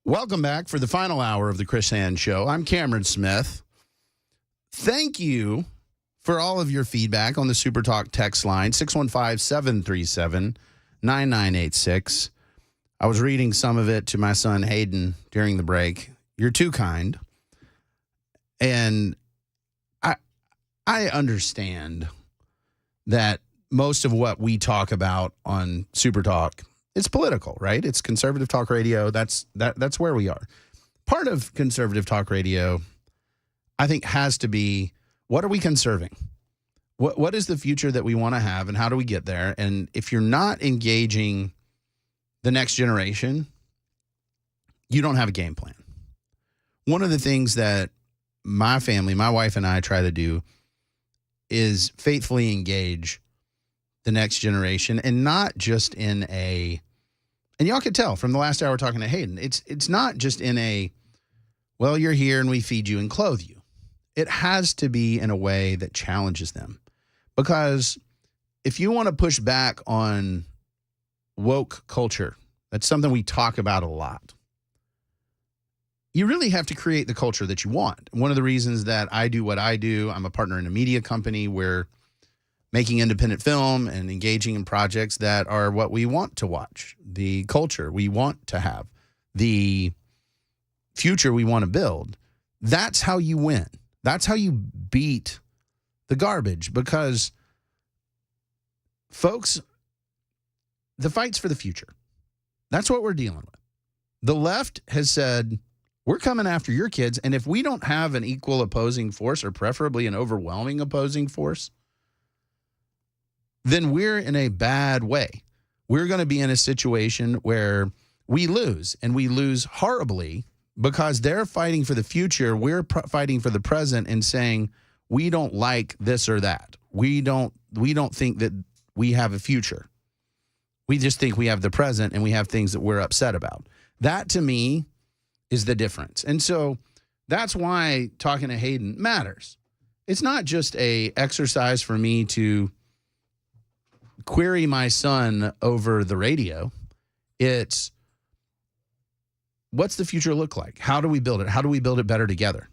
Welcome back for the final hour of the Chris Hand Show. I'm Cameron Smith. Thank you for all of your feedback on the Super Talk text line, 615-737-9986. I was reading some of it to my son Hayden during the break. You're too kind. And I understand that most of what we talk about on Super Talk, it's political, right? It's conservative talk radio. That's where we are. Part of conservative talk radio, I think, has to be, what are we conserving? What is the future that we want to have, and how do we get there? And if you're not engaging the next generation, you don't have a game plan. One of the things that my family, my wife and I try to do is faithfully engage the next generation, and not just in a, and y'all could tell from the last hour talking to Hayden, it's not just in a, well, you're here and we feed you and clothe you. It has to be in a way that challenges them. Because if you want to push back on woke culture, that's something we talk about a lot, you really have to create the culture that you want. One of the reasons that I do what I do, I'm a partner in a media company where making independent film and engaging in projects that are what we want to watch, the culture we want to have, the future we want to build. That's how you win. That's how you beat the garbage, because, folks, the fight's for the future. That's what we're dealing with. The left has said, we're coming after your kids, and if we don't have an equal opposing force, or preferably an overwhelming opposing force, then we're in a bad way. We're going to be in a situation where we lose, and we lose horribly, because they're fighting for the future. We're fighting for the present and saying, we don't like this or that. We don't think that we have a future. We just think we have the present, and we have things that we're upset about. That, to me, is the difference. And so that's why talking to Hayden matters. It's not just a exercise for me to query my son over the radio. It's, what's the future look like? How do we build it? How do we build it better together?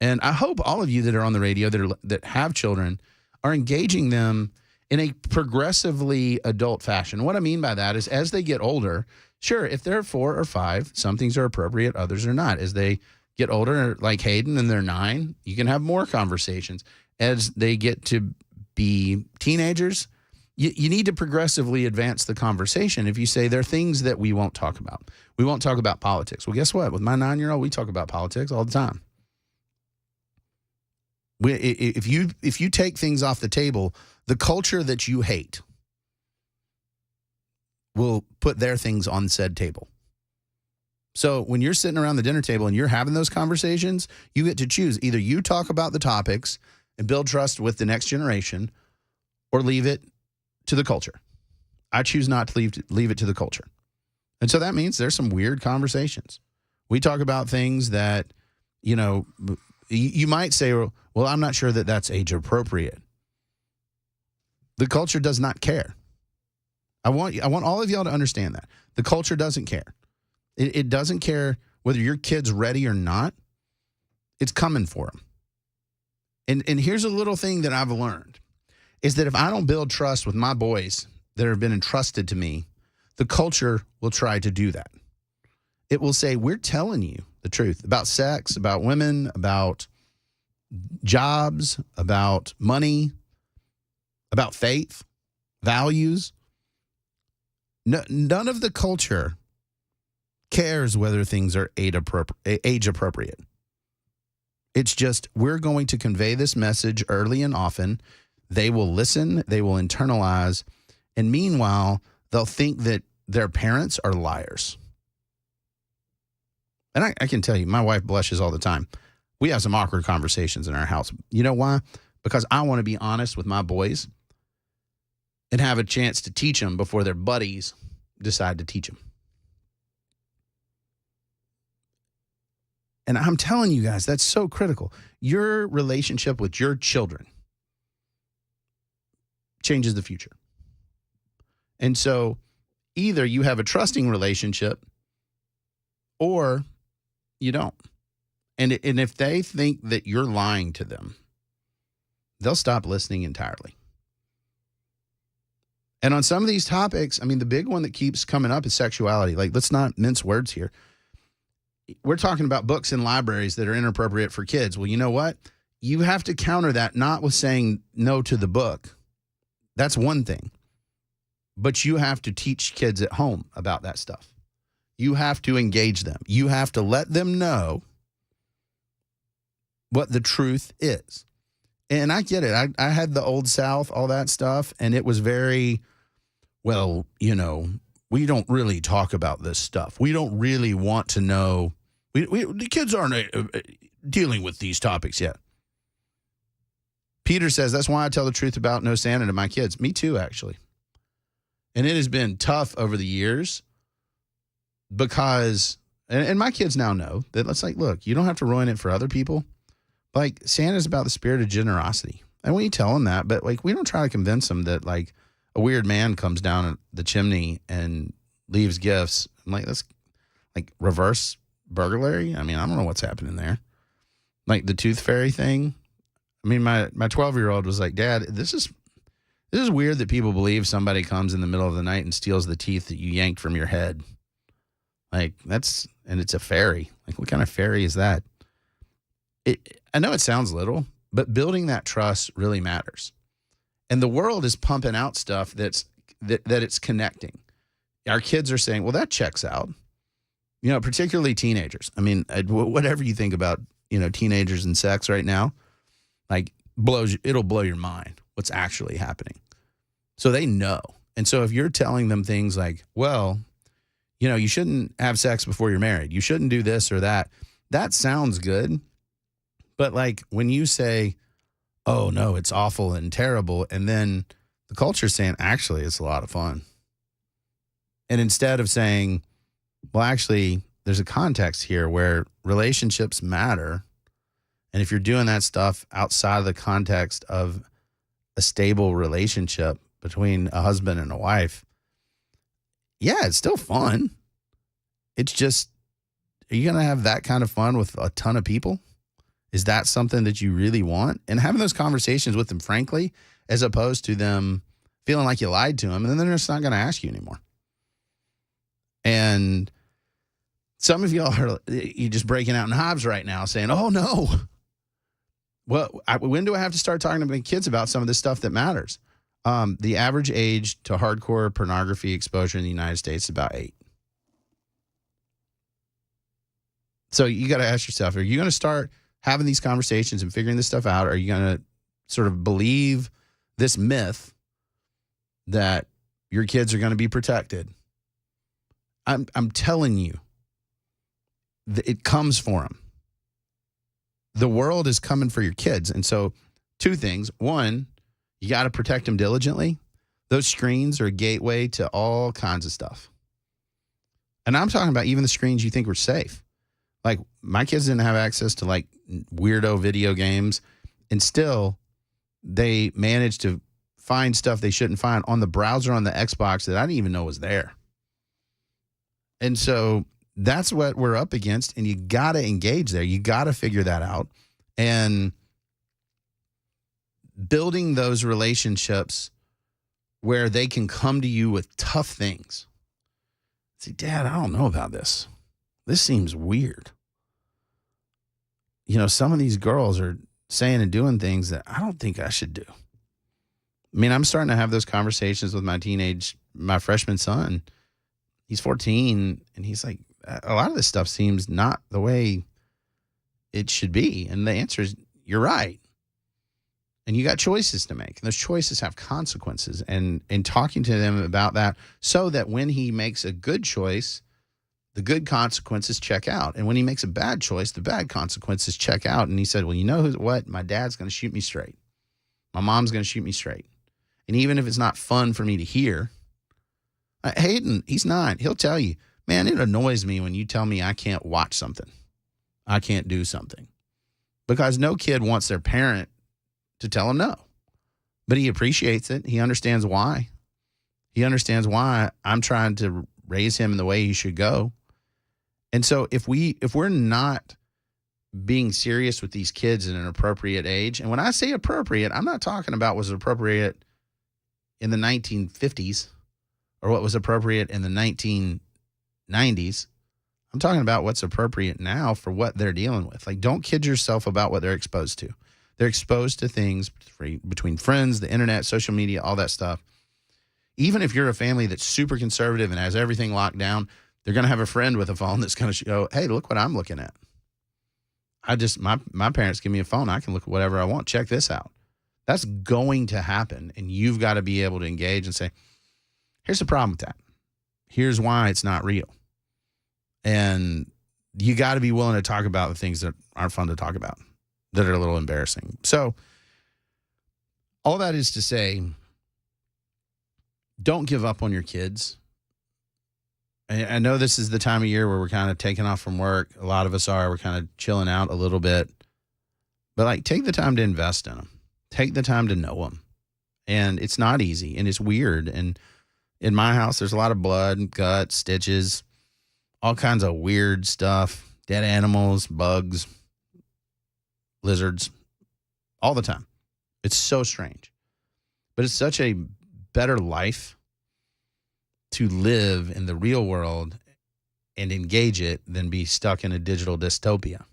And I hope all of you that are on the radio that have children are engaging them in a progressively adult fashion. What I mean by that is, as they get older, sure, if they're 4 or 5, some things are appropriate, others are not. As they get older, like Hayden, and they're 9, you can have more conversations. As they get to be teenagers, you need to progressively advance the conversation. If you say there are things that we won't talk about. We won't talk about politics. Well, guess what? With my 9-year-old, we talk about politics all the time. If you take things off the table, the culture that you hate will put their things on said table. So when you're sitting around the dinner table and you're having those conversations, you get to choose. Either you talk about the topics and build trust with the next generation, or leave it to the culture. I choose not to leave it to the culture. And so that means there's some weird conversations. We talk about things that, you might say, well, I'm not sure that that's age appropriate. The culture does not care. I want all of y'all to understand that. The culture doesn't care. It doesn't care whether your kid's ready or not. It's coming for them. And here's a little thing that I've learned, is that if I don't build trust with my boys that have been entrusted to me, the culture will try to do that. It will say, we're telling you the truth about sex, about women, about jobs, about money, about faith, values. None of the culture cares whether things are age appropriate. It's just, we're going to convey this message early and often. They will listen, they will internalize, and meanwhile, they'll think that their parents are liars. And I can tell you, my wife blushes all the time. We have some awkward conversations in our house. You know why? Because I want to be honest with my boys and have a chance to teach them before their buddies decide to teach them. And I'm telling you guys, that's so critical. Your relationship with your children changes the future. And so either you have a trusting relationship or you don't. And if they think that you're lying to them, they'll stop listening entirely. And on some of these topics, I mean, the big one that keeps coming up is sexuality. Like, let's not mince words here. We're talking about books in libraries that are inappropriate for kids. Well, you know what? You have to counter that not with saying no to the book. That's one thing. But you have to teach kids at home about that stuff. You have to engage them. You have to let them know what the truth is. And I get it. I had the Old South, all that stuff, and it was very, well, we don't really talk about this stuff. We don't really want to know. The kids aren't dealing with these topics yet. Peter says, that's why I tell the truth about no Santa to my kids. Me too, actually. And it has been tough over the years because, and my kids now know that it's like, look, you don't have to ruin it for other people. Like, Santa's about the spirit of generosity. And we tell them that, but like, we don't try to convince them that like a weird man comes down the chimney and leaves gifts. I'm like, that's like reverse burglary. I mean, I don't know what's happening there. Like the tooth fairy thing. I mean, my 12-year-old was like, Dad, this is weird that people believe somebody comes in the middle of the night and steals the teeth that you yanked from your head. Like, and it's a fairy. Like, what kind of fairy is that? I know it sounds little, but building that trust really matters. And the world is pumping out stuff that it's connecting. Our kids are saying, well, that checks out. Particularly teenagers. I mean, whatever you think about, teenagers and sex right now, like it'll blow your mind what's actually happening. So they know. And so if you're telling them things like, well, you shouldn't have sex before you're married. You shouldn't do this or that. That sounds good. But like when you say, oh no, it's awful and terrible. And then the culture's saying, actually, it's a lot of fun. And instead of saying, well, actually, there's a context here where relationships matter. And if you're doing that stuff outside of the context of a stable relationship between a husband and a wife, yeah, it's still fun. It's just, are you going to have that kind of fun with a ton of people? Is that something that you really want? And having those conversations with them, frankly, as opposed to them feeling like you lied to them, and then they're just not going to ask you anymore. And some of y'all are you just breaking out in hives right now saying, oh, no. Well, when do I have to start talking to my kids about some of this stuff that matters? The average age to hardcore pornography exposure in the United States is about 8. So you got to ask yourself, are you going to start having these conversations and figuring this stuff out? Or are you going to sort of believe this myth that your kids are going to be protected? I'm telling you, it comes for them. The world is coming for your kids. And so 2 things. One, you got to protect them diligently. Those screens are a gateway to all kinds of stuff. And I'm talking about even the screens you think were safe. Like, my kids didn't have access to, like, weirdo video games, and still they managed to find stuff they shouldn't find on the browser on the Xbox that I didn't even know was there. And so that's what we're up against, and you got to engage there. You got to figure that out. And building those relationships where they can come to you with tough things. Say, Dad, I don't know about this. This seems weird. You know, some of these girls are saying and doing things that I don't think I should do. I mean, I'm starting to have those conversations with my freshman son. He's 14, and he's like, a lot of this stuff seems not the way it should be. And the answer is, you're right. And you got choices to make. And those choices have consequences. And talking to them about that so that when he makes a good choice, the good consequences check out. And when he makes a bad choice, the bad consequences check out. And he said, well, you know what? My dad's going to shoot me straight. My mom's going to shoot me straight. And even if it's not fun for me to hear, Hayden, he's 9. He'll tell you, man, it annoys me when you tell me I can't watch something. I can't do something. Because no kid wants their parent to tell them no. But he appreciates it. He understands why. He understands why I'm trying to raise him in the way he should go. And so if we're not being serious with these kids at an appropriate age, and when I say appropriate, I'm not talking about was appropriate in the 1950s or what was appropriate in the 1990s. I'm talking about what's appropriate now for what they're dealing with. Like, don't kid yourself about what they're exposed to. They're exposed to things between friends, the internet, social media, all that stuff. Even if you're a family that's super conservative and has everything locked down, they're going to have a friend with a phone that's going to go, hey, look what I'm looking at. My parents give me a phone. I can look at whatever I want. Check this out. That's going to happen. And you've got to be able to engage and say, here's the problem with that. Here's why it's not real. And you got to be willing to talk about the things that aren't fun to talk about, that are a little embarrassing. So all that is to say, don't give up on your kids. I know this is the time of year where we're kind of taking off from work. A lot of us are. We're kind of chilling out a little bit. But, like, take the time to invest in them. Take the time to know them. And it's not easy, and it's weird. And in my house, there's a lot of blood, guts, stitches, all kinds of weird stuff, dead animals, bugs, lizards, all the time. It's so strange. But it's such a better life to live in the real world and engage it than be stuck in a digital dystopia.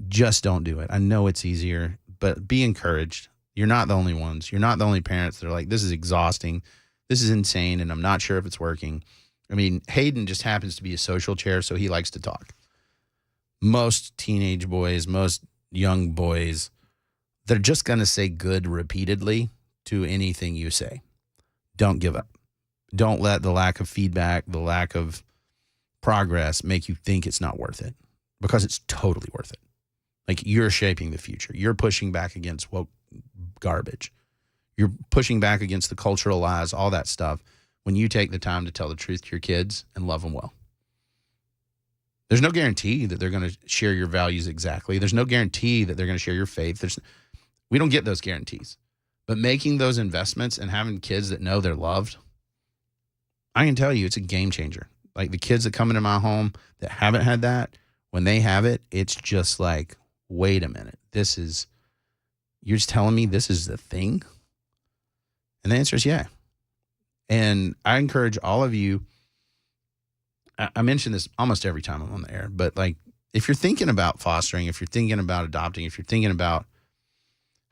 Just don't do it. I know it's easier, but be encouraged. You're not the only ones. You're not the only parents that are like, this is exhausting. This is insane, and I'm not sure if it's working. I mean, Hayden just happens to be a social chair, so he likes to talk. Most teenage boys, most young boys, they're just going to say good repeatedly to anything you say. Don't give up. Don't let the lack of feedback, the lack of progress make you think it's not worth it, because it's totally worth it. Like, you're shaping the future. You're pushing back against woke garbage. You're pushing back against the cultural lies, all that stuff, when you take the time to tell the truth to your kids and love them well. There's no guarantee that they're going to share your values exactly. There's no guarantee that they're going to share your faith. We don't get those guarantees. But making those investments and having kids that know they're loved, I can tell you it's a game changer. Like, the kids that come into my home that haven't had that, when they have it, it's just like, wait a minute. You're just telling me this is the thing? And the answer is yeah. And I encourage all of you, I mention this almost every time I'm on the air, but, like, if you're thinking about fostering, if you're thinking about adopting, if you're thinking about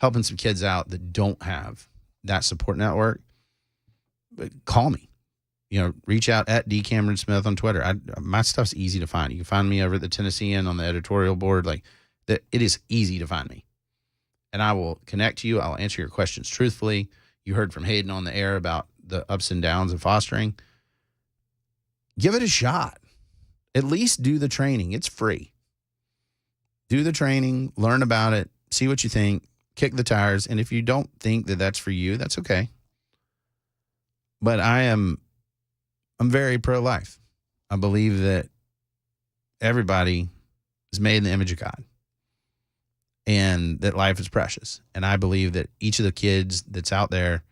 helping some kids out that don't have that support network, call me. Reach out at D Cameron Smith on Twitter. My stuff's easy to find. You can find me over at the Tennessean on the editorial board. It is easy to find me, and I will connect to you. I'll answer your questions truthfully. You heard from Hayden on the air about the ups and downs of fostering. Give it a shot. At least do the training. It's free. Do the training, learn about it, see what you think, kick the tires, and if you don't think that that's for you, that's okay. But I'm very pro-life. I believe that everybody is made in the image of God and that life is precious. And I believe that each of the kids that's out there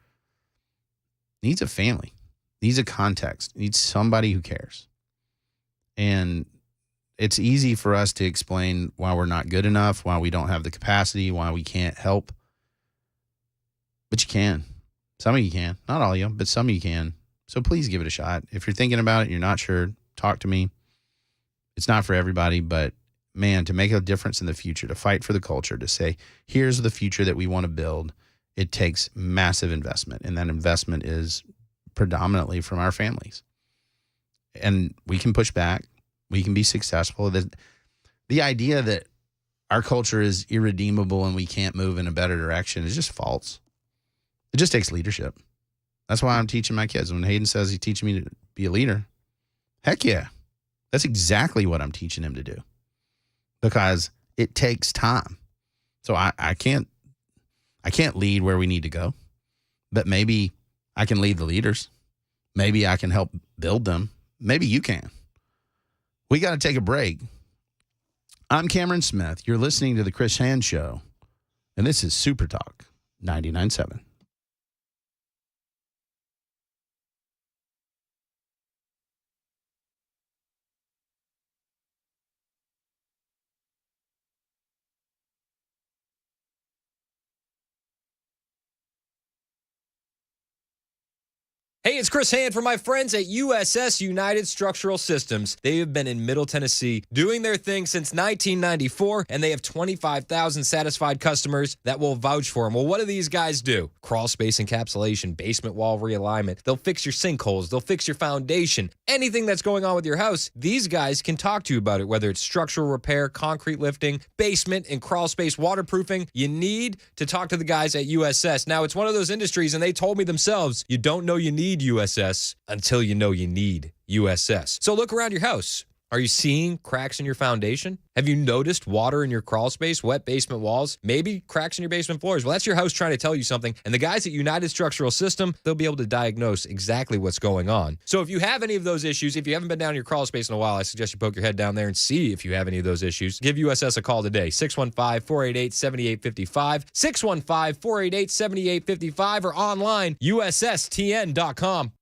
needs a family, needs a context, needs somebody who cares. And it's easy for us to explain why we're not good enough, why we don't have the capacity, why we can't help. But you can. Some of you can. Not all of you, but some of you can. So please give it a shot. If you're thinking about it, you're not sure, talk to me. It's not for everybody, but man, to make a difference in the future, to fight for the culture, to say, here's the future that we want to build, it takes massive investment. And that investment is predominantly from our families. And we can push back. We can be successful. The idea that our culture is irredeemable and we can't move in a better direction is just false. It just takes leadership. That's why I'm teaching my kids. When Hayden says he's teaching me to be a leader, heck yeah. That's exactly what I'm teaching him to do. Because it takes time. So I can't lead where we need to go. But maybe I can lead the leaders. Maybe I can help build them. Maybe you can. We got to take a break. I'm Cameron Smith. You're listening to The Chris Hand Show. And this is Super Talk 99.7. Hey, it's Chris Hand for my friends at USS United Structural Systems. They have been in Middle Tennessee doing their thing since 1994, and they have 25,000 satisfied customers that will vouch for them. Well, what do these guys do? Crawl space encapsulation, basement wall realignment. They'll fix your sinkholes. They'll fix your foundation. Anything that's going on with your house, these guys can talk to you about it, whether it's structural repair, concrete lifting, basement, and crawl space waterproofing. You need to talk to the guys at USS. Now, it's one of those industries, and they told me themselves, you don't know you need USS until you know you need USS. So look around your house. Are you seeing cracks in your foundation? Have you noticed water in your crawl space, wet basement walls, maybe cracks in your basement floors? Well, that's your house trying to tell you something. And the guys at United Structural System, they'll be able to diagnose exactly what's going on. So if you have any of those issues, if you haven't been down your crawl space in a while, I suggest you poke your head down there and see if you have any of those issues. Give USS a call today, 615-488-7855, 615-488-7855, or online, USSTN.com.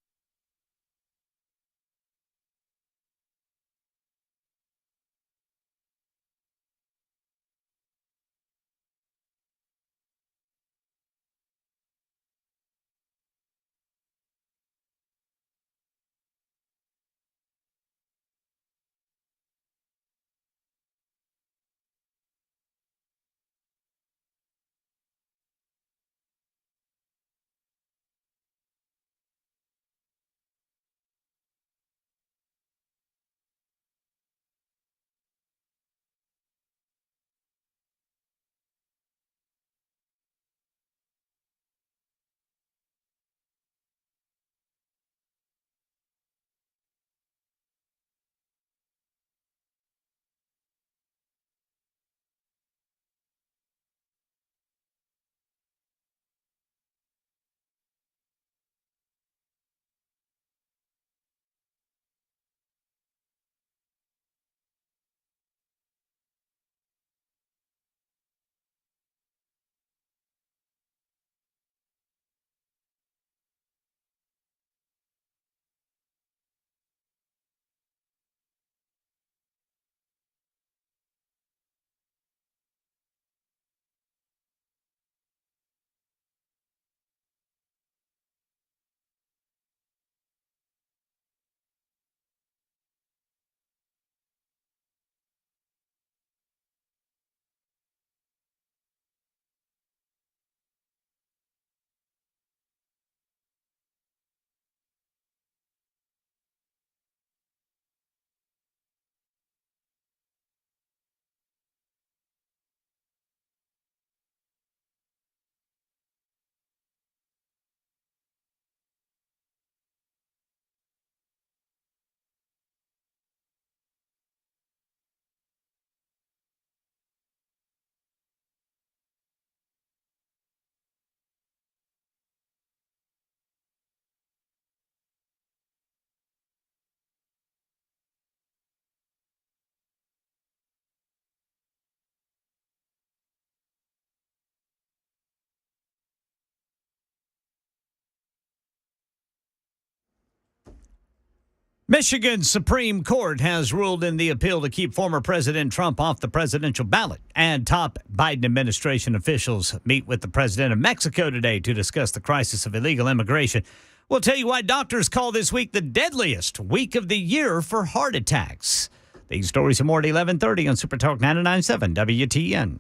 Michigan's Supreme Court has ruled in the appeal to keep former President Trump off the presidential ballot. And top Biden administration officials meet with the president of Mexico today to discuss the crisis of illegal immigration. We'll tell you why doctors call this week the deadliest week of the year for heart attacks. These stories are more at 11:30 on Super Talk 99.7 WTN.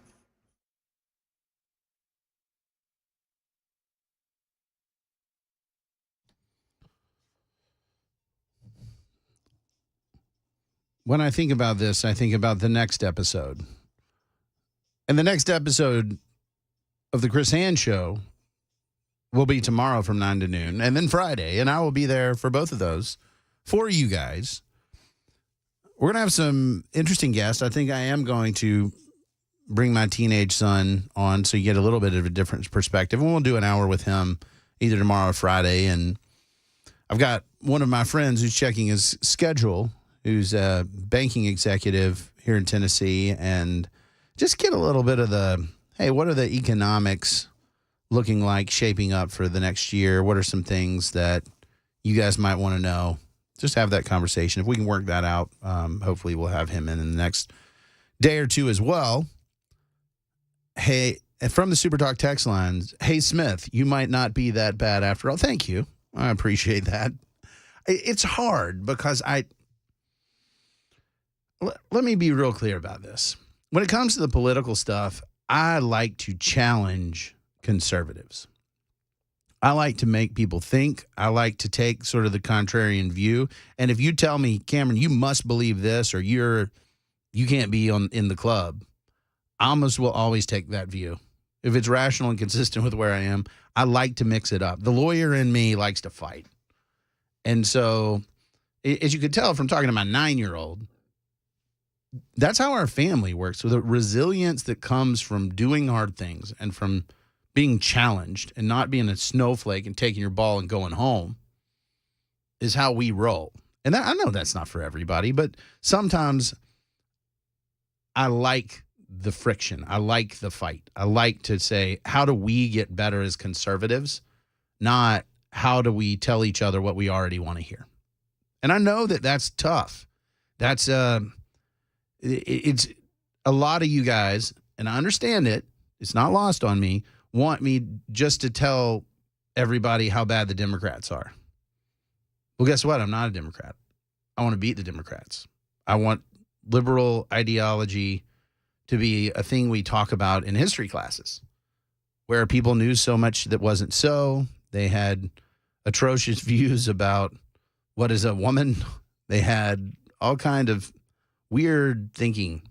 When I think about this, I think about the next episode. And the next episode of the Chris Hand Show will be tomorrow from 9 to noon, and then Friday. And I will be there for both of those for you guys. We're going to have some interesting guests. I think I am going to bring my teenage son on so you get a little bit of a different perspective. And we'll do an hour with him either tomorrow or Friday. And I've got one of my friends who's checking his schedule, who's a banking executive here in Tennessee, and just get a little bit of the, hey, what are the economics looking like, shaping up for the next year? What are some things that you guys might want to know? Just have that conversation. If we can work that out, hopefully we'll have him in the next day or two as well. Hey, from the Super Talk text lines, hey, Smith, you might not be that bad after all. Thank you. I appreciate that. It's hard because let me be real clear about this. When it comes to the political stuff, I like to challenge conservatives. I like to make people think. I like to take sort of the contrarian view. And if you tell me, Cameron, you must believe this or you can't be in the club, I almost will always take that view. If it's rational and consistent with where I am, I like to mix it up. The lawyer in me likes to fight. And so, as you could tell from talking to my 9-year-old, that's how our family works. So the resilience that comes from doing hard things and from being challenged and not being a snowflake and taking your ball and going home is how we roll. And I know that's not for everybody, but sometimes I like the friction. I like the fight. I like to say, how do we get better as conservatives? Not how do we tell each other what we already want to hear? And I know that that's tough. That's it's a lot of you guys, and I understand it. It's not lost on me. Want me just to tell everybody how bad the Democrats are. Well, guess what? I'm not a Democrat. I want to beat the Democrats. I want liberal ideology to be a thing we talk about in history classes, where people knew so much that wasn't so. They had atrocious views about what is a woman. They had all kind of weird thinking.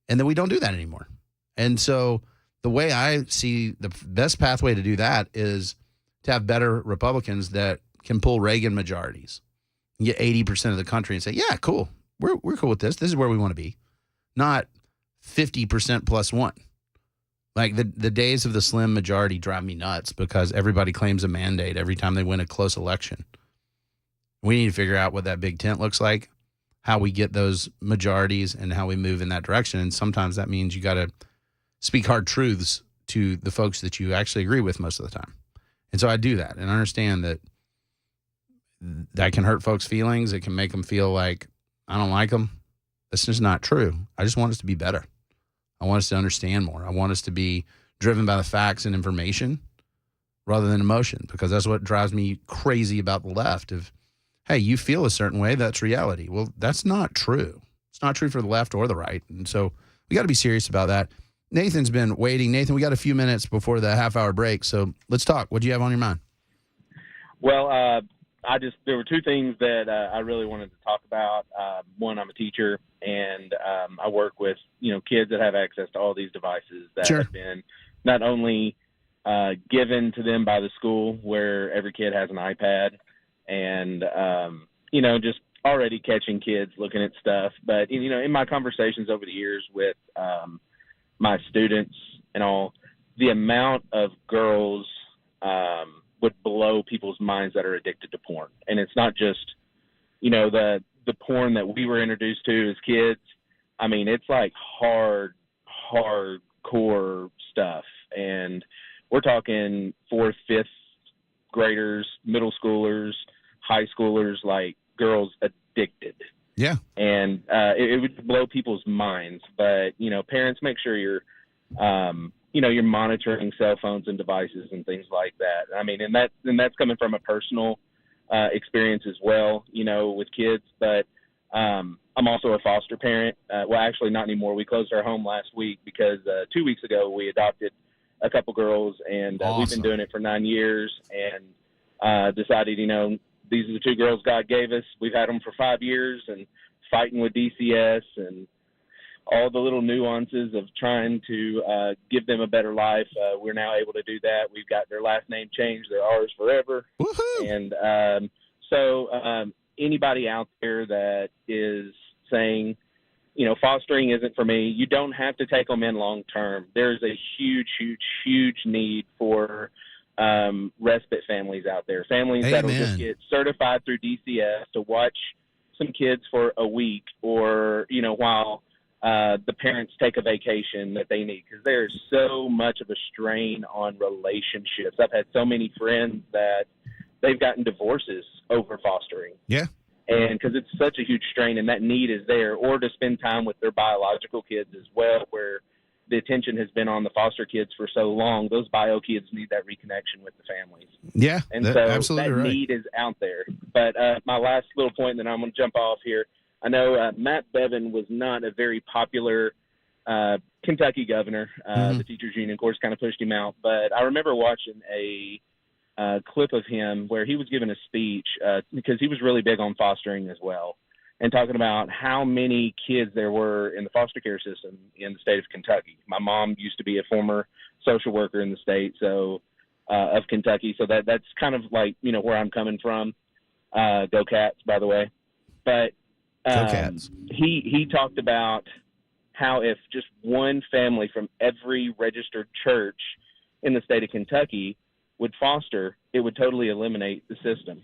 And then we don't do that anymore. And so the way I see the best pathway to do that is to have better Republicans that can pull Reagan majorities and get 80% of the country and say, yeah, cool. We're cool with this. This is where we want to be. Not 50% plus one. Like the days of the slim majority drive me nuts because everybody claims a mandate every time they win a close election. We need to figure out what that big tent looks like, how we get those majorities and how we move in that direction. And sometimes that means you got to speak hard truths to the folks that you actually agree with most of the time. And so I do that and I understand that that can hurt folks' feelings. It can make them feel like I don't like them. That's just not true. I just want us to be better. I want us to understand more. I want us to be driven by the facts and information rather than emotion, because that's what drives me crazy about the left. Of, hey, you feel a certain way, that's reality. Well, that's not true. It's not true for the left or the right. And so we got to be serious about that. Nathan's been waiting. Nathan, we got a few minutes before the half-hour break, so let's talk. What do you have on your mind? Well, there were two things that I really wanted to talk about. One, I'm a teacher, and I work with kids that have access to all these devices that have been not only given to them by the school, where every kid has an iPad, and just already catching kids looking at stuff. But in my conversations over the years with my students and all, the amount of girls would blow people's minds that are addicted to porn. And it's not just, the porn that we were introduced to as kids. I mean, it's like hardcore stuff. And we're talking 4th, 5th graders, middle schoolers, high schoolers, like girls addicted. Yeah. And it would blow people's minds. But, parents, make sure you're monitoring cell phones and devices and things like that. I mean, and that's coming from a personal experience as well, with kids. But I'm also a foster parent. Well, actually not anymore. We closed our home last week because 2 weeks ago we adopted a couple girls, and we've been doing it for 9 years, and decided, these are the 2 girls God gave us. We've had them for 5 years, and fighting with DCS and all the little nuances of trying to give them a better life. We're now able to do that. We've got their last name changed. They're ours forever. Woohoo! And so anybody out there that is saying, fostering isn't for me, you don't have to take them in long term. There's a huge, huge, huge need for respite families out there, families that'll just get certified through DCS to watch some kids for a week, or while the parents take a vacation that they need, because there's so much of a strain on relationships. I've had so many friends that they've gotten divorces over fostering. Yeah. And because it's such a huge strain, and that need is there, or to spend time with their biological kids as well, where the attention has been on the foster kids for so long. Those bio kids need that reconnection with the families. Yeah, and so absolutely that right. need is out there. But my last little point, and then I'm going to jump off here. I know Matt Bevin was not a very popular Kentucky governor. The teachers union, of course, kind of pushed him out. But I remember watching a clip of him where he was giving a speech because he was really big on fostering as well, and talking about how many kids there were in the foster care system in the state of Kentucky. My mom used to be a former social worker in the state of Kentucky, so that's kind of like, where I'm coming from. Go Cats, by the way. But Go Cats. He talked about how if just one family from every registered church in the state of Kentucky would foster, it would totally eliminate the system.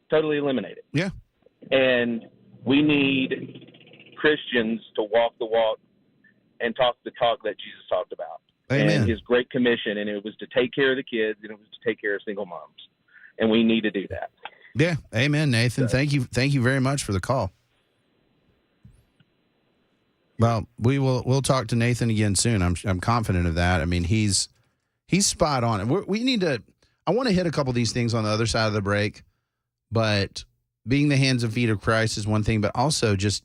Totally eliminate it. Yeah. And we need Christians to walk the walk and talk the talk that Jesus talked about. Amen. And his great commission, and it was to take care of the kids, and it was to take care of single moms. And we need to do that. Yeah. Amen, Nathan. Thank you very much for the call. Well, we'll talk to Nathan again soon. I'm confident of that. I mean, he's spot on. I want to hit a couple of these things on the other side of the break, but being the hands and feet of Christ is one thing, but also just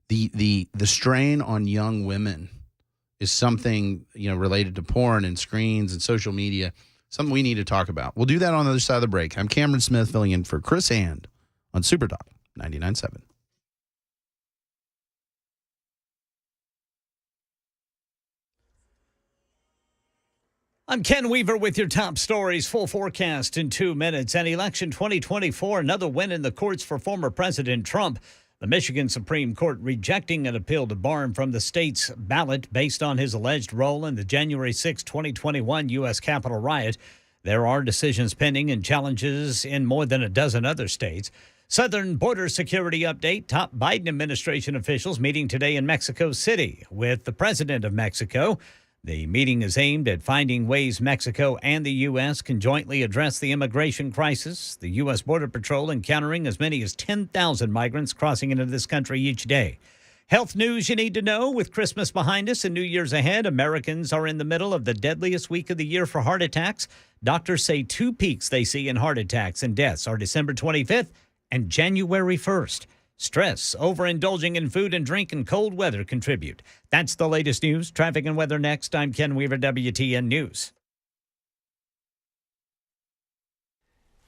the strain on young women is something, related to porn and screens and social media, something we need to talk about. We'll do that on the other side of the break. I'm Cameron Smith filling in for Chris Hand on Super Talk 99.7. I'm Ken Weaver with your top stories. Full forecast in 2 minutes. And election 2024, another win in the courts for former President Trump. The Michigan Supreme Court rejecting an appeal to bar him from the state's ballot based on his alleged role in the January 6, 2021 U.S. Capitol riot. There are decisions pending and challenges in more than a dozen other states. Southern border security update. Top Biden administration officials meeting today in Mexico City with the president of Mexico. The meeting is aimed at finding ways Mexico and the U.S. can jointly address the immigration crisis. The U.S. Border Patrol encountering as many as 10,000 migrants crossing into this country each day. Health news you need to know. With Christmas behind us and New Year's ahead, Americans are in the middle of the deadliest week of the year for heart attacks. Doctors say 2 peaks they see in heart attacks and deaths are December 25th and January 1st. Stress, overindulging in food and drink, and cold weather contribute. That's the latest news. Traffic and weather next. I'm Ken Weaver, WTN News.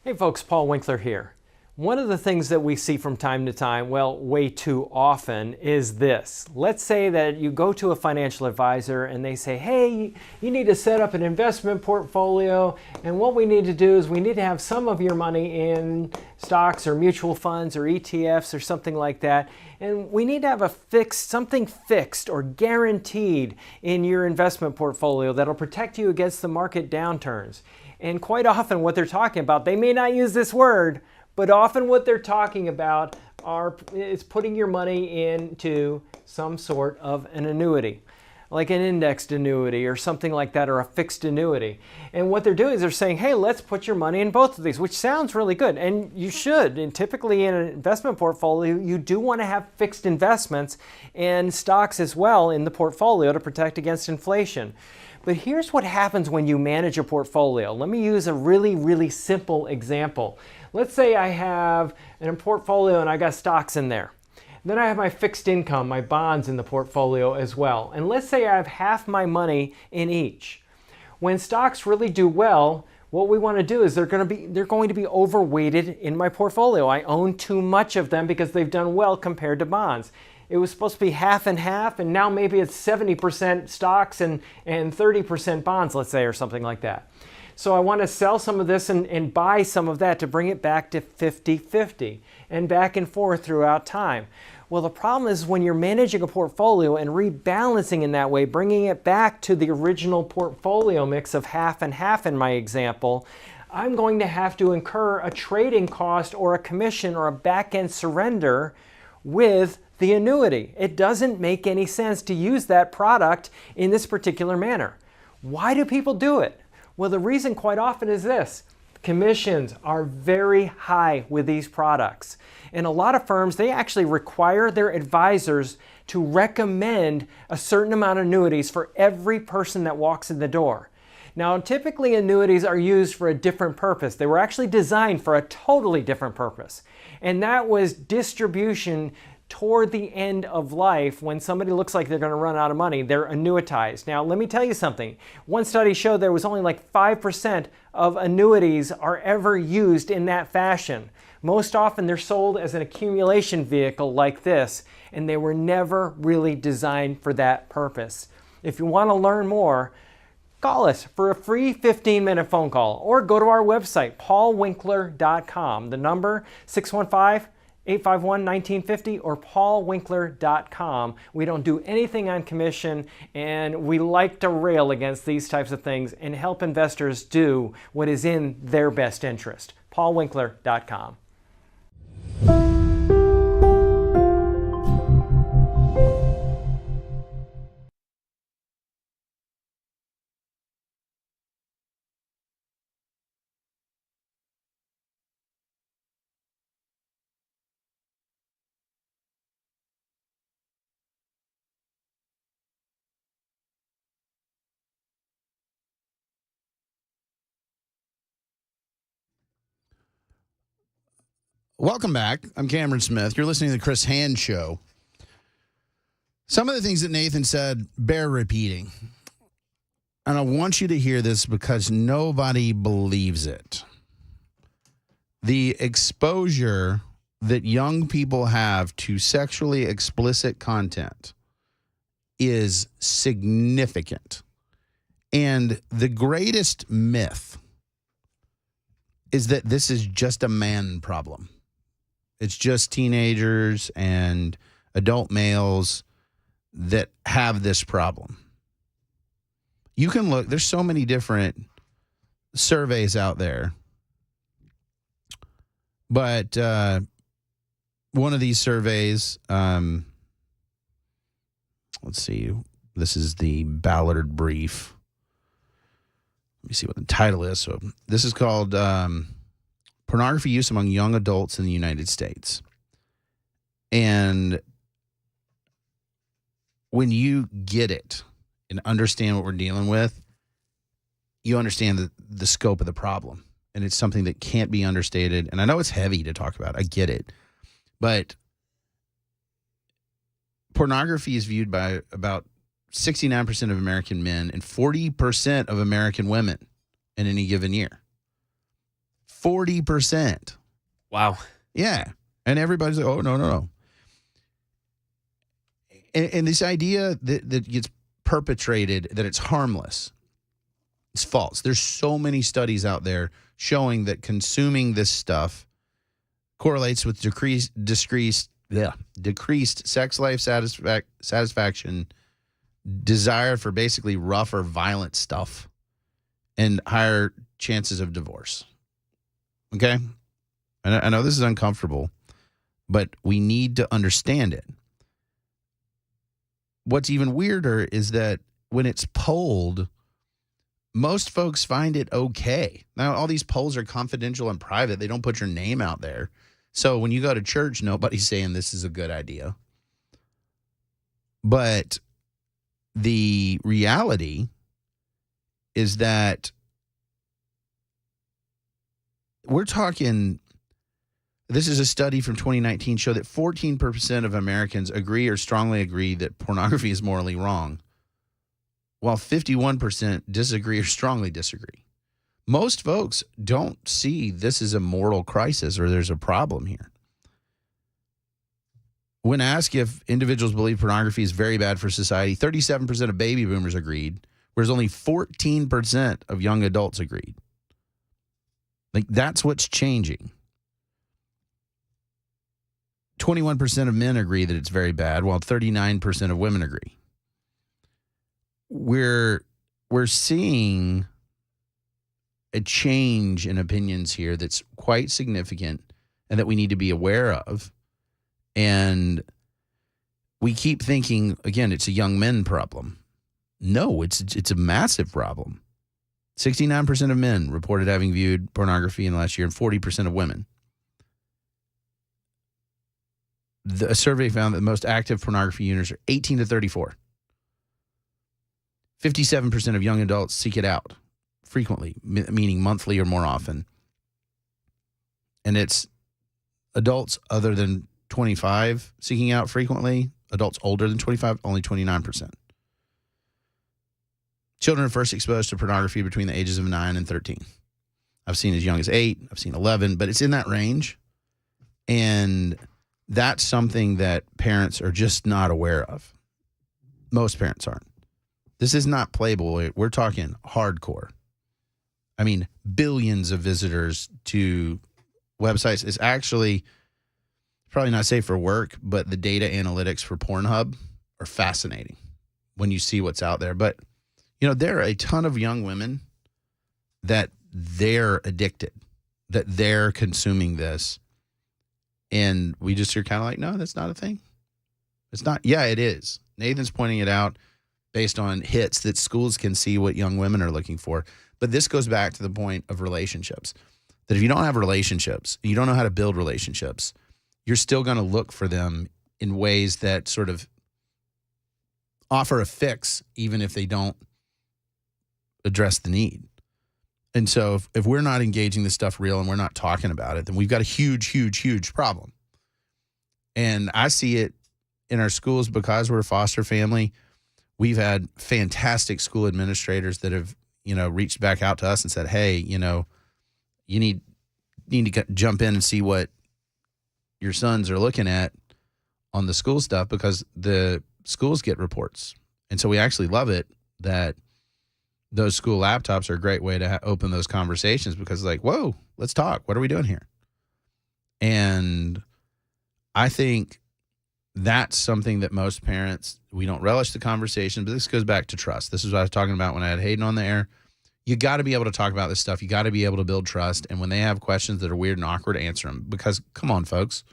Hey folks, Paul Winkler here. One of the things that we see from time to time, well, way too often, is this. Let's say that you go to a financial advisor and they say, hey, you need to set up an investment portfolio, and what we need to do is we need to have some of your money in stocks or mutual funds or ETFs or something like that, and we need to have something fixed or guaranteed in your investment portfolio that'll protect you against the market downturns. And quite often what they're talking about, they may not use this word, but often what they're talking about is putting your money into some sort of an annuity. like an indexed annuity or something like that, or a fixed annuity. And what they're doing is they're saying, hey, let's put your money in both of these, which sounds really good. And you should. And typically in an investment portfolio, you do want to have fixed investments and stocks as well in the portfolio to protect against inflation. But here's what happens when you manage a portfolio. Let me use a really, really simple example. Let's say I have a portfolio and I got stocks in there. Then I have my fixed income, my bonds in the portfolio as well. And let's say I have half my money in each. When stocks really do well, what we want to do is they're going to be overweighted in my portfolio. I own too much of them because they've done well compared to bonds. It was supposed to be half and half, and now maybe it's 70% stocks and 30% bonds, let's say, or something like that. So I want to sell some of this and buy some of that to bring it back to 50-50 and back and forth throughout time. Well, the problem is when you're managing a portfolio and rebalancing in that way, bringing it back to the original portfolio mix of half and half in my example, I'm going to have to incur a trading cost or a commission or a back-end surrender with the annuity. It doesn't make any sense to use that product in this particular manner. Why do people do it? Well, the reason quite often is this. Commissions are very high with these products. And a lot of firms, they actually require their advisors to recommend a certain amount of annuities for every person that walks in the door. Now, typically annuities are used for a different purpose. They were actually designed for a totally different purpose. And that was distribution toward the end of life. When somebody looks like they're going to run out of money, they're annuitized. Now, let me tell you something. One study showed there was only like 5% of annuities are ever used in that fashion. Most often they're sold as an accumulation vehicle like this, and they were never really designed for that purpose. If you want to learn more, call us for a free 15-minute phone call or go to our website, paulwinkler.com. The number 615-851-1950 or paulwinkler.com. We don't do anything on commission, and we like to rail against these types of things and help investors do what is in their best interest. paulwinkler.com. Welcome back. I'm Cameron Smith. You're listening to the Chris Hand Show. Some of the things that Nathan said bear repeating. And I want you to hear this because nobody believes it. The exposure that young people have to sexually explicit content is significant. And the greatest myth is that this is just a man problem. It's just teenagers and adult males that have this problem. You can look, there's so many different surveys out there. But one of these surveys, let's see, this is the Ballard Brief. Let me see what the title is. So this is called Pornography Use Among Young Adults in the United States. And when you get it and understand what we're dealing with, you understand the scope of the problem. And it's something that can't be understated. And I know it's heavy to talk about. I get it. But pornography is viewed by about 69% of American men and 40% of American women in any given year. 40%. Wow. Yeah. And everybody's like, oh, no. And this idea that gets perpetrated, that it's harmless, it's false. There's so many studies out there showing that consuming this stuff correlates with decreased sex life satisfaction, desire for basically rough or violent stuff, and higher chances of divorce. Okay? And I know this is uncomfortable, but we need to understand it. what's even weirder is that when it's polled, most folks find it okay. Now, all these polls are confidential and private. They don't put your name out there. So when you go to church, nobody's saying this is a good idea. But the reality is that we're talking, this is a study from 2019, showed that 14% of Americans agree or strongly agree that pornography is morally wrong, while 51% disagree or strongly disagree. Most folks don't see this as a moral crisis or there's a problem here. When asked if individuals believe pornography is very bad for society, 37% of baby boomers agreed, whereas only 14% of young adults agreed. Like, that's what's changing. 21% of men agree that it's very bad, while 39% of women agree. We're seeing a change in opinions here that's quite significant and that we need to be aware of. And we keep thinking, again, it's a young men problem. No, it's a massive problem. 69% of men reported having viewed pornography in the last year, and 40% of women. A survey found that the most active pornography users are 18 to 34. 57% of young adults seek it out frequently, meaning monthly or more often. And it's adults other than 25 seeking out frequently. Adults older than 25, only 29%. Children are first exposed to pornography between the ages of 9 and 13. I've seen as young as 8, I've seen 11, but it's in that range. And that's something that parents are just not aware of. Most parents aren't. This is not Playboy. We're talking hardcore. I mean, billions of visitors to websites. It's actually probably not safe for work, but the data analytics for Pornhub are fascinating when you see what's out there. But, you know, there are a ton of young women that they're addicted, that they're consuming this. And we just are kind of like, no, that's not a thing. It's not. Yeah, it is. Nathan's pointing it out based on hits that schools can see what young women are looking for. But this goes back to the point of relationships, that if you don't have relationships, you don't know how to build relationships, you're still going to look for them in ways that sort of offer a fix, even if they don't address the need. And so if we're not engaging this stuff real and we're not talking about it, then we've got a huge, huge, huge problem. And I see it in our schools because we're a foster family. We've had fantastic school administrators that have, you know, reached back out to us and said, hey, you know, you need to jump in and see what your sons are looking at on the school stuff, because the schools get reports. And so we actually love it that those school laptops are a great way to open those conversations, because it's like, whoa, let's talk. What are we doing here? And I think that's something that most parents, we don't relish the conversation, but this goes back to trust. This is what I was talking about when I had Hayden on the air. You got to be able to talk about this stuff. You got to be able to build trust. And when they have questions that are weird and awkward, answer them. Because, come on, folks.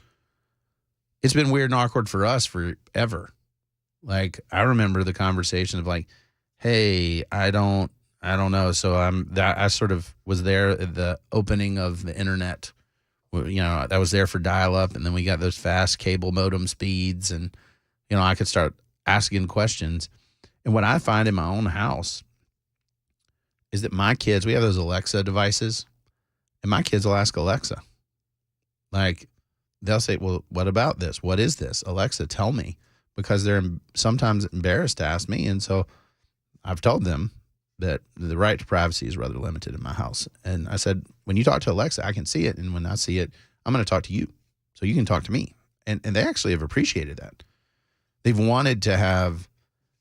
It's been weird and awkward for us forever. Like, I remember the conversation of like, hey, I don't know. So I sort of was there at the opening of the internet. You know, I was there for dial-up, and then we got those fast cable modem speeds, and, you know, I could start asking questions. And what I find in my own house is that my kids, we have those Alexa devices, and my kids will ask Alexa. Like, they'll say, well, what about this? What is this? Alexa, tell me. Because they're sometimes embarrassed to ask me. And so I've told them that the right to privacy is rather limited in my house. And I said, when you talk to Alexa, I can see it. And when I see it, I'm going to talk to you so you can talk to me. And they actually have appreciated that. They've wanted to have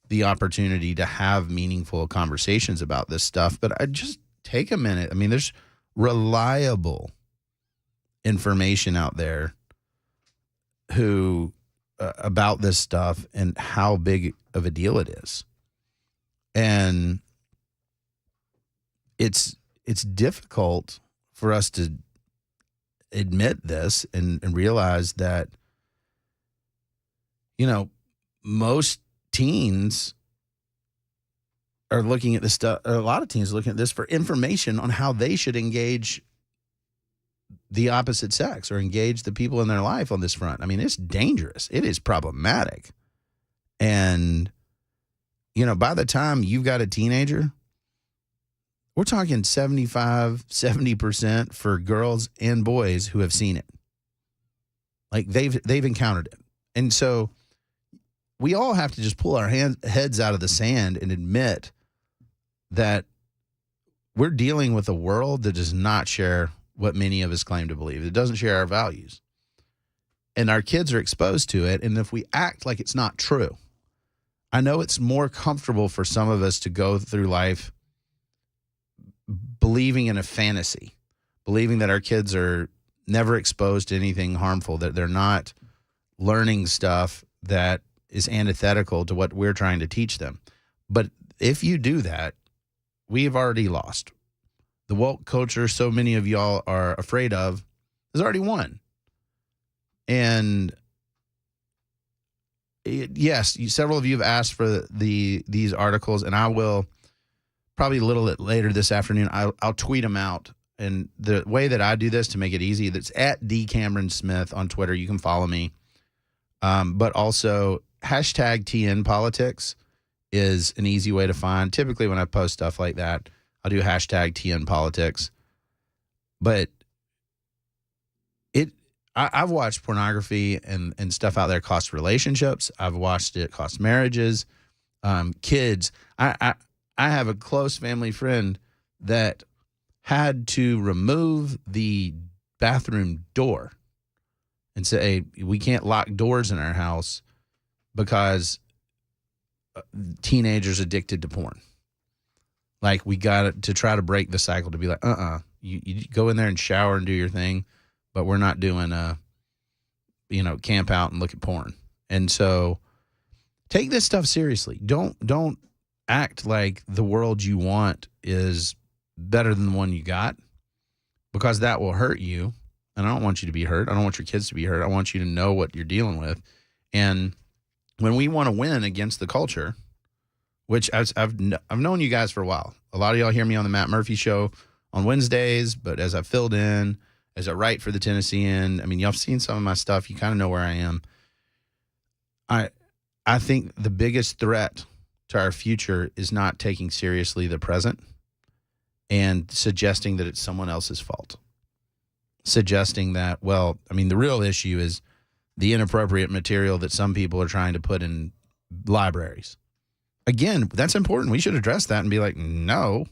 the opportunity to have meaningful conversations about this stuff. But I just take a minute. I mean, there's reliable information out there about this stuff and how big of a deal it is. And it's difficult for us to admit this and realize that, you know, most teens are looking at this stuff, or a lot of teens are looking at this for information on how they should engage the opposite sex or engage the people in their life on this front. I mean, it's dangerous. It is problematic. And, you know, by the time you've got a teenager, we're talking 70% for girls and boys who have seen it. Like they've encountered it. And so we all have to just pull our heads out of the sand and admit that we're dealing with a world that does not share what many of us claim to believe. It doesn't share our values. And our kids are exposed to it. And if we act like it's not true, I know it's more comfortable for some of us to go through life believing in a fantasy, believing that our kids are never exposed to anything harmful, that they're not learning stuff that is antithetical to what we're trying to teach them. But if you do that, we've already lost. The woke culture so many of y'all are afraid of has already won. And yes, several of you have asked for these articles, and I will probably a little bit later this afternoon, I'll tweet them out. And the way that I do this to make it easy, that's at @DCameronSmith on Twitter. You can follow me. But also hashtag TNPolitics is an easy way to find. Typically when I post stuff like that, I'll do hashtag TNPolitics. But I've watched pornography and stuff out there cost relationships. I've watched it cost marriages, kids. I have a close family friend that had to remove the bathroom door and say, we can't lock doors in our house because teenagers addicted to porn. Like, we got to try to break the cycle to be like, you go in there and shower and do your thing, but we're not doing camp out and look at porn. And so take this stuff seriously. Don't act like the world you want is better than the one you got, because that will hurt you. And I don't want you to be hurt. I don't want your kids to be hurt. I want you to know what you're dealing with. And when we want to win against the culture, which I've known you guys for a while. A lot of y'all hear me on the Matt Murphy Show on Wednesdays, but as I filled in, as I write for the Tennessean, I mean, y'all have seen some of my stuff. You kind of know where I am. I think the biggest threat to our future is not taking seriously the present and suggesting that it's someone else's fault. Suggesting that, well, I mean, the real issue is the inappropriate material that some people are trying to put in libraries. Again, that's important. We should address that and be like, no.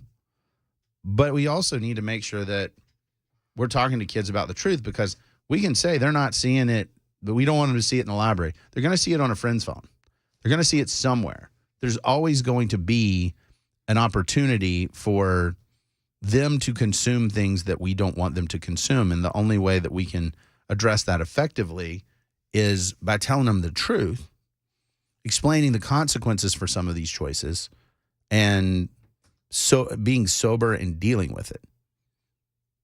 But we also need to make sure that we're talking to kids about the truth, because we can say they're not seeing it, but we don't want them to see it in the library. They're going to see it on a friend's phone. They're going to see it somewhere. There's always going to be an opportunity for them to consume things that we don't want them to consume. And the only way that we can address that effectively is by telling them the truth, explaining the consequences for some of these choices, and so being sober and dealing with it.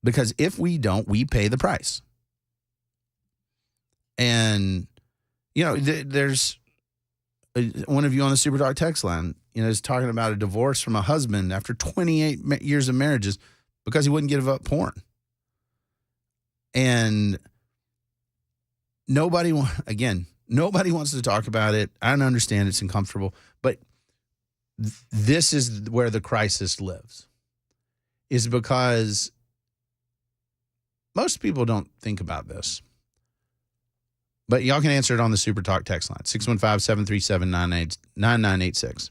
Because if we don't, we pay the price. And, you know, there's one of you on the Super Talk text line, you know, is talking about a divorce from a husband after 28 years of marriages because he wouldn't give up porn. And nobody wants to talk about it. I don't understand, it's uncomfortable. But this is where the crisis lives, is because most people don't think about this. But y'all can answer it on the Super Talk text line, 615-737-9986.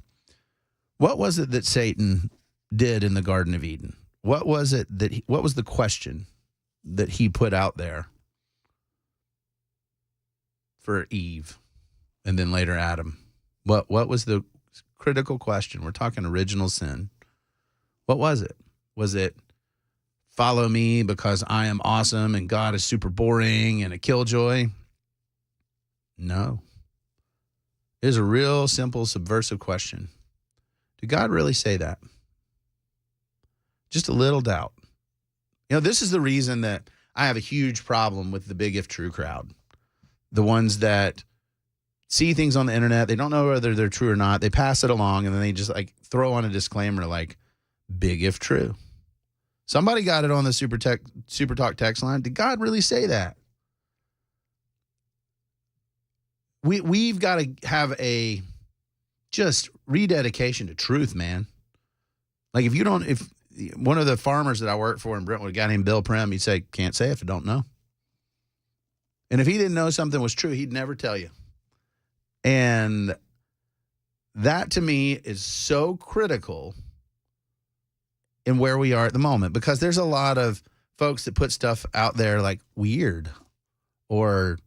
What was it that Satan did in the Garden of Eden? What was it that what was the question that he put out there for Eve and then later Adam? What was the critical question? We're talking original sin. What was it? Was it follow me because I am awesome and God is super boring and a killjoy? No. It is a real simple subversive question. Did God really say that? Just a little doubt. You know, this is the reason that I have a huge problem with the Big If True crowd. The ones that see things on the internet. They don't know whether they're true or not. They pass it along, and then they just like throw on a disclaimer like, big if true. Somebody got it on the Super Talk text line. Did God really say that? We've got to have a just rededication to truth, man. Like if one of the farmers that I worked for in Brentwood, a guy named Bill Prim, he'd say, can't say if I don't know. And if he didn't know something was true, he'd never tell you. And that to me is so critical in where we are at the moment, because there's a lot of folks that put stuff out there like weird or,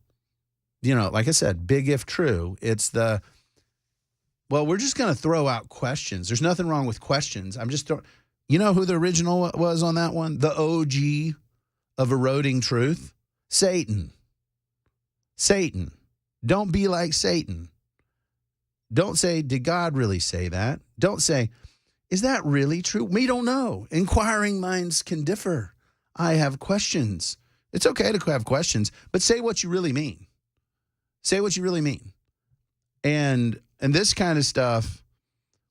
like I said, big if true. It's we're just going to throw out questions. There's nothing wrong with questions. I'm just throwing, you know who the original was on that one? The OG of eroding truth? Satan. Don't be like Satan. Don't say, did God really say that? Don't say, is that really true? We don't know. Inquiring minds can differ. I have questions. It's okay to have questions, but say what you really mean. Say what you really mean. And this kind of stuff,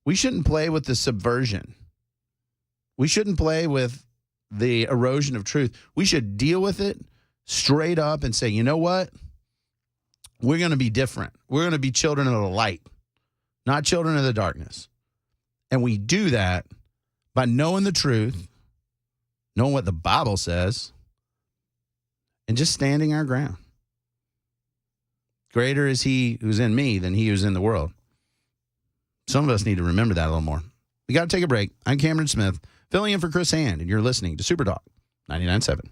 we shouldn't play with the subversion. We shouldn't play with the erosion of truth. We should deal with it straight up and say, you know what? We're going to be different. We're going to be children of the light, not children of the darkness. And we do that by knowing the truth, knowing what the Bible says, and just standing our ground. Greater is he who's in me than he who's in the world. Some of us need to remember that a little more. We got to take a break. I'm Cameron Smith, filling in for Chris Hand, and you're listening to Super Talk 99.7.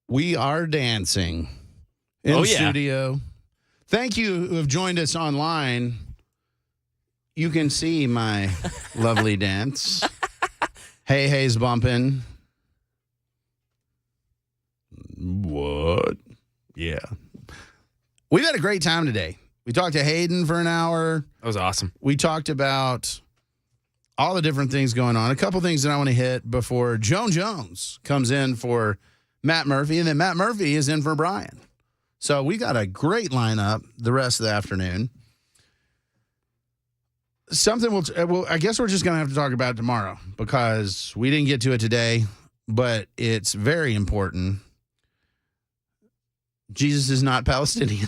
We are dancing in studio. Thank you who have joined us online. You can see my lovely dance. Hey's bumping. What? Yeah. We've had a great time today. We talked to Hayden for an hour. That was awesome. We talked about all the different things going on. A couple things that I want to hit before Joan Jones comes in for Matt Murphy, and then Matt Murphy is in for Brian. So we got a great lineup the rest of the afternoon. Something I guess we're just going to have to talk about tomorrow because we didn't get to it today. but it's very important. Jesus is not Palestinian.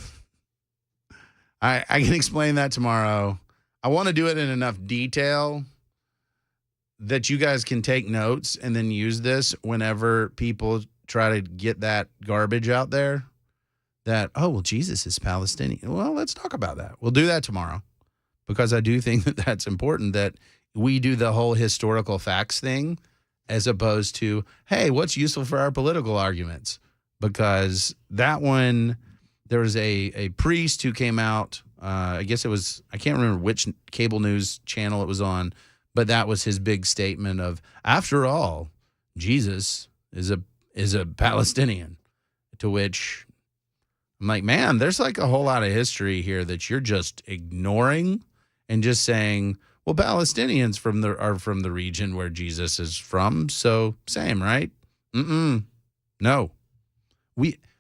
I can explain that tomorrow. I want to do it in enough detail that you guys can take notes and then use this whenever people try to get that garbage out there that, oh, well, Jesus is Palestinian. Well, let's talk about that. We'll do that tomorrow because I do think that that's important, that we do the whole historical facts thing as opposed to, hey, what's useful for our political arguments? Because that one, there was a priest who came out, I guess it was, I can't remember which cable news channel it was on, but that was his big statement of, after all, Jesus is a Palestinian, to which I'm like, man, there's like a whole lot of history here that you're just ignoring and just saying, well, Palestinians are from the region where Jesus is from, so same, right? No.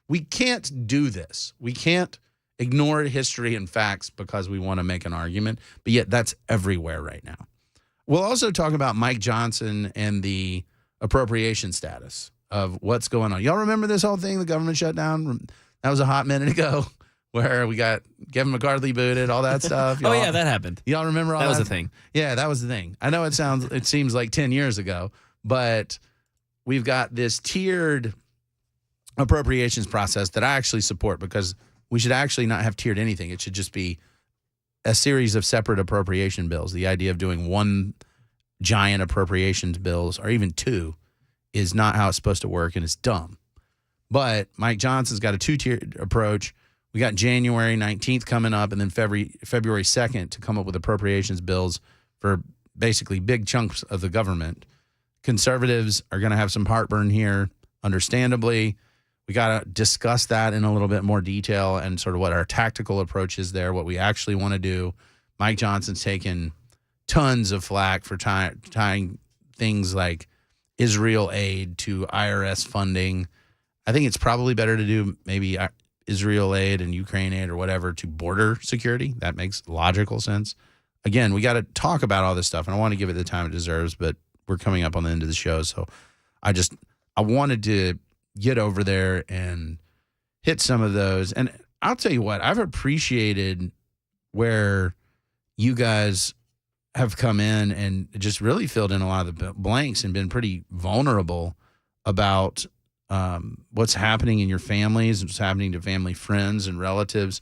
We can't do this. We can't ignore history and facts because we want to make an argument, but yet that's everywhere right now. We'll also talk about Mike Johnson and the appropriation status of what's going on. Y'all remember this whole thing, the government shutdown? That was a hot minute ago where we got Kevin McCarthy booted, all that stuff. Oh, yeah, that happened. Y'all remember all that? That was the thing. Yeah, that was the thing. I know it seems like 10 years ago, but we've got this tiered appropriations process that I actually support because we should actually not have tiered anything. It should just be a series of separate appropriation bills. The idea of doing one giant appropriations bills or even two is not how it's supposed to work, and it's dumb. But Mike Johnson's got a two-tiered approach. We got January 19th coming up and then February 2nd to come up with appropriations bills for basically big chunks of the government. Conservatives are going to have some heartburn here, understandably. We got to discuss that in a little bit more detail and sort of what our tactical approach is there, what we actually want to do. Mike Johnson's taken tons of flack for tying things like Israel aid to IRS funding. I think it's probably better to do maybe Israel aid and Ukraine aid or whatever to border security. That makes logical sense. Again, we got to talk about all this stuff, and I want to give it the time it deserves, but we're coming up on the end of the show, so I wanted to get over there and hit some of those. And I'll tell you what, I've appreciated where you guys have come in and just really filled in a lot of the blanks and been pretty vulnerable about what's happening in your families, what's happening to family, friends, and relatives.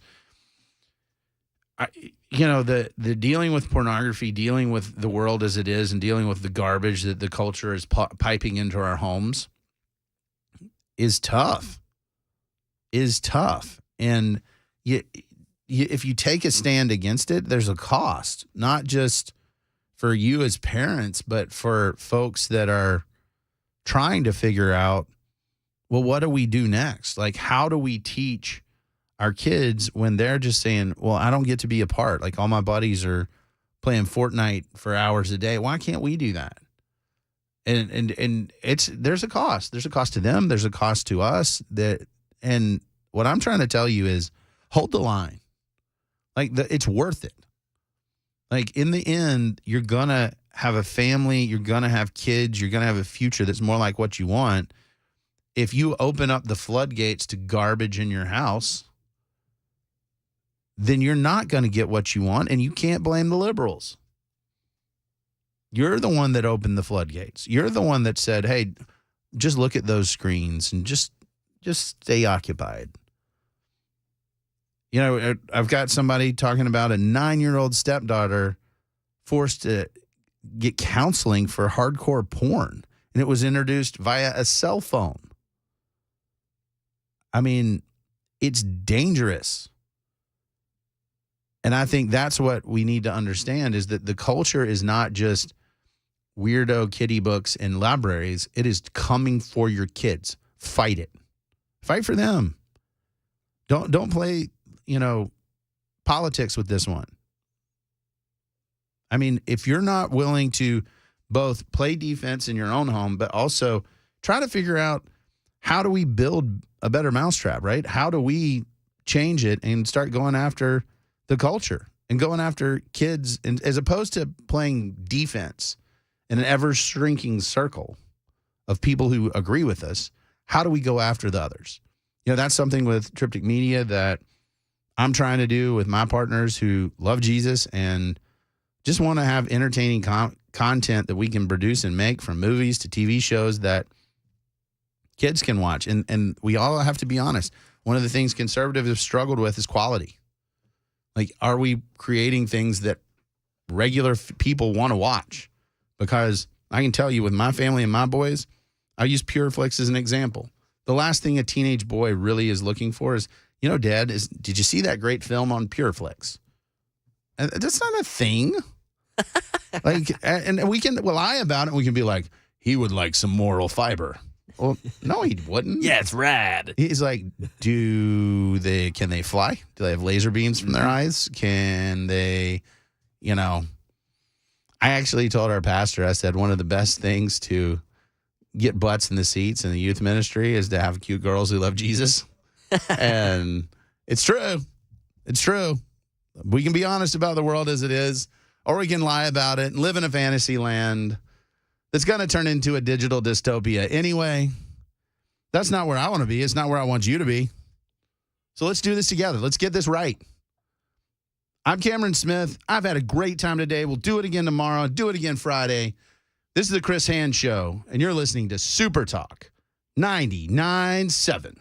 The dealing with pornography, dealing with the world as it is, and dealing with the garbage that the culture is piping into our homes is tough. And if you take a stand against it, there's a cost, not just for you as parents, but for folks that are trying to figure out, well, what do we do next? Like, how do we teach our kids when they're just saying, well, I don't get to be a part. Like, all my buddies are playing Fortnite for hours a day. Why can't we do that? And there's a cost. There's a cost to them. There's a cost to us. And what I'm trying to tell you is hold the line. Like, it's worth it. Like, in the end, you're going to have a family. You're going to have kids. You're going to have a future that's more like what you want. If you open up the floodgates to garbage in your house, then you're not going to get what you want, and you can't blame the liberals. You're the one that opened the floodgates. You're the one that said, hey, just look at those screens and just stay occupied. You know, I've got somebody talking about a 9-year-old stepdaughter forced to get counseling for hardcore porn, and it was introduced via a cell phone. I mean, it's dangerous. And I think that's what we need to understand, is that the culture is not just weirdo kiddie books and libraries. It is coming for your kids. Fight it. Fight for them. Don't play, politics with this one. I mean, if you're not willing to both play defense in your own home, but also try to figure out, how do we build a better mousetrap, right? How do we change it and start going after the culture and going after kids, and as opposed to playing defense in an ever shrinking circle of people who agree with us, how do we go after the others? That's something with Triptych Media that I'm trying to do with my partners who love Jesus and just want to have entertaining content that we can produce and make, from movies to TV shows that kids can watch. And we all have to be honest. One of the things conservatives have struggled with is quality. Like, are we creating things that regular people want to watch? Because I can tell you, with my family and my boys, I use PureFlix as an example. The last thing a teenage boy really is looking for is, Dad, did you see that great film on PureFlix? And that's not a thing. And we can lie about it. We can be like, he would like some moral fiber. Well, no, he wouldn't. Yeah, it's rad. He's like, can they fly? Do they have laser beams from their eyes? Can they, I actually told our pastor, I said, one of the best things to get butts in the seats in the youth ministry is to have cute girls who love Jesus. And it's true. It's true. We can be honest about the world as it is, or we can lie about it and live in a fantasy land that's going to turn into a digital dystopia anyway. That's not where I want to be. It's not where I want you to be. So let's do this together. Let's get this right. I'm Cameron Smith. I've had a great time today. We'll do it again tomorrow. Do it again Friday. This is the Chris Hand Show, and you're listening to Super Talk 99.7.